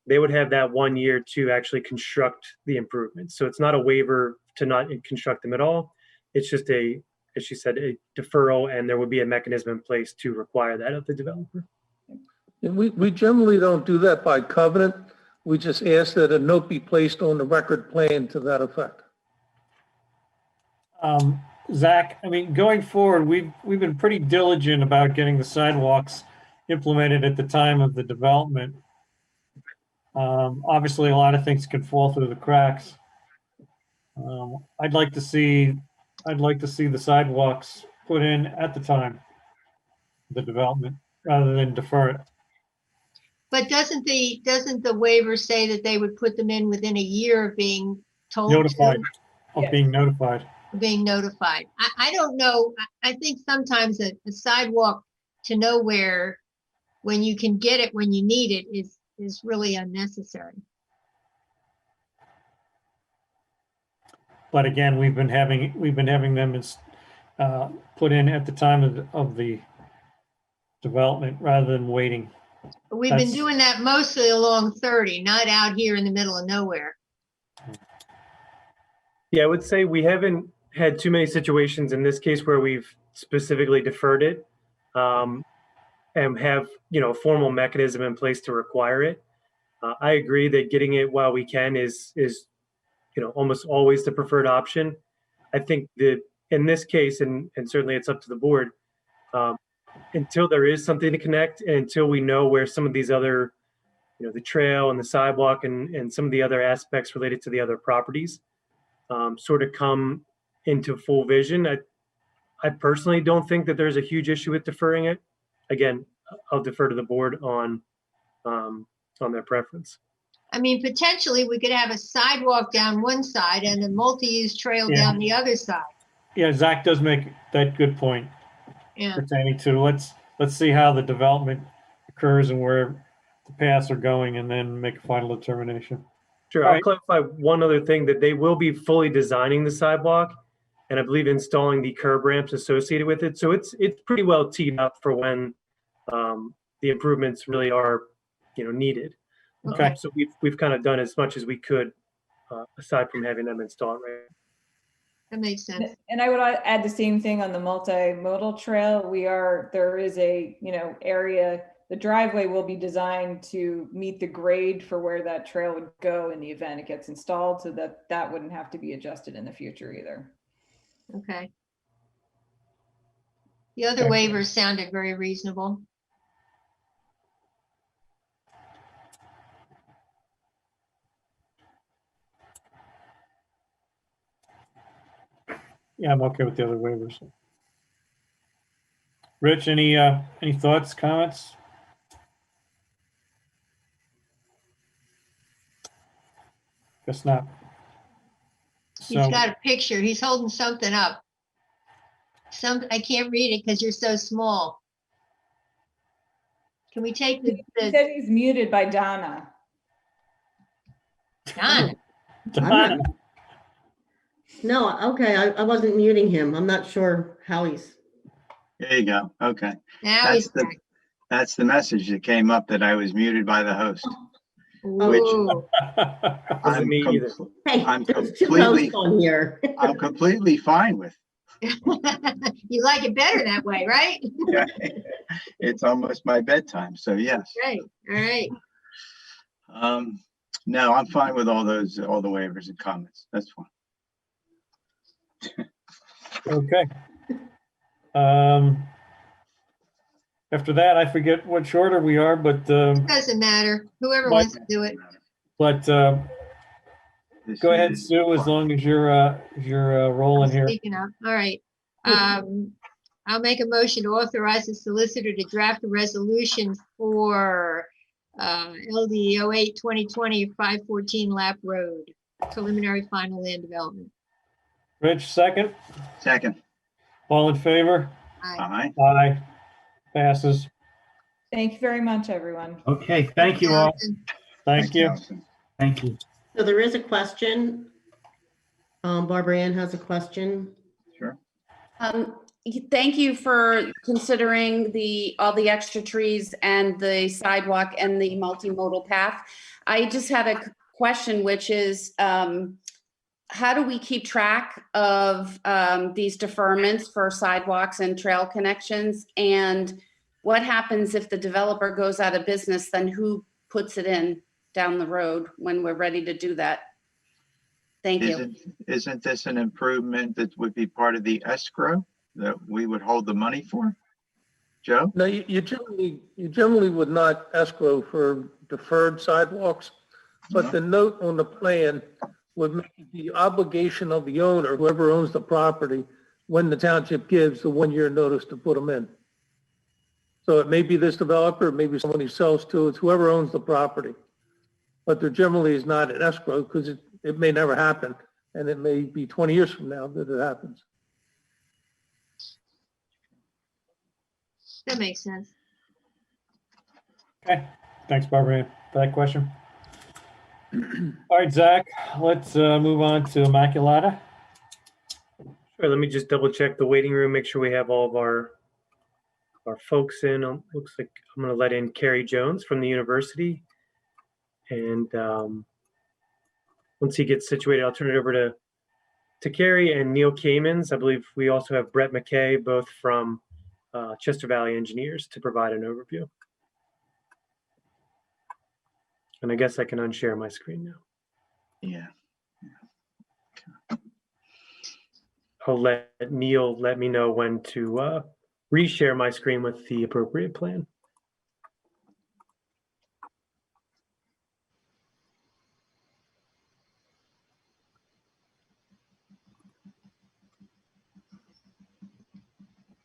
they would have that 1 year to actually construct the improvements. So it's not a waiver to not construct them at all. It's just as she said, a deferral, and there would be a mechanism in place to require that of the developer. And we generally don't do that by covenant. We just ask that a note be placed on the record plan to that effect. Zach, going forward, we've been pretty diligent about getting the sidewalks implemented at the time of the development. Obviously, a lot of things can fall through the cracks. I'd like to see the sidewalks put in at the time of the development rather than defer it. But doesn't the waiver say that they would put them in within a year of being told Notified, to? of being notified. Being notified. I don't know. I think sometimes a sidewalk to nowhere, when you can get it when you need it, is really unnecessary. But again, we've been having them put in at the time of the development rather than waiting. We've been doing that mostly along 30, not out here in the middle of nowhere. Yeah, I would say we haven't had too many situations in this case where we've specifically deferred it, and have a formal mechanism in place to require it. I agree that getting it while we can is almost always the preferred option. I think that in this case, and certainly it's up to the board, until there is something to connect, and until we know where some of these other, the trail and the sidewalk and some of the other aspects related to the other properties sort of come into full vision. I personally don't think that there's a huge issue with deferring it. Again, I'll defer to the board on their preference. Potentially we could have a sidewalk down one side and a multi-use trail down the other side. Yeah, Zach does make that good point. Yeah. Pertaining to let's see how the development occurs and where the paths are going, and then make a final determination. Sure. I'll clarify one other thing, that they will be fully designing the sidewalk, and I believe installing the curb ramps associated with it. So it's pretty well teed up for when the improvements really are, needed. Okay. So we've kind of done as much as we could, aside from having them installed, right? That makes sense. And I would add the same thing on the multimodal trail. There is a, area, the driveway will be designed to meet the grade for where that trail would go in the event it gets installed, so that wouldn't have to be adjusted in the future either. Okay. The other waivers sounded very reasonable. Yeah, I'm okay with the other waivers. Rich, any thoughts, comments? Guess not. He's So, got a picture. He's holding something up. I can't read it because you're so small. Can we take He the said he's muted by Donna. Donna? I'm not. No, okay, I wasn't muting him. I'm not sure how he's. There you go. Okay. Now he's back. That's the message that came up, that I was muted by the host. Ooh. I'm, me either. Hey, I'm there's two completely, hosts on here. I'm completely fine with. You like it better that way, right? Yeah. It's almost my bedtime, so yes. Right. All right. No, I'm fine with all the waivers and comments. That's fine. okay. After that, I forget which order we are, but Doesn't matter. Whoever wants to do it. Go ahead, Sue, as long as you're rolling here. Speaking up. All right. I'll make a motion to authorize the solicitor to draft a resolution for LD 08-2020 514 Lap Road, preliminary final land development. Rich, second. Second. All in favor? Aye. Aye. Passes. Thank you very much, everyone. Okay, thank you all. Thank you. Thank you. So there is a question. Barbara Ann has a question. Sure. Thank you for considering all the extra trees and the sidewalk and the multimodal path. I just had a question, which is, how do we keep track of these deferments for sidewalks and trail connections? And what happens if the developer goes out of business? Then who puts it in down the road when we're ready to do that? Thank you. Isn't this an improvement that would be part of the escrow that we would hold the money for? Joe? No, you generally would not escrow for deferred sidewalks, but the note on the plan would make it the obligation of the owner, whoever owns the property, when the township gives the 1-year notice to put them in. So it may be this developer, it may be someone he sells to, it's whoever owns the property. But there generally is not an escrow because it may never happen, and it may be 20 years from now that it happens. That makes sense. Okay. Thanks, Barbara, for that question. All right, Zach, let's move on to Immaculata. Sure, let me just double check the waiting room, make sure we have all of our folks in. Looks like I'm going to let in Carrie Jones from the university. And once he gets situated, I'll turn it over to Carrie and Neil Kamens. I believe we also have Brett McKay, both from Chester Valley Engineers, to provide an overview. And I guess I can unshare my screen now. Yeah. I'll let Neil let me know when to reshare my screen with the appropriate plan.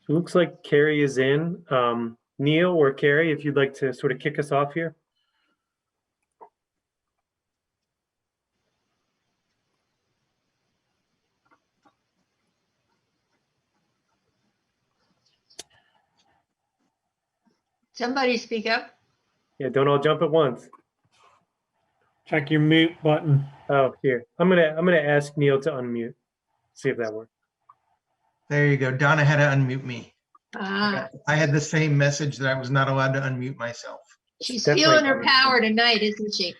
So it looks like Carrie is in. Neil or Carrie, if you'd like to sort of kick us off here. Somebody speak up. Yeah, don't all jump at once. Check your mute button. Oh, here. I'm gonna ask Neil to unmute. See if that works. There you go. Donna had to unmute me. Ah, I had the same message that I was not allowed to unmute myself. she's feeling her power tonight, isn't she?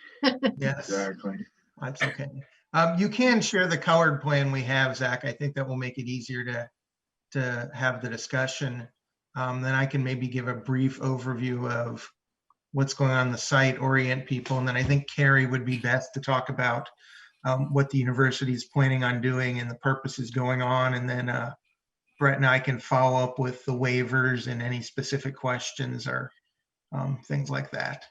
Yes. Exactly. That's okay. You can share the colored plan we have, Zach. I think that will make it easier to have the discussion. Then I can maybe give a brief overview of what's going on the site, orient people. And then I think Carrie would be best to talk about what the university is planning on doing and the purposes going on. And then Brett and I can follow up with the waivers and any specific questions or things like that.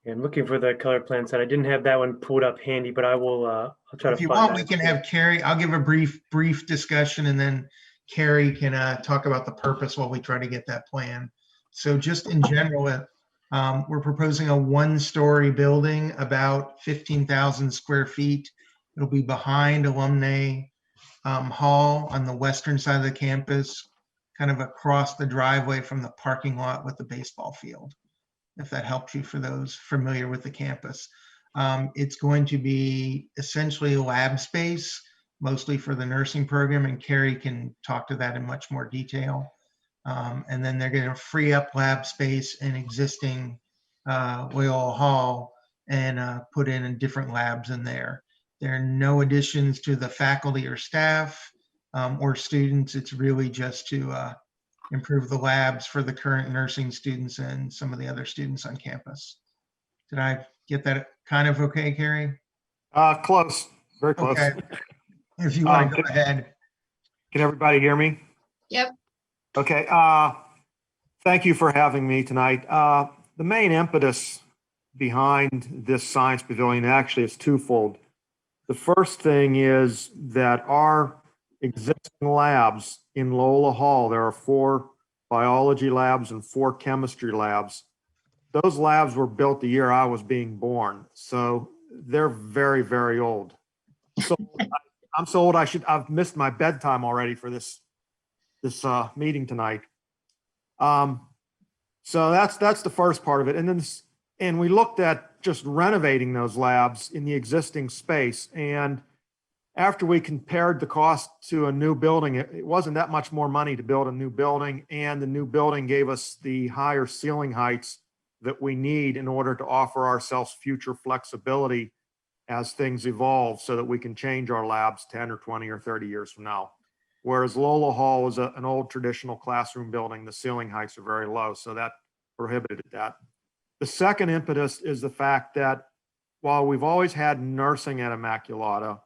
And looking for the color plan set. I didn't have that one pulled up handy, but I will. I'll try to If you find want, that. we can have Carrie. I'll give a brief discussion, and then Carrie can talk about the purpose while we try to get that plan. So just in general, we're proposing a one-story building, about 15,000 square feet. It'll be behind Alumni Hall on the western side of the campus, kind of across the driveway from the parking lot with the baseball field, if that helps you for those familiar with the campus. It's going to be essentially lab space, mostly for the nursing program, and Carrie can talk to that in much more detail. And then they're going to free up lab space in existing Loyola Hall and put in different labs in there. There are no additions to the faculty or staff or students. It's really just to improve the labs for the current nursing students and some of the other students on campus. Did I get that kind of okay, Carrie? Close, very close. Okay. If you want to go ahead. Can everybody hear me? Yep. Okay. Thank you for having me tonight. The main impetus behind this science pavilion actually is twofold. The first thing is that our existing labs in Loyola Hall, there are 4 biology labs and 4 chemistry labs. Those labs were built the year I was being born, so they're very, very old. So I'm so old I've missed my bedtime already for this meeting tonight. So that's the first part of it, and we looked at just renovating those labs in the existing space, and after we compared the cost to a new building, it wasn't that much more money to build a new building, and the new building gave us the higher ceiling heights that we need in order to offer ourselves future flexibility as things evolve so that we can change our labs 10 or 20 or 30 years from now. Whereas Loyola Hall is an old traditional classroom building, the ceiling heights are very low, so that prohibited that. The second impetus is the fact that while we've always had nursing at Immaculata,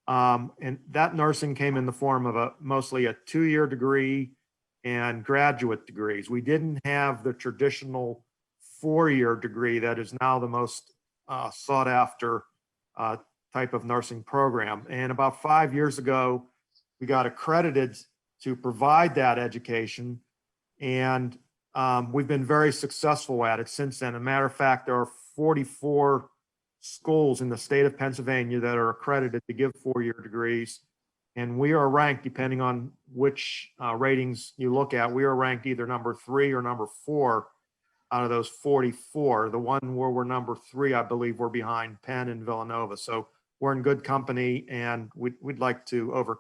and that nursing came in the form of mostly a 2-year degree and graduate degrees. We didn't have the traditional 4-year degree that is now the most sought after type of nursing program. And about 5 years ago, we got accredited to provide that education, and we've been very successful at it since then. As a matter of fact, there are 44 schools in the state of Pennsylvania that are accredited to give 4-year degrees. And we are ranked, depending on which ratings you look at, we are ranked either number 3 or number 4 out of those 44. The one where we're number 3, I believe we're behind Penn and Villanova. So we're in good company, and we'd like to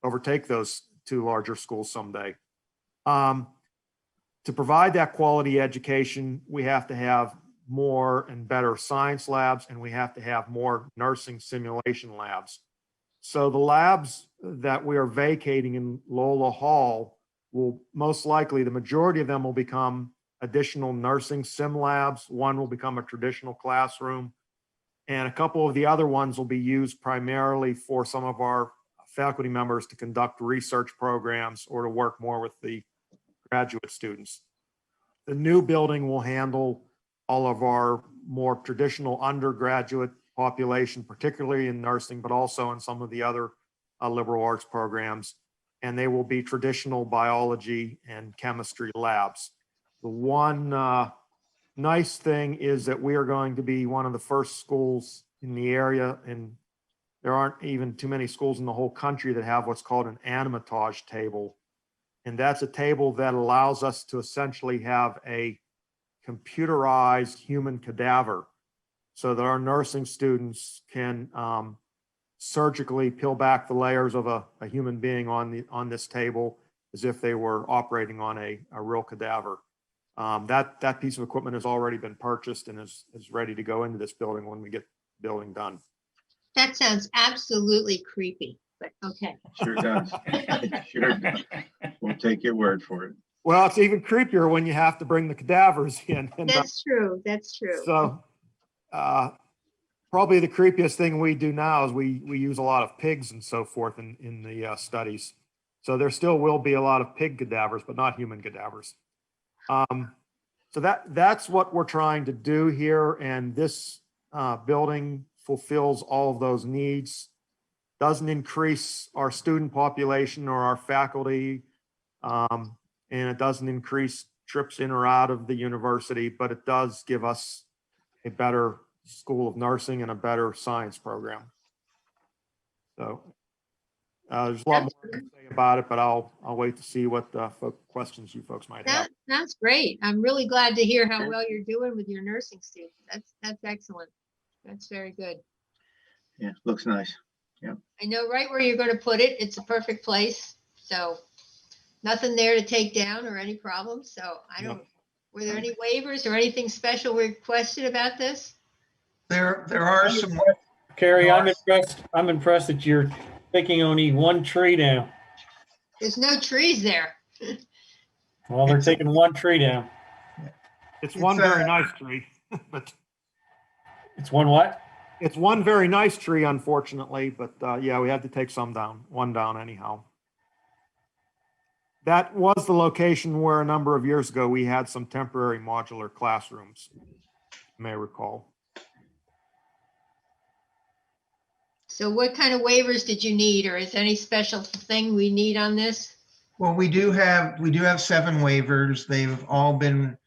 overtake those 2 larger schools someday. To provide that quality education, we have to have more and better science labs, and we have to have more nursing simulation labs. So the labs that we are vacating in Loyola Hall will most likely, the majority of them will become additional nursing sim labs. One will become a traditional classroom, and a couple of the other ones will be used primarily for some of our faculty members to conduct research programs or to work more with the graduate students. The new building will handle all of our more traditional undergraduate population, particularly in nursing, but also in some of the other liberal arts programs. And they will be traditional biology and chemistry labs. The one nice thing is that we are going to be one of the first schools in the area, and there aren't even too many schools in the whole country that have what's called an animatage table. And that's a table that allows us to essentially have a computerized human cadaver so that our nursing students can surgically peel back the layers of a human being on this table as if they were operating on a real cadaver. That piece of equipment has already been purchased and is ready to go into this building when we get the building done. That sounds absolutely creepy, but okay. Sure does. Sure does. We'll take your word for it. Well, it's even creepier when you have to bring the cadavers in. And, That's true. That's true. So Probably the creepiest thing we do now is we use a lot of pigs and so forth in the studies. So there still will be a lot of pig cadavers, but not human cadavers. So that's what we're trying to do here. And this building fulfills all of those needs. Doesn't increase our student population or our faculty. And it doesn't increase trips in or out of the university, but it does give us a better School of Nursing and a better science program. So there's a lot more to say about it, but I'll wait to see what questions you folks might have. That's great. I'm really glad to hear how well you're doing with your nursing students. That's excellent. That's very good. Yeah, looks nice. Yeah. I know right where you're going to put it. It's a perfect place. So nothing there to take down or any problems. So I don't, were there any waivers or anything special requested about this? There are some. Carrie, I'm impressed that you're taking only one tree down. There's no trees there. Well, they're taking one tree down. It's one very nice tree, but it's one what? It's one very nice tree, unfortunately, but yeah, we had to take one down anyhow. That was the location where a number of years ago we had some temporary modular classrooms, you may recall. So what kind of waivers did you need, or is any special thing we need on this? Well, we do have 7 waivers. They've all been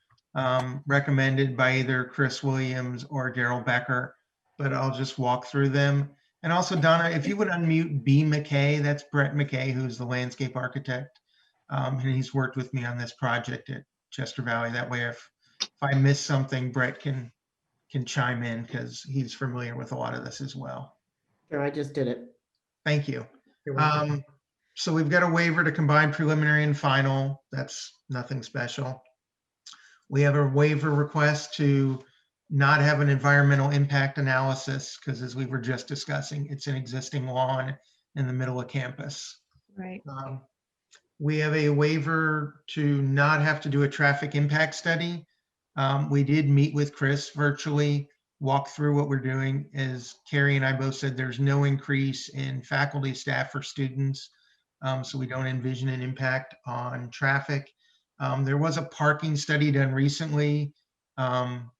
recommended by either Chris Williams or Daryl Becker, but I'll just walk through them. And also, Donna, if you would unmute B. McKay, that's Brett McKay, who's the landscape architect. And he's worked with me on this project at Chester Valley. That way, if I miss something, Brett can chime in because he's familiar with a lot of this as well. Sure, I just did it. Thank you. You're welcome. So we've got a waiver to combine preliminary and final. That's nothing special. We have a waiver request to not have an environmental impact analysis because, as we were just discussing, it's an existing lawn in the middle of campus. Right. We have a waiver to not have to do a traffic impact study. We did meet with Chris virtually, walk through what we're doing. As Carrie and I both said, there's no increase in faculty, staff, or students. So we don't envision an impact on traffic. There was a parking study done recently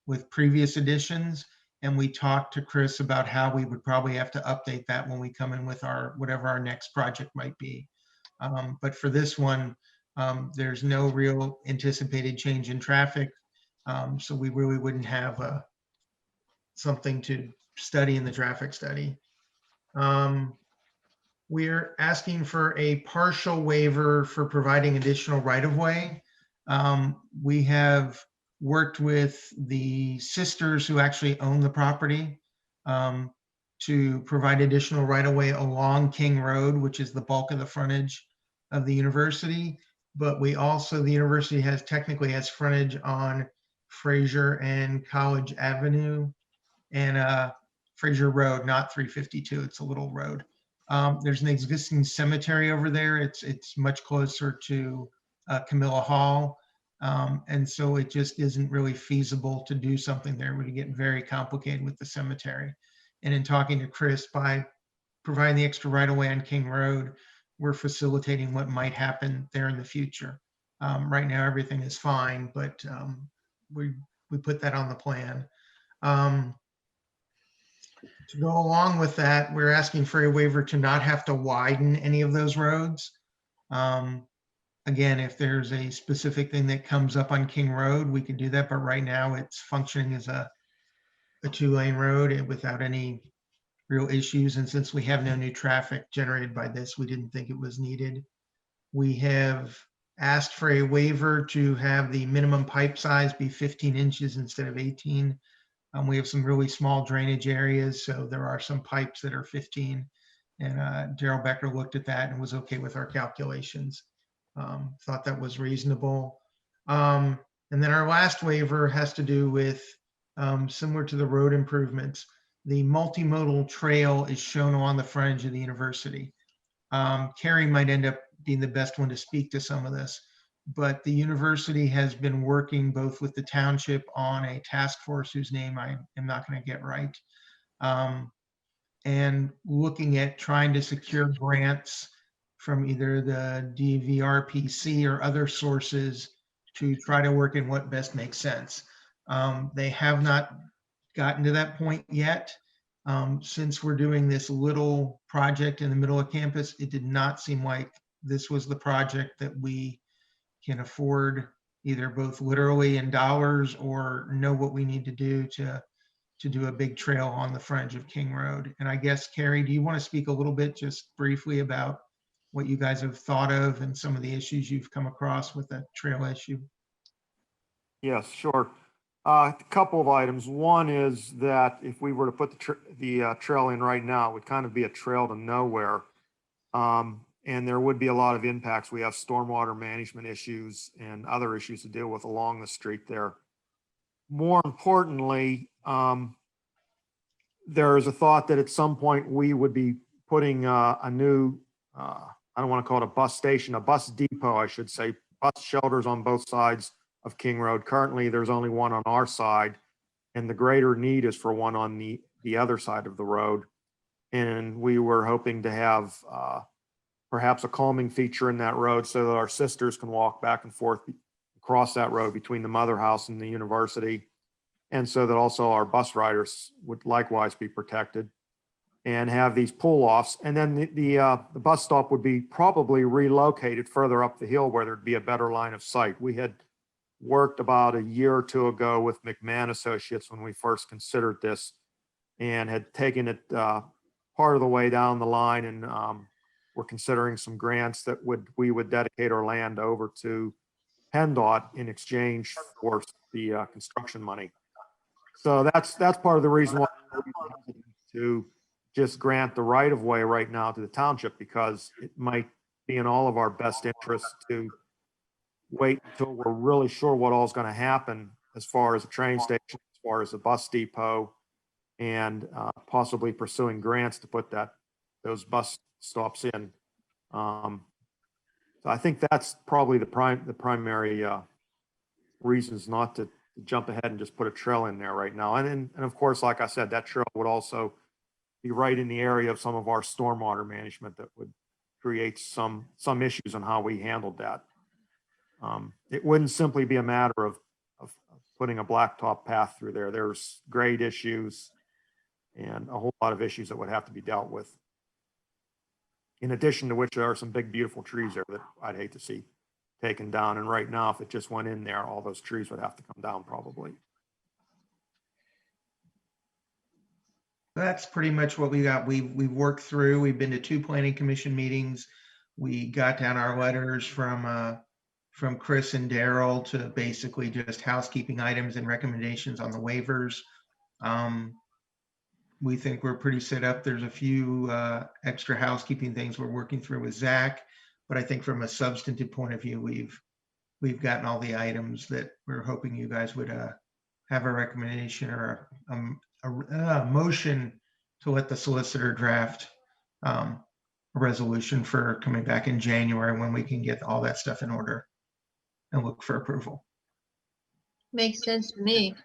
with previous editions, and we talked to Chris about how we would probably have to update that when we come in with whatever our next project might be. But for this one, there's no real anticipated change in traffic. So we really wouldn't have something to study in the traffic study. We're asking for a partial waiver for providing additional right-of-way. We have worked with the sisters who actually own the property to provide additional right-of-way along King Road, which is the bulk of the frontage of the university. But the university technically has frontage on Fraser and College Avenue and Fraser Road, not 352. It's a little road. There's an existing cemetery over there. It's much closer to Camilla Hall. And so it just isn't really feasible to do something there. It would get very complicated with the cemetery. And in talking to Chris, by providing the extra right-of-way on King Road, we're facilitating what might happen there in the future. Right now, everything is fine, but we put that on the plan. To go along with that, we're asking for a waiver to not have to widen any of those roads. Again, if there's a specific thing that comes up on King Road, we could do that, but right now it's functioning as a 2-lane road without any real issues. And since we have no new traffic generated by this, we didn't think it was needed. We have asked for a waiver to have the minimum pipe size be 15 inches instead of 18. We have some really small drainage areas, so there are some pipes that are 15. And Daryl Becker looked at that and was okay with our calculations. Thought that was reasonable. And then our last waiver has to do with, similar to the road improvements, the multimodal trail is shown on the frontage of the university. Carrie might end up being the best one to speak to some of this, but the university has been working both with the township on a task force whose name I am not going to get right, and looking at trying to secure grants from either the DVRPC or other sources to try to work in what best makes sense. They have not gotten to that point yet. Since we're doing this little project in the middle of campus, it did not seem like this was the project that we can afford, either both literally in dollars or know what we need to do to do a big trail on the fringe of King Road. And I guess, Carrie, do you want to speak a little bit just briefly about what you guys have thought of and some of the issues you've come across with that trail issue? Yes, sure. A couple of items. One is that if we were to put the trail in right now, it would kind of be a trail to nowhere. And there would be a lot of impacts. We have stormwater management issues and other issues to deal with along the street there. More importantly, there is a thought that at some point we would be putting a new, I don't want to call it a bus station, a bus depot, I should say, bus shelters on both sides of King Road. Currently, there's only one on our side, and the greater need is for one on the other side of the road. And we were hoping to have perhaps a calming feature in that road so that our sisters can walk back and forth across that road between the mother house and the university. And so that also our bus riders would likewise be protected and have these pull-offs. And then the bus stop would be probably relocated further up the hill where there'd be a better line of sight. We had worked about a year or two ago with McMahon Associates when we first considered this and had taken it part of the way down the line, and we're considering some grants that we would dedicate our land over to PennDOT in exchange for the construction money. So that's part of the reason why we're to just grant the right of way right now to the township, because it might be in all of our best interests to wait until we're really sure what all is going to happen as far as a train station, as far as a bus depot, and possibly pursuing grants to put those bus stops in. So I think that's probably the primary reasons not to jump ahead and just put a trail in there right now. And of course, like I said, that trail would also be right in the area of some of our stormwater management that would create some issues on how we handled that. It wouldn't simply be a matter of putting a blacktop path through there. There's grade issues and a whole lot of issues that would have to be dealt with. In addition to which, there are some big, beautiful trees there that I'd hate to see taken down. And right now, if it just went in there, all those trees would have to come down probably. That's pretty much what we got. We've worked through, we've been to 2 planning commission meetings. We got down our letters from Chris and Daryl to basically just housekeeping items and recommendations on the waivers. We think we're pretty set up. There's a few extra housekeeping things we're working through with Zach, but I think from a substantive point of view, we've gotten all the items that we're hoping you guys would have a recommendation or a motion to let the solicitor draft a resolution for coming back in January when we can get all that stuff in order and look for approval. Makes sense to me.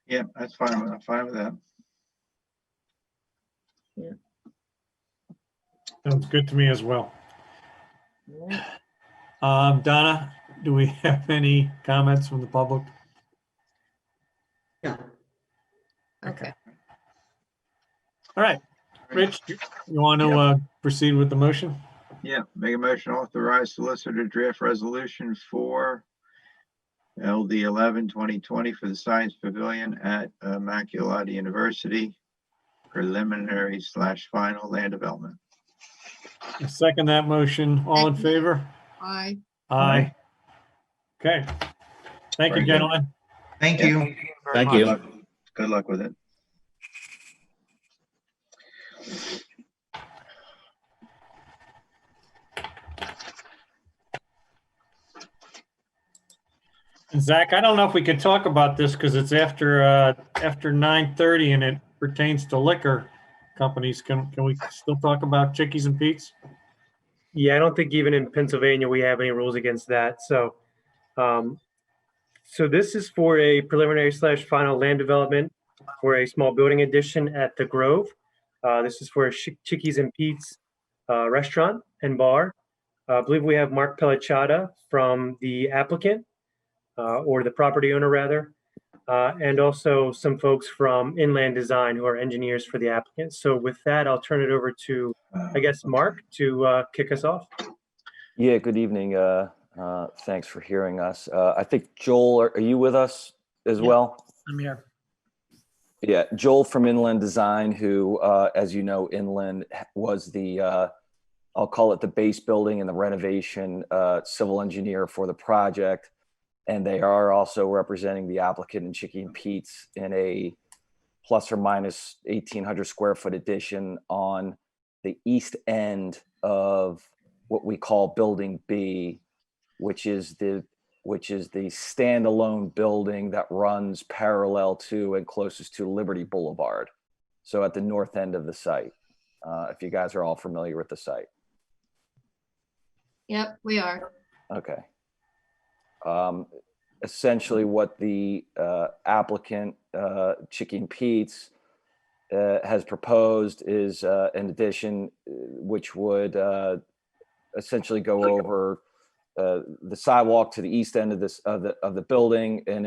Yeah, that's fine. I'm fine with that. Yeah. Sounds good to me as well. Donna, do we have any comments from the public? No. Okay. All right. Rich, you want to proceed with the motion? Yeah, make a motion to authorize solicitor draft resolution for LD 11-2020 for the Science Pavilion at Immaculata University, preliminary/final land development. I second that motion. All in favor? Aye. Aye. Okay. Thank you, Very good. gentlemen. Thank Yeah. you. Thank you. Good luck with it. Zach, I don't know if we can talk about this because it's after 9:30 and it pertains to liquor companies. Can we still talk about Chickies and Pete's? Yeah, I don't think even in Pennsylvania we have any rules against that. So, so this is for a preliminary/final land development for a small building addition at the Grove. This is for a Chickies and Pete's restaurant and bar. I believe we have Mark Pellicciata from the applicant, or the property owner rather, and also some folks from Inland Design who are engineers for the applicant. So with that, I'll turn it over to, I guess, Mark to kick us off. Yeah, good evening. Thanks for hearing us. I think Joel, are you with us as well? I'm here. Yeah, Joel from Inland Design, who, as you know, Inland was the, I'll call it the base building and the renovation civil engineer for the project. And they are also representing the applicant in Chickie and Pete's in a plus or minus 1,800 square foot addition on the east end of what we call Building B, which is the standalone building that runs parallel to and closest to Liberty Boulevard. So at the north end of the site, if you guys are all familiar with the site. Yep, we are. Okay. Essentially what the applicant, Chickie and Pete's, has proposed is an addition which would essentially go over the sidewalk to the east end of the building, and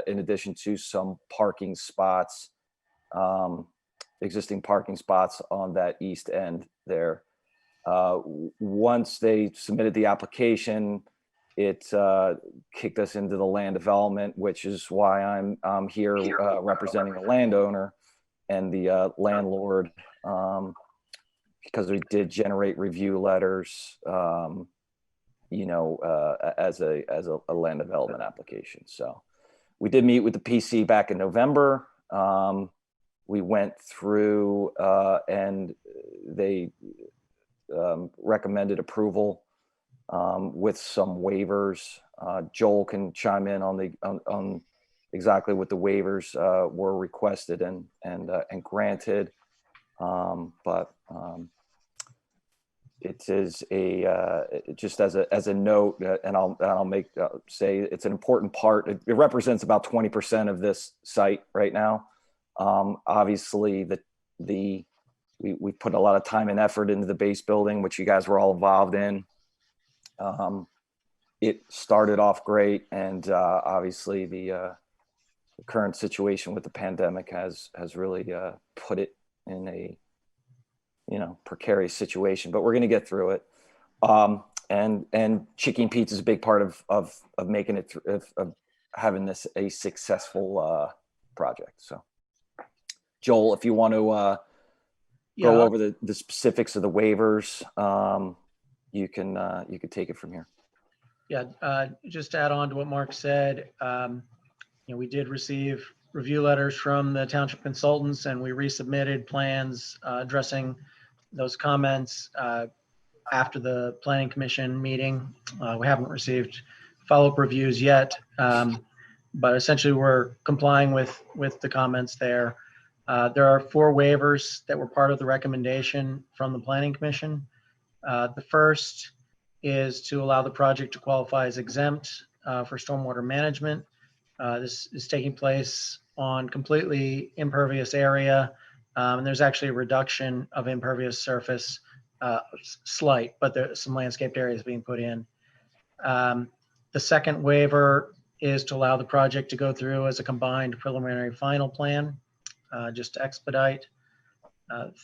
in addition to some parking spots, existing parking spots on that east end there. Once they submitted the application, it kicked us into the land development, which is why I'm here representing the landowner and the landlord, because we did generate review letters, you know, as a land development application. So we did meet with the PC back in November. We went through and they recommended approval with some waivers. Joel can chime in on exactly what the waivers were requested and granted. But it is just as a note, and I'll say it's an important part. It represents about 20% of this site right now. Obviously, we put a lot of time and effort into the base building, which you guys were all involved in. It started off great, and obviously the current situation with the pandemic has really put it in a precarious situation. But we're going to get through it. And Chickie and Pete's is a big part of making it of having this a successful project. So, Joel, if you want to go over the specifics of the waivers, you could take it from here. Yeah, just to add on to what Mark said, we did receive review letters from the township consultants, and we resubmitted plans addressing those comments after the planning commission meeting. We haven't received follow-up reviews yet, but essentially we're complying with the comments there. There are 4 waivers that were part of the recommendation from the planning commission. The first is to allow the project to qualify as exempt for stormwater management. This is taking place on completely impervious area, and there's actually a reduction of impervious surface, slight, but there's some landscaped areas being put in. The second waiver is to allow the project to go through as a combined preliminary final plan, just to expedite.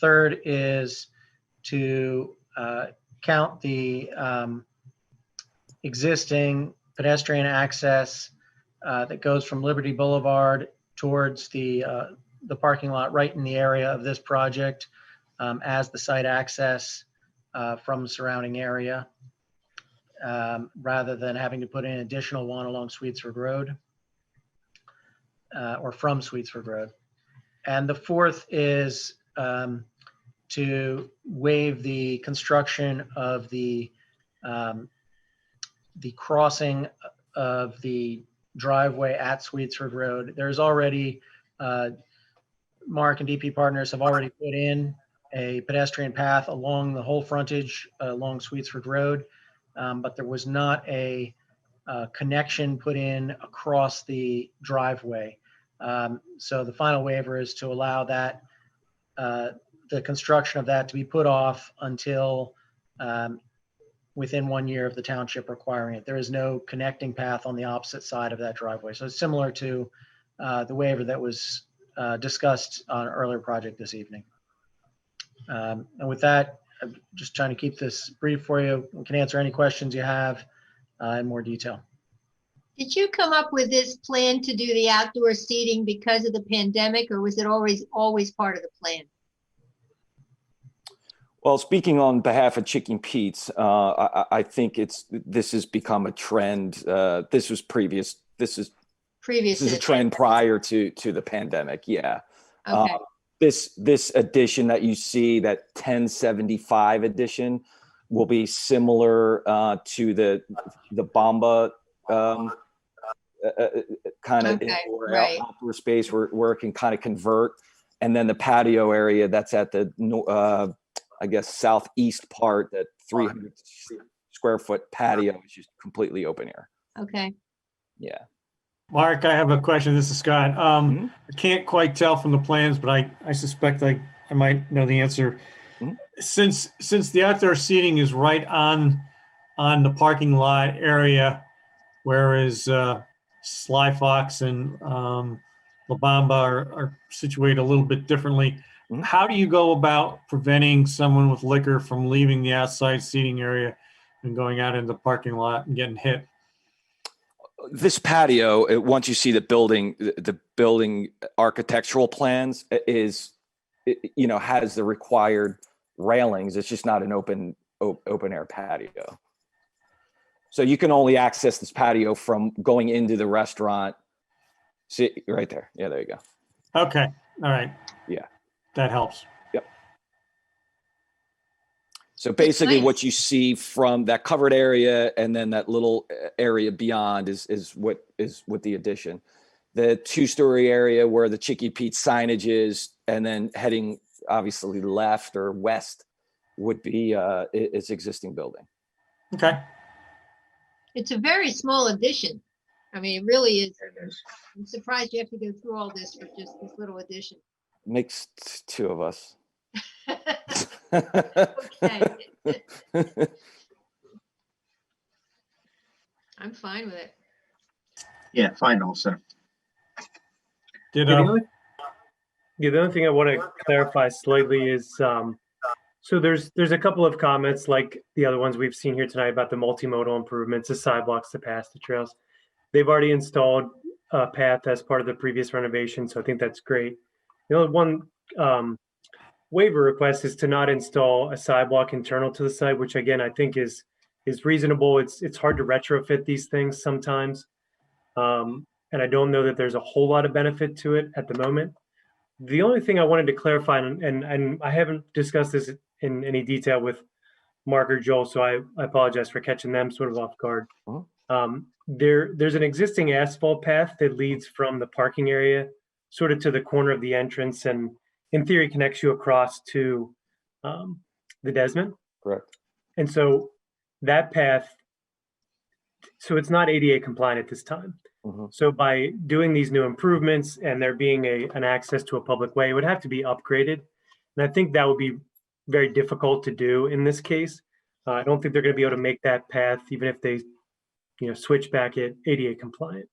Third is to count the existing pedestrian access that goes from Liberty Boulevard towards the parking lot right in the area of this project as the site access from the surrounding area, rather than having to put in an additional one along Sweetsford Road or from Sweetsford Road. And the fourth is to waive the construction of the crossing of the driveway at Sweetsford Road. There's already, Mark and DP Partners have already put in a pedestrian path along the whole frontage along Sweetsford Road, but there was not a connection put in across the driveway. So the final waiver is to allow that, the construction of that to be put off until within 1 year of the township requiring it. There is no connecting path on the opposite side of that driveway. So it's similar to the waiver that was discussed on an earlier project this evening. And with that, I'm just trying to keep this brief for you. We can answer any questions you have in more detail. Did you come up with this plan to do the outdoor seating because of the pandemic, or was it always part of the plan? Well, speaking on behalf of Chicken Pete's, I think this has become a trend. This is a trend prior to the pandemic. Yeah. Okay. This edition that you see, that 1075 edition, will be similar to the Bomba kind of indoor outdoor space where it can kind of convert, and then the patio area that's at the I guess southeast part, that 300 square foot patio is just completely open air. Okay. Yeah. Mark, I have a question. This is Scott. I can't quite tell from the plans, but I suspect I might know the answer. Since the outdoor seating is right on the parking lot area, whereas Sly Fox and La Bamba are situated a little bit differently, how do you go about preventing someone with liquor from leaving the outside seating area and going out into the parking lot and getting hit? This patio, once you see the building architectural plans, has the required railings. It's just not an open air patio. So you can only access this patio from going into the restaurant. See right there. Yeah, there you go. Okay. All right. Yeah. That helps. Yep. So basically what you see from that covered area and then that little area beyond is what the addition. The 2-story area where the Chicky Pete signage is, and then heading obviously left or west would be its existing building. Okay. It's a very small addition. I mean, it really is. I'm surprised you have to go through all this for just this little addition. Makes two of us. Okay. I'm fine with it. Yeah, fine also. The other thing I want to clarify slightly is, so there's a couple of comments like the other ones we've seen here tonight about the multimodal improvements, the sidewalks, the paths, the trails. They've already installed a path as part of the previous renovation, so I think that's great. The only one waiver request is to not install a sidewalk internal to the site, which again I think is reasonable. It's hard to retrofit these things sometimes, and I don't know that there's a whole lot of benefit to it at the moment. The only thing I wanted to clarify, and I haven't discussed this in any detail with Mark or Joel, so I apologize for catching them sort of off guard. There's an existing asphalt path that leads from the parking area sort of to the corner of the entrance, and in theory connects you across to the Desmond. Correct. And so that path, so it's not ADA compliant at this time. So by doing these new improvements and there being an access to a public way, it would have to be upgraded. And I think that would be very difficult to do in this case. I don't think they're going to be able to make that path, even if they switch back at ADA compliant.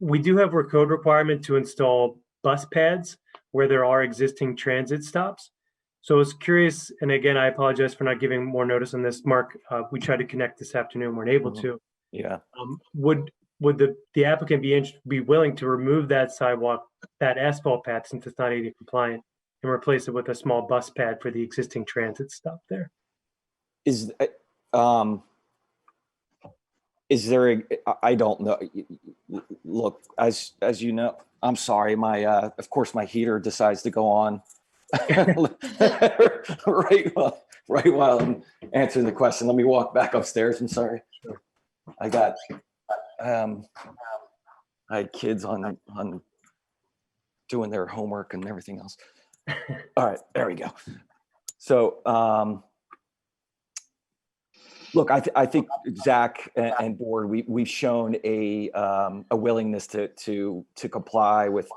We do have a code requirement to install bus pads where there are existing transit stops. So I was curious, and again, I apologize for not giving more notice on this. Mark, we tried to connect this afternoon, weren't able to. Yeah. Would the applicant be willing to remove that sidewalk, that asphalt pad, since it's not ADA compliant, and replace it with a small bus pad for the existing transit stop there? Is there I don't know. Look, as you know, I'm sorry, of course my heater decides to go on right while I'm answering the question. Let me walk back upstairs. I'm sorry. I had kids on doing their homework and everything else. All right, there we go. So Look, I think Zach and board, we've shown a willingness to comply with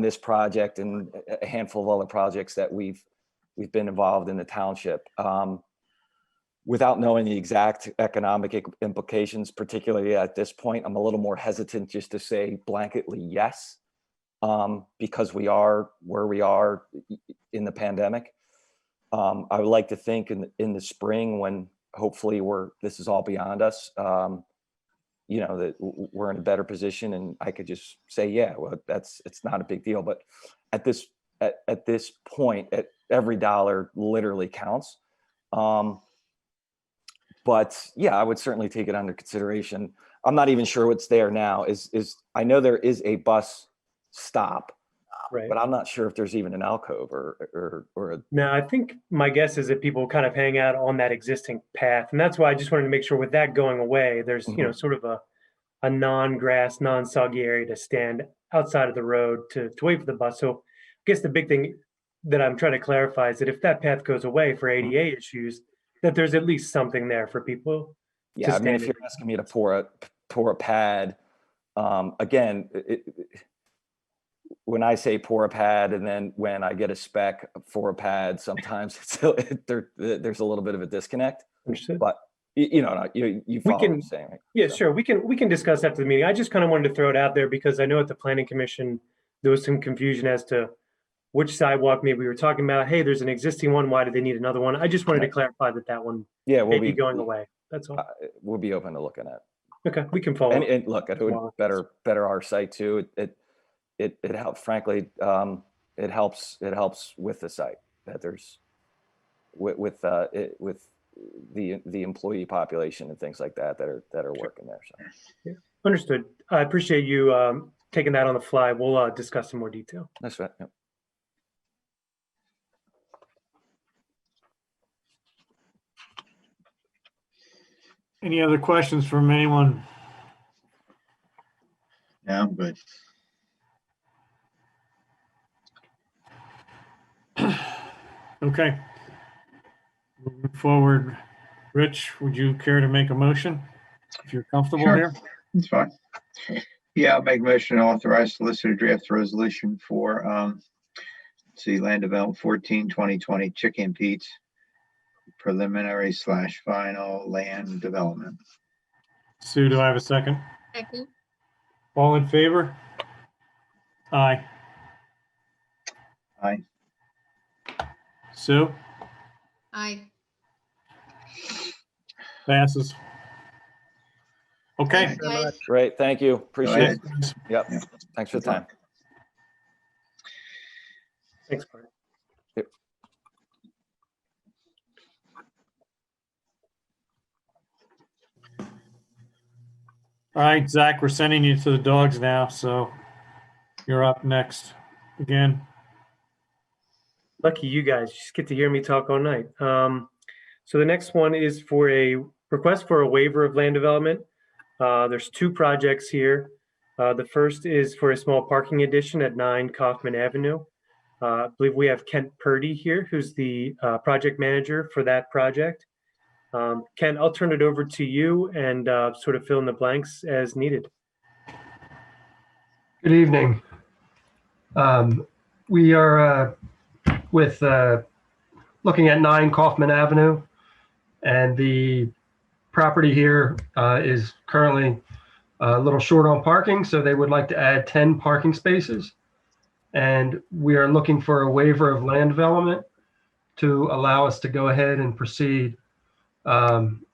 this project and a handful of other projects that we've been involved in the township. Without knowing the exact economic implications, particularly at this point, I'm a little more hesitant just to say blanketly yes, because we are where we are in the pandemic. I would like to think in the spring, when hopefully this is all beyond us, that we're in a better position, and I could just say, yeah, well, it's not a big deal. But at this point, at every dollar literally counts. But yeah, I would certainly take it under consideration. I'm not even sure what's there now. I know there is a bus stop, Right. but I'm not sure if there's even an alcove or a. No, I think my guess is that people kind of hang out on that existing path. And that's why I just wanted to make sure with that going away, there's, sort of a non-grass, non-soggy area to stand outside of the road to wait for the bus. So I guess the big thing that I'm trying to clarify is that if that path goes away for ADA issues, that there's at least something there for people. Yeah, I mean, if you're asking me to pour a pad, again, when I say pour a pad, and then when I get a spec for a pad, sometimes there's a little bit of a disconnect. Understood. But you follow what I'm saying, right? Yeah, sure. We can discuss after the meeting. I just kind of wanted to throw it out there because I know at the planning commission there was some confusion as to which sidewalk maybe we were talking about. Hey, there's an existing one. Why do they need another one? I just wanted to clarify that one may be going away. That's all. We'll be open to looking at. Okay, we can follow. And look, it would better our site too. It helps. Frankly, it helps with the site that there's with the employee population and things like that are working there. So yeah, understood. I appreciate you taking that on the fly. We'll discuss in more detail. That's right. Yep. Any other questions from anyone? Yeah, I'm good. Okay. Moving forward, Rich, would you care to make a motion if you're comfortable Sure. here? It's fine. Yeah, I'll make a motion to authorize solicitor draft resolution for land development 14/2020 Chicken Pete's preliminary / final land development. Sue, do I have a second? Second. All in favor? Aye. Aye. Sue? Aye. Passes. Okay. Thanks, guys. Great. Thank you. Appreciate it. ahead. Yep. Thanks for the time. Thanks, Bart. Yep. All right, Zach, we're sending you to the dogs now, so you're up next again. Lucky you guys, just get to hear me talk all night. So the next one is for a request for a waiver of land development. There's two projects here. The first is for a small parking addition at 9 Kaufman Avenue. I believe we have Kent Purdy here, who's the project manager for that project. Kent, I'll turn it over to you and sort of fill in the blanks as needed. Good evening. We are looking at 9 Kaufman Avenue, and the property here is currently a little short on parking, so they would like to add 10 parking spaces. And we are looking for a waiver of land development to allow us to go ahead and proceed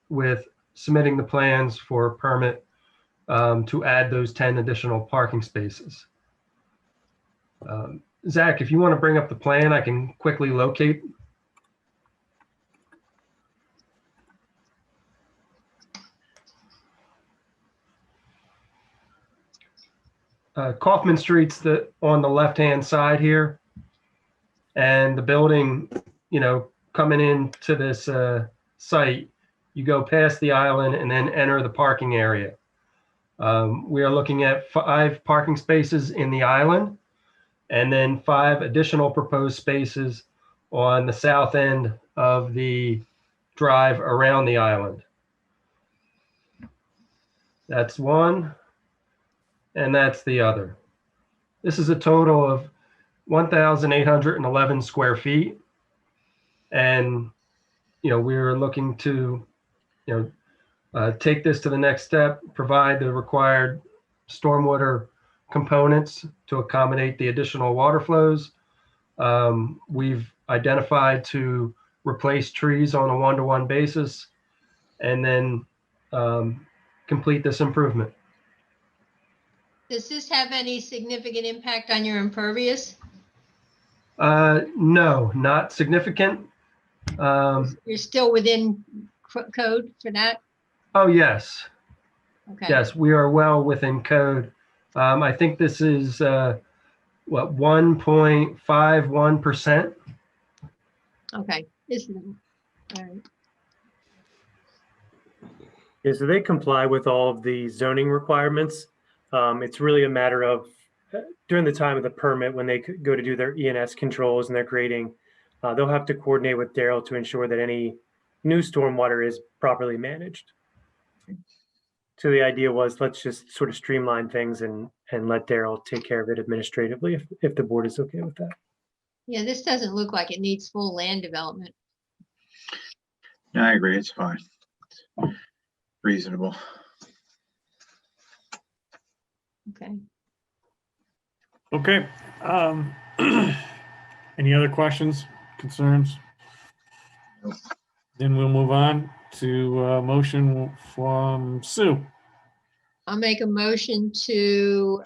with submitting the plans for a permit to add those 10 additional parking spaces. Zach, if you want to bring up the plan, I can quickly locate. Kaufman Street's on the left-hand side here. And the building, coming into this site, you go past the island and then enter the parking area. We are looking at 5 parking spaces in the island, and then 5 additional proposed spaces on the south end of the drive around the island. That's one, and that's the other. This is a total of 1,811 square feet. And, we're looking to, take this to the next step, provide the required stormwater components to accommodate the additional water flows. We've identified to replace trees on a one-to-one basis and then complete this improvement. Does this have any significant impact on your impervious? No, not significant. You're still within code for that? Oh, yes. Okay. Yes, we are well within code. I think this is, 1.51%. Okay. All right. Yeah, so they comply with all of the zoning requirements. It's really a matter of during the time of the permit, when they go to do their ENS controls and their grading, they'll have to coordinate with Daryl to ensure that any new stormwater is properly managed. So the idea was, let's just sort of streamline things and let Daryl take care of it administratively if the board is okay with that. Yeah, this doesn't look like it needs full land development. No, I agree. It's fine. Reasonable. Okay. Okay. Any other questions, concerns? Nope. Then we'll move on to a motion from Sue. I'll make a motion to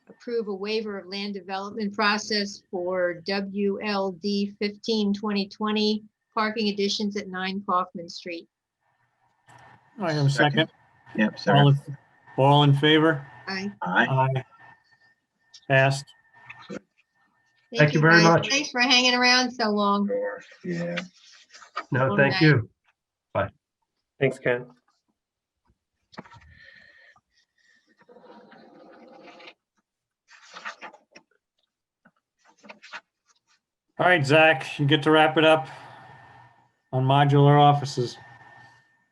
approve a waiver of land development process for WLD 15-2020 parking additions at 9 Kaufman Street. I have a second. Yep, second. All in favor? Aye. Aye. Passed. Thank you very guys. much. Thanks for hanging around so long. Sure. Yeah. No, All thank right. you. Bye. Thanks, Ken. All right, Zach, you get to wrap it up on modular offices.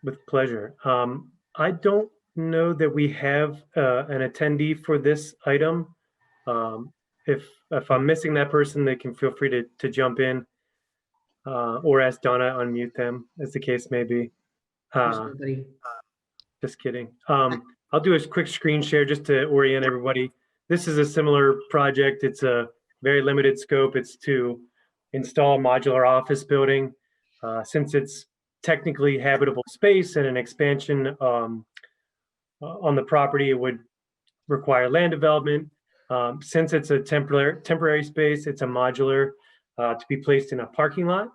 With pleasure. I don't know that we have an attendee for this item. If I'm missing that person, they can feel free to jump in or ask Donna, unmute them, as the case may be. Just kidding. I'll do a quick screen share just to orient everybody. This is a similar project. It's a very limited scope. It's to install a modular office building. Since it's technically habitable space and an expansion on the property, it would require land development. Since it's a temporary space, it's a modular to be placed in a parking lot.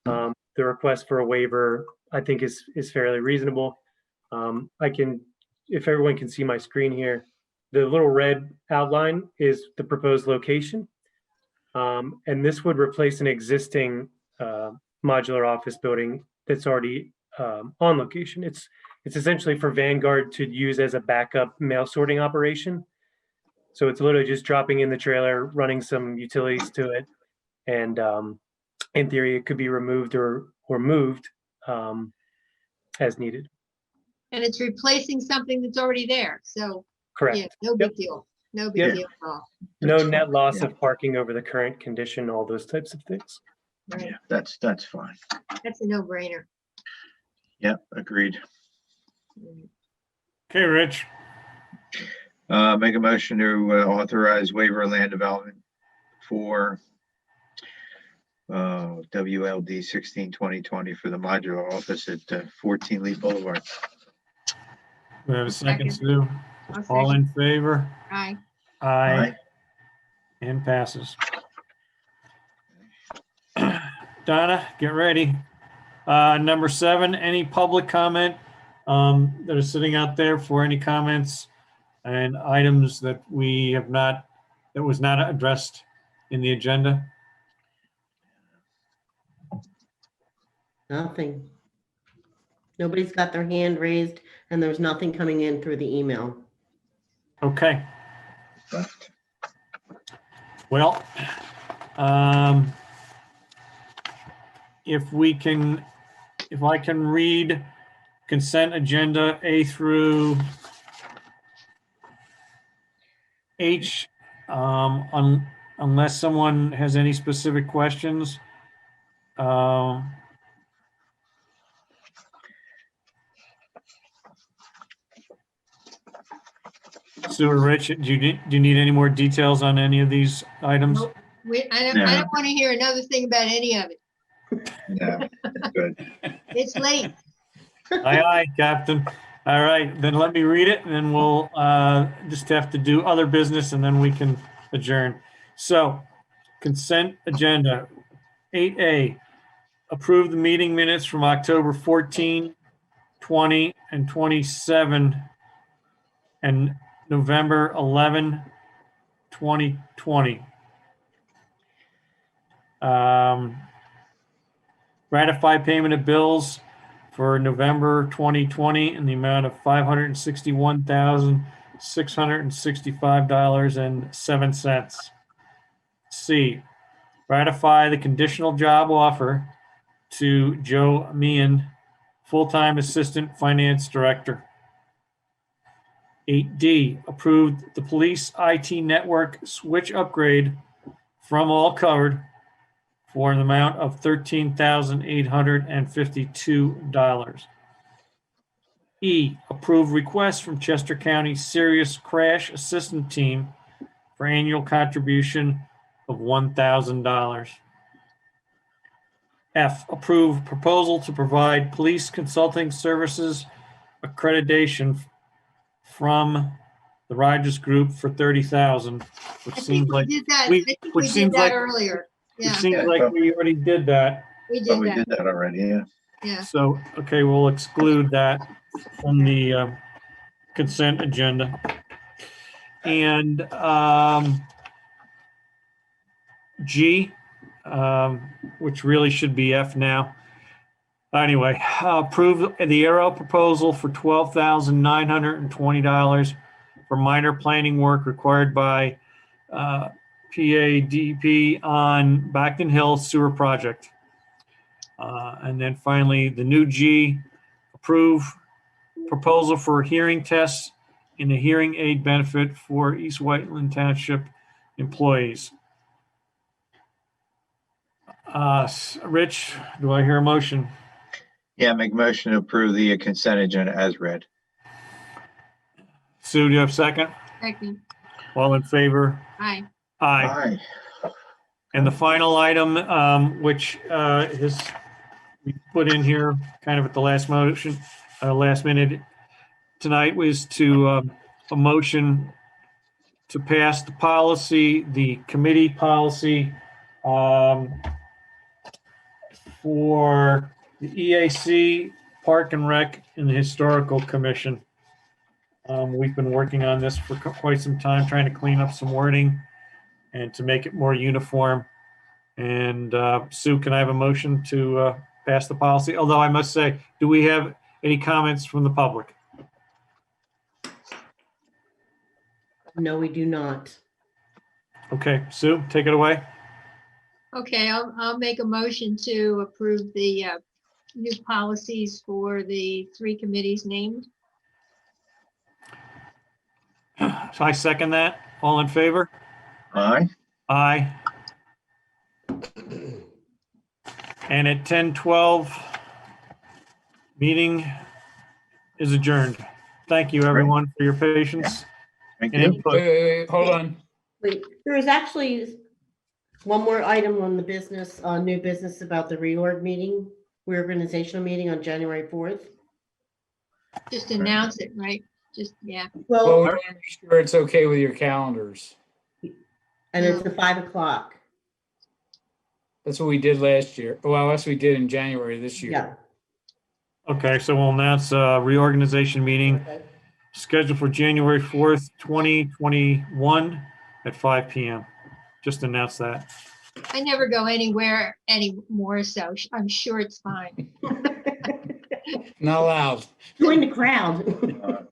The request for a waiver, I think, is fairly reasonable. I can, if everyone can see my screen here, the little red outline is the proposed location. And this would replace an existing modular office building that's already on location. It's essentially for Vanguard to use as a backup mail sorting operation. So it's literally just dropping in the trailer, running some utilities to it, and in theory, it could be removed or moved as needed. And it's replacing something that's already there. So Correct. yeah, no big deal. No big deal at all. No net loss of parking over the current condition, all those types of things. Right. Yeah, that's fine. That's a no-brainer. Yep, agreed. Okay, Rich. Make a motion to authorize waiver of land development for WLD 16-2020 for the modular office at 14 Lee Boulevard. We have a second, Sue. I'll All second. in favor? Aye. Aye. And passes. Donna, get ready. Number 7, any public comment that are sitting out there for any comments and items that we have not, that was not addressed in the agenda? Nothing. Nobody's got their hand raised and there's nothing coming in through the email. Okay. Well, if I can read consent agenda A through H, unless someone has any specific questions. Sue or Rich, do you need any more details on any of these items? Nope. I don't want to hear another thing about any of it. Yeah, good. It's late. Aye, aye, Captain. All right, then let me read it, and then we'll just have to do other business, and then we can adjourn. So, consent agenda. 8A, approve the meeting minutes from October 14, 20, and 27, and November 11, 2020. Ratify payment of bills for November 2020 in the amount of $561,665.07. C, ratify the conditional job offer to Joe Meehan, full-time assistant finance director. 8D, approve the police IT network switch upgrade from all covered for an amount of $13,852. E, approve request from Chester County Serious Crash Assistant Team for annual contribution of $1,000. F, approve proposal to provide police consulting services accreditation from the Rogers Group for $30,000, which I seems think we like did that. we- I think which we did seems that like- earlier. it Yeah, seems like we already did that. we But did we that. did that already, yeah. Yeah. So, okay, we'll exclude that from the consent agenda. And G, which really should be F now. Anyway, approve the Arrow proposal for $12,920 for minor planning work required by PADP on Backton Hill Sewer Project. And then finally, the new G, approve proposal for hearing tests and a hearing aid benefit for East Whiteland Township employees. Rich, do I hear a motion? Yeah, make a motion to approve the consent agenda as read. Sue, do you have a second? Second. All in favor? Aye. Aye. And the final item, which is we put in here kind of at the last minute tonight, was to a motion to pass the policy, the committee policy for the EAC, Park and Rec, and the Historical Commission. We've been working on this for quite some time, trying to clean up some wording and to make it more uniform. And Sue, can I have a motion to pass the policy? Although I must say, do we have any comments from the public? No, we do not. Okay, Sue, take it away. Okay, I'll make a motion to approve the new policies for the 3 committees named. So I second that. All in favor? Aye. Aye. And at 10:12, meeting is adjourned. Thank you, everyone, for your patience. Thank and you. input. Hold on. Wait, there is actually one more item on the business, new business about the reorganizational meeting on January 4th. Just announce it, right? Just, yeah. Well, Well, we want to make sure it's okay with your calendars. and it's at 5 o'clock. That's what we did last year. Well, that's what we did in January this year. Yeah. Okay, so we'll announce a reorganization meeting scheduled for January 4th, 2021 at 5 p.m. Just announce that. I never go anywhere anymore, so I'm sure it's fine. Not allowed. Join the crowd.